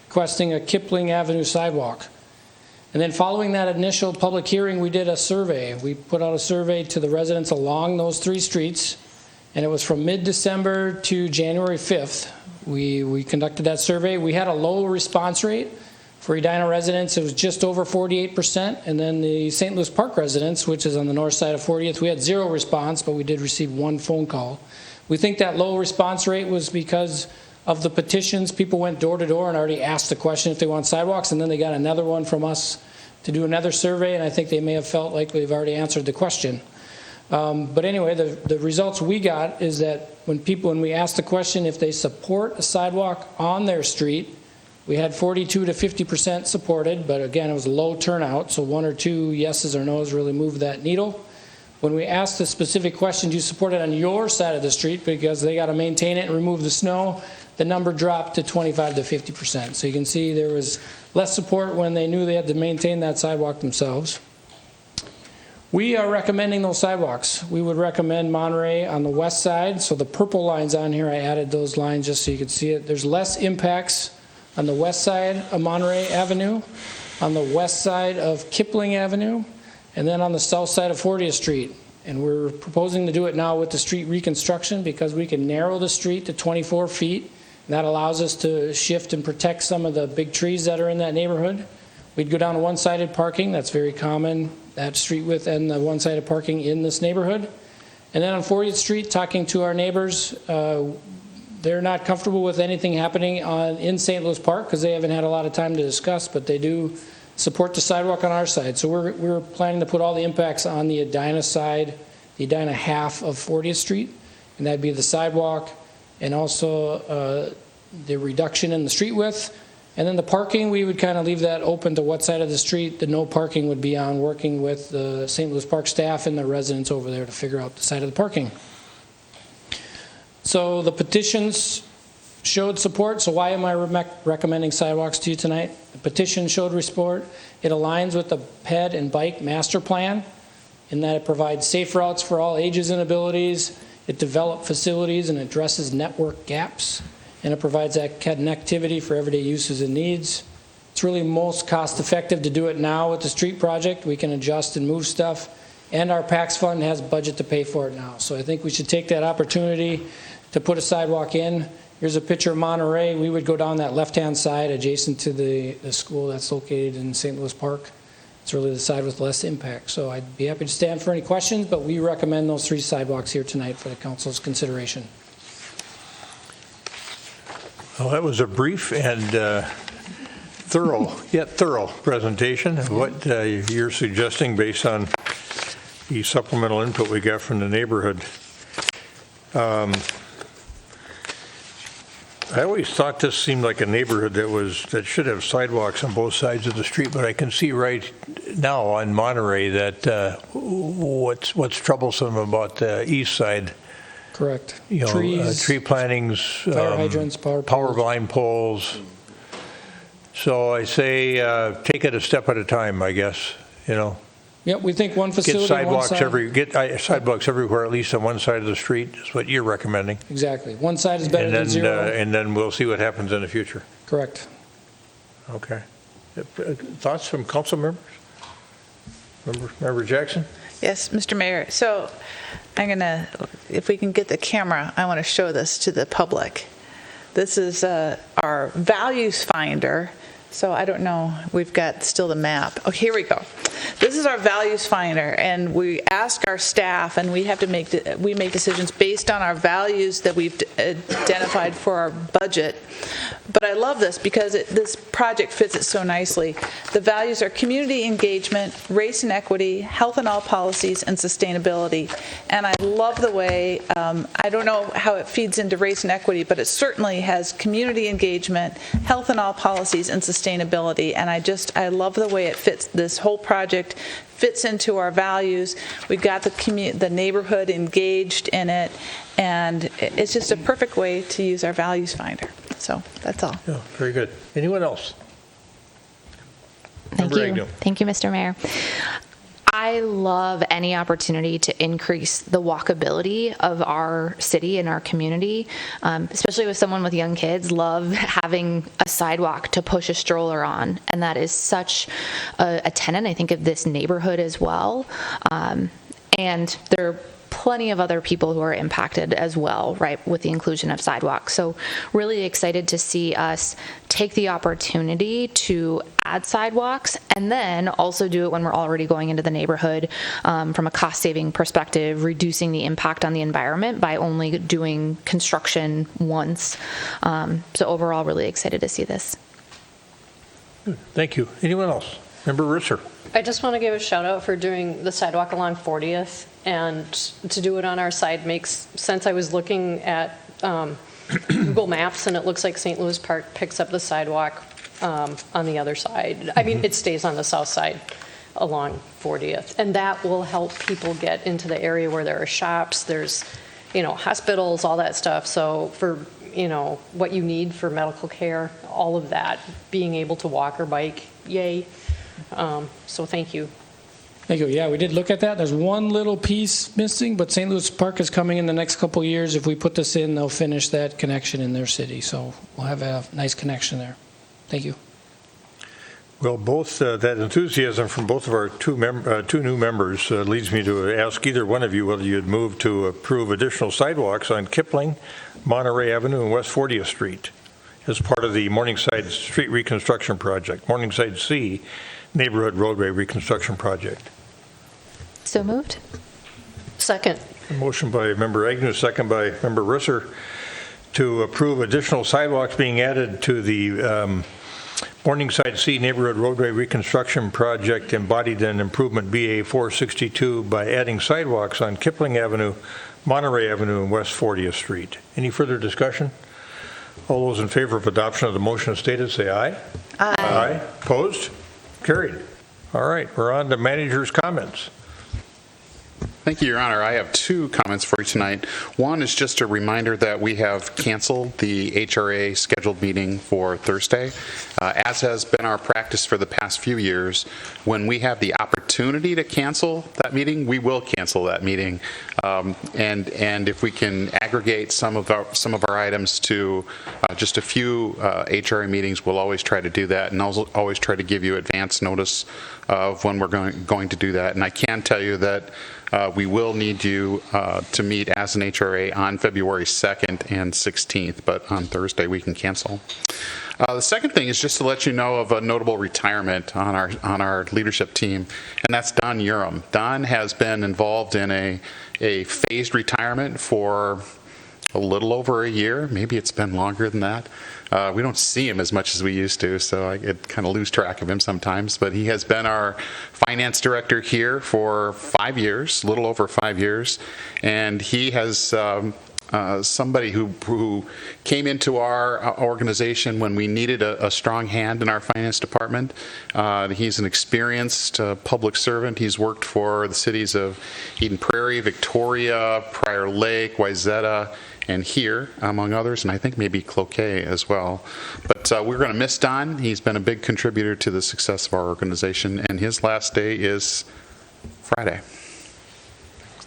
requesting a Kipling Avenue sidewalk. And then following that initial public hearing, we did a survey. We put out a survey to the residents along those 3 streets, and it was from mid-December to January 5th. We conducted that survey. We had a low response rate. For Edina residents, it was just over 48%, and then the St. Louis Park residents, which is on the north side of 40th, we had 0 response, but we did receive 1 phone call. We think that low response rate was because of the petitions. People went door to door and already asked the question if they want sidewalks, and then they got another one from us to do another survey, and I think they may have felt like we've already answered the question. But anyway, the results we got is that when we asked the question if they support a sidewalk on their street, we had 42 to 50% supported, but again, it was a low turnout, so 1 or 2 yeses or nos really moved that needle. When we asked the specific question, do you support it on your side of the street because they got to maintain it and remove the snow, the number dropped to 25 to 50%. So you can see there was less support when they knew they had to maintain that sidewalk themselves. We are recommending those sidewalks. We would recommend Monterey on the west side. So the purple lines on here, I added those lines just so you could see it. There's less impacts on the west side of Monterey Avenue, on the west side of Kipling Avenue, and then on the south side of 40th Street. And we're proposing to do it now with the street reconstruction because we can narrow the street to 24 feet. And that allows us to shift and protect some of the big trees that are in that neighborhood. We'd go down to one-sided parking. That's very common, that street width and the one-sided parking in this neighborhood. And then on 40th Street, talking to our neighbors, they're not comfortable with anything happening in St. Louis Park because they haven't had a lot of time to discuss, but they do support the sidewalk on our side. So we're planning to put all the impacts on the Edina side, the Edina half of 40th Street, and that'd be the sidewalk and also the reduction in the street width. And then the parking, we would kind of leave that open to what side of the street the no parking would be on, working with the St. Louis Park staff and the residents over there to figure out the side of the parking. So the petitions showed support. So why am I recommending sidewalks to you tonight? The petition showed support. It aligns with the ped and bike master plan in that it provides safe routes for all ages and abilities. It develops facilities and addresses network gaps, and it provides that connectivity for everyday uses and needs. It's really most cost effective to do it now with the street project. We can adjust and move stuff, and our PAX fund has budget to pay for it now. So I think we should take that opportunity to put a sidewalk in. Here's a picture of Monterey. We would go down that left-hand side adjacent to the school that's located in St. Louis Park. It's really the side with less impact. So I'd be happy to stand for any questions, but we recommend those 3 sidewalks here tonight for the council's consideration.
Well, that was a brief and thorough presentation of what you're suggesting based on the supplemental input we got from the neighborhood. I always thought this seemed like a neighborhood that should have sidewalks on both sides of the street, but I can see right now on Monterey that what's troublesome about the east side.
Correct.
Trees, tree plantings,
fire hydrants, power
line poles. So I say, take it a step at a time, I guess, you know.
Yep, we think one facility
Get
on one side.
get sidewalks everywhere, at least on one side of the street, is what you're recommending.
Exactly. One side is better
And
than
then,
zero.
and then we'll see what happens in the future.
Correct.
Okay. Thoughts from council members? Member Jackson?
Yes, Mr. Mayor. So I'm going to, if we can get the camera, I want to show this to the public. This is our values finder. So I don't know, we've got still the map. Oh, here we go. This is our values finder, and we ask our staff, and we have to make decisions based on our values that we've identified for our budget. But I love this because this project fits it so nicely. The values are community engagement, race and equity, health and all policies, and sustainability. And I love the way, I don't know how it feeds into race and equity, but it certainly has community engagement, health and all policies, and sustainability. And I love the way it fits. This whole project fits into our values. We've got the neighborhood engaged in it, and it's just a perfect way to use our values finder. So that's all.
Yeah, very good. Anyone else?
Thank you. Thank you, Mr. Mayor. I love any opportunity to increase the walkability of our city and our community, especially with someone with young kids. Love having a sidewalk to push a stroller on, and that is such a tenet, I think, of this neighborhood as well. And there are plenty of other people who are impacted as well, right, with the inclusion of sidewalks. So really excited to see us take the opportunity to add sidewalks and then also do it when we're already going into the neighborhood from a cost-saving perspective, reducing the impact on the environment by only doing construction once. So overall, really excited to see this.
Good. Thank you. Anyone else? Member Risser.
I just want to give a shout out for doing the sidewalk along 40th, and to do it on our side makes sense. I was looking at Google Maps, and it looks like St. Louis Park picks up the sidewalk on the other side. I mean, it stays on the south side along 40th, and that will help people get into the area where there are shops, there's, hospitals, all that stuff. So for, what you need for medical care, all of that, being able to walk or bike, yay. So thank you.
Thank you. Yeah, we did look at that. There's one little piece missing, but St. Louis Park is coming in the next couple of years. If we put this in, they'll finish that connection in their city. So we'll have a nice connection there. Thank you.
Well, both that enthusiasm from both of our two new members leads me to ask either one of you whether you'd move to approve additional sidewalks on Kipling, Monterey Avenue, and West 40th Street as part of the Morningside Street Reconstruction Project, Morningside C Neighborhood Roadway Reconstruction Project.
So moved.
Second.
A motion by Member Agnew, second by Member Risser, to approve additional sidewalks being added to the Morningside C Neighborhood Roadway Reconstruction Project embodied in Improvement BA 462 by adding sidewalks on Kipling Avenue, Monterey Avenue, and West 40th Street. Any further discussion? All those in favor of adoption of the motion as stated, say aye.
Aye.
Aye. Opposed? Carried. All right, we're on to manager's comments.
Thank you, Your Honor. I have two comments for you tonight. One is just a reminder that we have canceled the HRA scheduled meeting for Thursday. As has been our practice for the past few years, when we have the opportunity to cancel that meeting, we will cancel that meeting. And if we can aggregate some of our items to just a few HRA meetings, we'll always try to do that, and always try to give you advance notice of when we're going to do that. And I can tell you that we will need you to meet as an HRA on February 2nd and 16th, but on Thursday we can cancel. The second thing is just to let you know of a notable retirement on our leadership team, and that's Don Urim. Don has been involved in a phased retirement for a little over a year. Maybe it's been longer than that. We don't see him as much as we used to, so I kind of lose track of him sometimes. But he has been our finance director here for 5 years, a little over 5 years, and he has somebody who came into our organization when we needed a strong hand in our finance department. He's an experienced public servant. He's worked for the cities of Eden Prairie, Victoria, Prior Lake, Wayzata, and here, among others, and I think maybe Cloquet as well. But But we're going to miss Don. He's been a big contributor to the success of our organization, and his last day is Friday.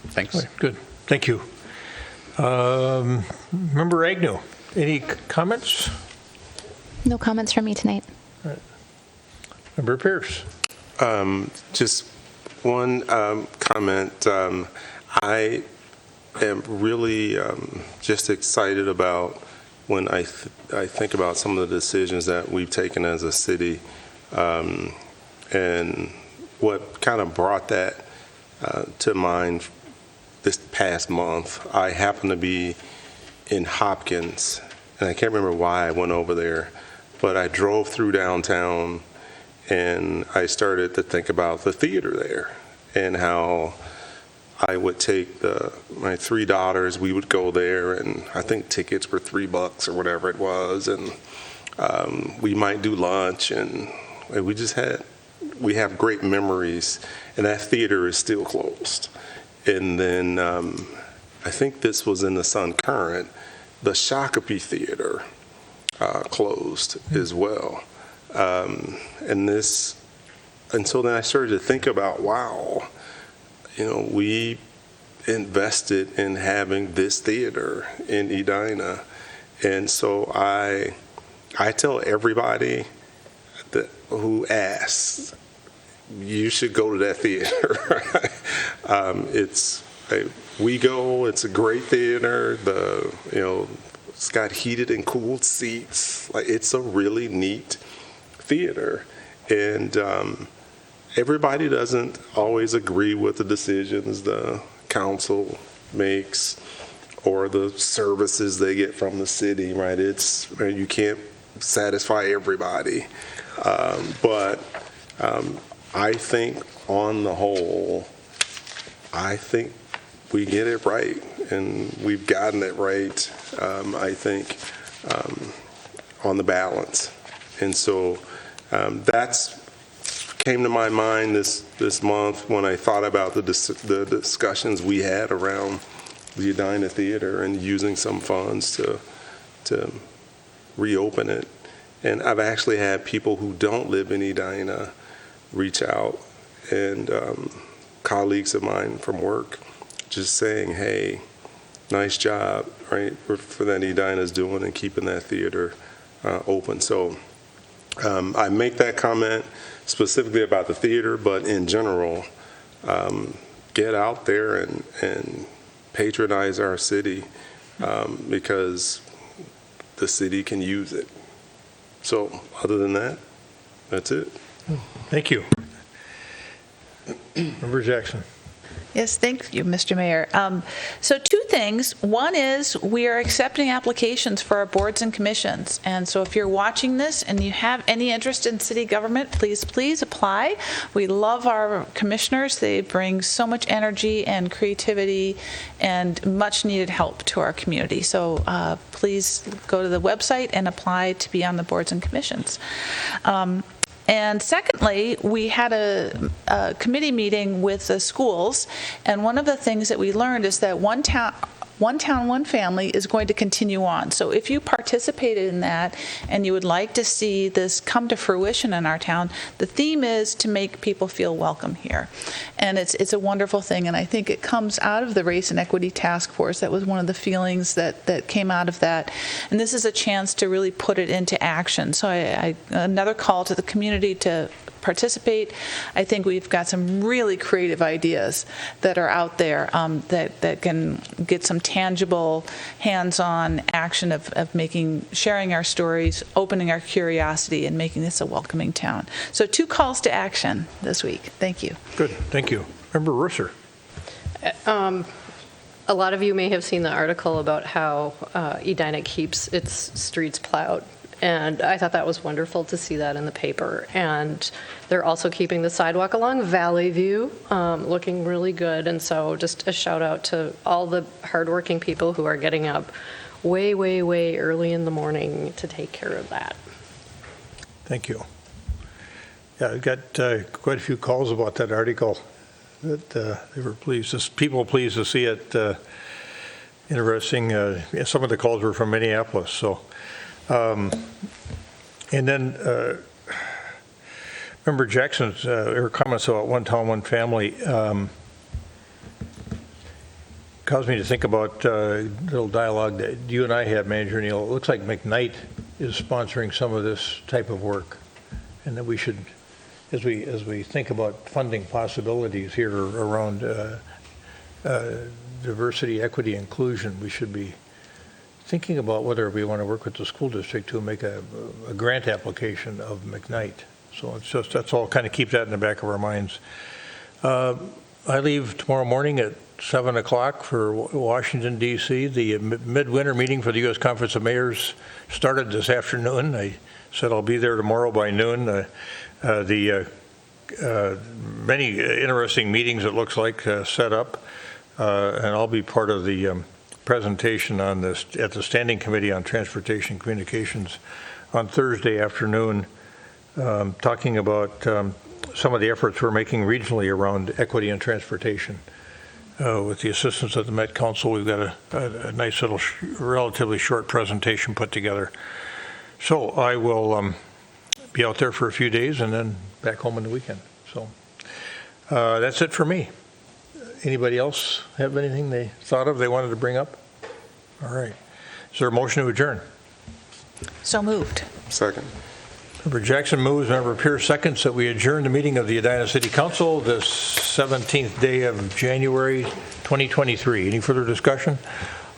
Thanks.
All right, good. Thank you. Member Agnew, any comments?
No comments from me tonight.
All right. Member Pierce.
Just one comment. I am really just excited about when I think about some of the decisions that we've taken as a city, and what kind of brought that to mind this past month. I happened to be in Hopkins, and I can't remember why I went over there, but I drove through downtown and I started to think about the theater there and how I would take my 3 daughters, we would go there, and I think tickets were $3 or whatever it was, and we might do lunch, and we have great memories, and that theater is still closed. And then I think this was in the Sun Current, the Shakopee Theater closed as well. And so then I started to think about, wow, we invested in having this theater in Edina. And so I tell everybody who asks, you should go to that theater. It's a great theater. It's got heated and cooled seats. It's a really neat theater. And everybody doesn't always agree with the decisions the council makes or the services they get from the city, right? You can't satisfy everybody. But I think on the whole, I think we get it right, and we've gotten it right, I think, on the balance. And so that's came to my mind this month when I thought about the discussions we had around the Edina Theater and using some funds to reopen it. And I've actually had people who don't live in Edina reach out, and colleagues of mine from work just saying, hey, nice job, right, for that Edina's doing and keeping that theater open. So I make that comment specifically about the theater, but in general, get out there and patronize our city because the city can use it. So other than that, that's it.
Thank you. Member Jackson.
Yes, thank you, Mr. Mayor. So 2 things. One is we are accepting applications for our boards and commissions. And so if you're watching this and you have any interest in city government, please apply. We love our commissioners. They bring so much energy and creativity and much needed help to our community. So please go to the website and apply to be on the boards and commissions. And secondly, we had a committee meeting with the schools, and one of the things that we learned is that one town, one family is going to continue on. So if you participated in that and you would like to see this come to fruition in our town, the theme is to make people feel welcome here. And it's a wonderful thing, and I think it comes out of the Race and Equity Task Force. That was one of the feelings that came out of that. And this is a chance to really put it into action. So another call to the community to participate. I think we've got some really creative ideas that are out there that can get some tangible, hands-on action of sharing our stories, opening our curiosity, and making this a welcoming town. So 2 calls to action this week. Thank you.
Good, thank you. Member Risser.
A lot of you may have seen the article about how Edina keeps its streets plowed. And I thought that was wonderful to see that in the paper. And they're also keeping the sidewalk along Valley View looking really good. And so just a shout out to all the hardworking people who are getting up way, way, way early in the morning to take care of that.
Thank you. Yeah, I got quite a few calls about that article. That they were people pleased to see it. Interesting. Some of the calls were from Minneapolis. So And then Member Jackson's her comments about one town, one family caused me to think about a little dialogue that you and I had, Manager Neal. It looks like McKnight is sponsoring some of this type of work, and that we should, as we think about funding possibilities here around diversity, equity, inclusion, we should be thinking about whether we want to work with the school district to make a grant application of McKnight. So it's just, that's all, kind of keep that in the back of our minds. I leave tomorrow morning at 7 o'clock for Washington, D.C. The midwinter meeting for the U.S. Conference of Mayors started this afternoon. I said I'll be there tomorrow by noon. Many interesting meetings, it looks like, set up, and I'll be part of the presentation on this at the Standing Committee on Transportation Communications on Thursday afternoon, talking about some of the efforts we're making regionally around equity and transportation. With the assistance of the Met Council, we've got a nice little, relatively short presentation put together. So I will be out there for a few days and then back home on the weekend. So that's it for me. Anybody else have anything they thought of they wanted to bring up? All right. Is there a motion to adjourn?
So moved.
Second.
Member Jackson moves, Member Pierce seconds, that we adjourn the meeting of the Edina City Council this 17th day of January 2023. Any further discussion?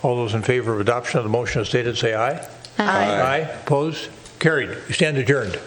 All those in favor of adoption of the motion as stated say aye.
Aye.
Aye. Opposed? Carried. You stand adjourned.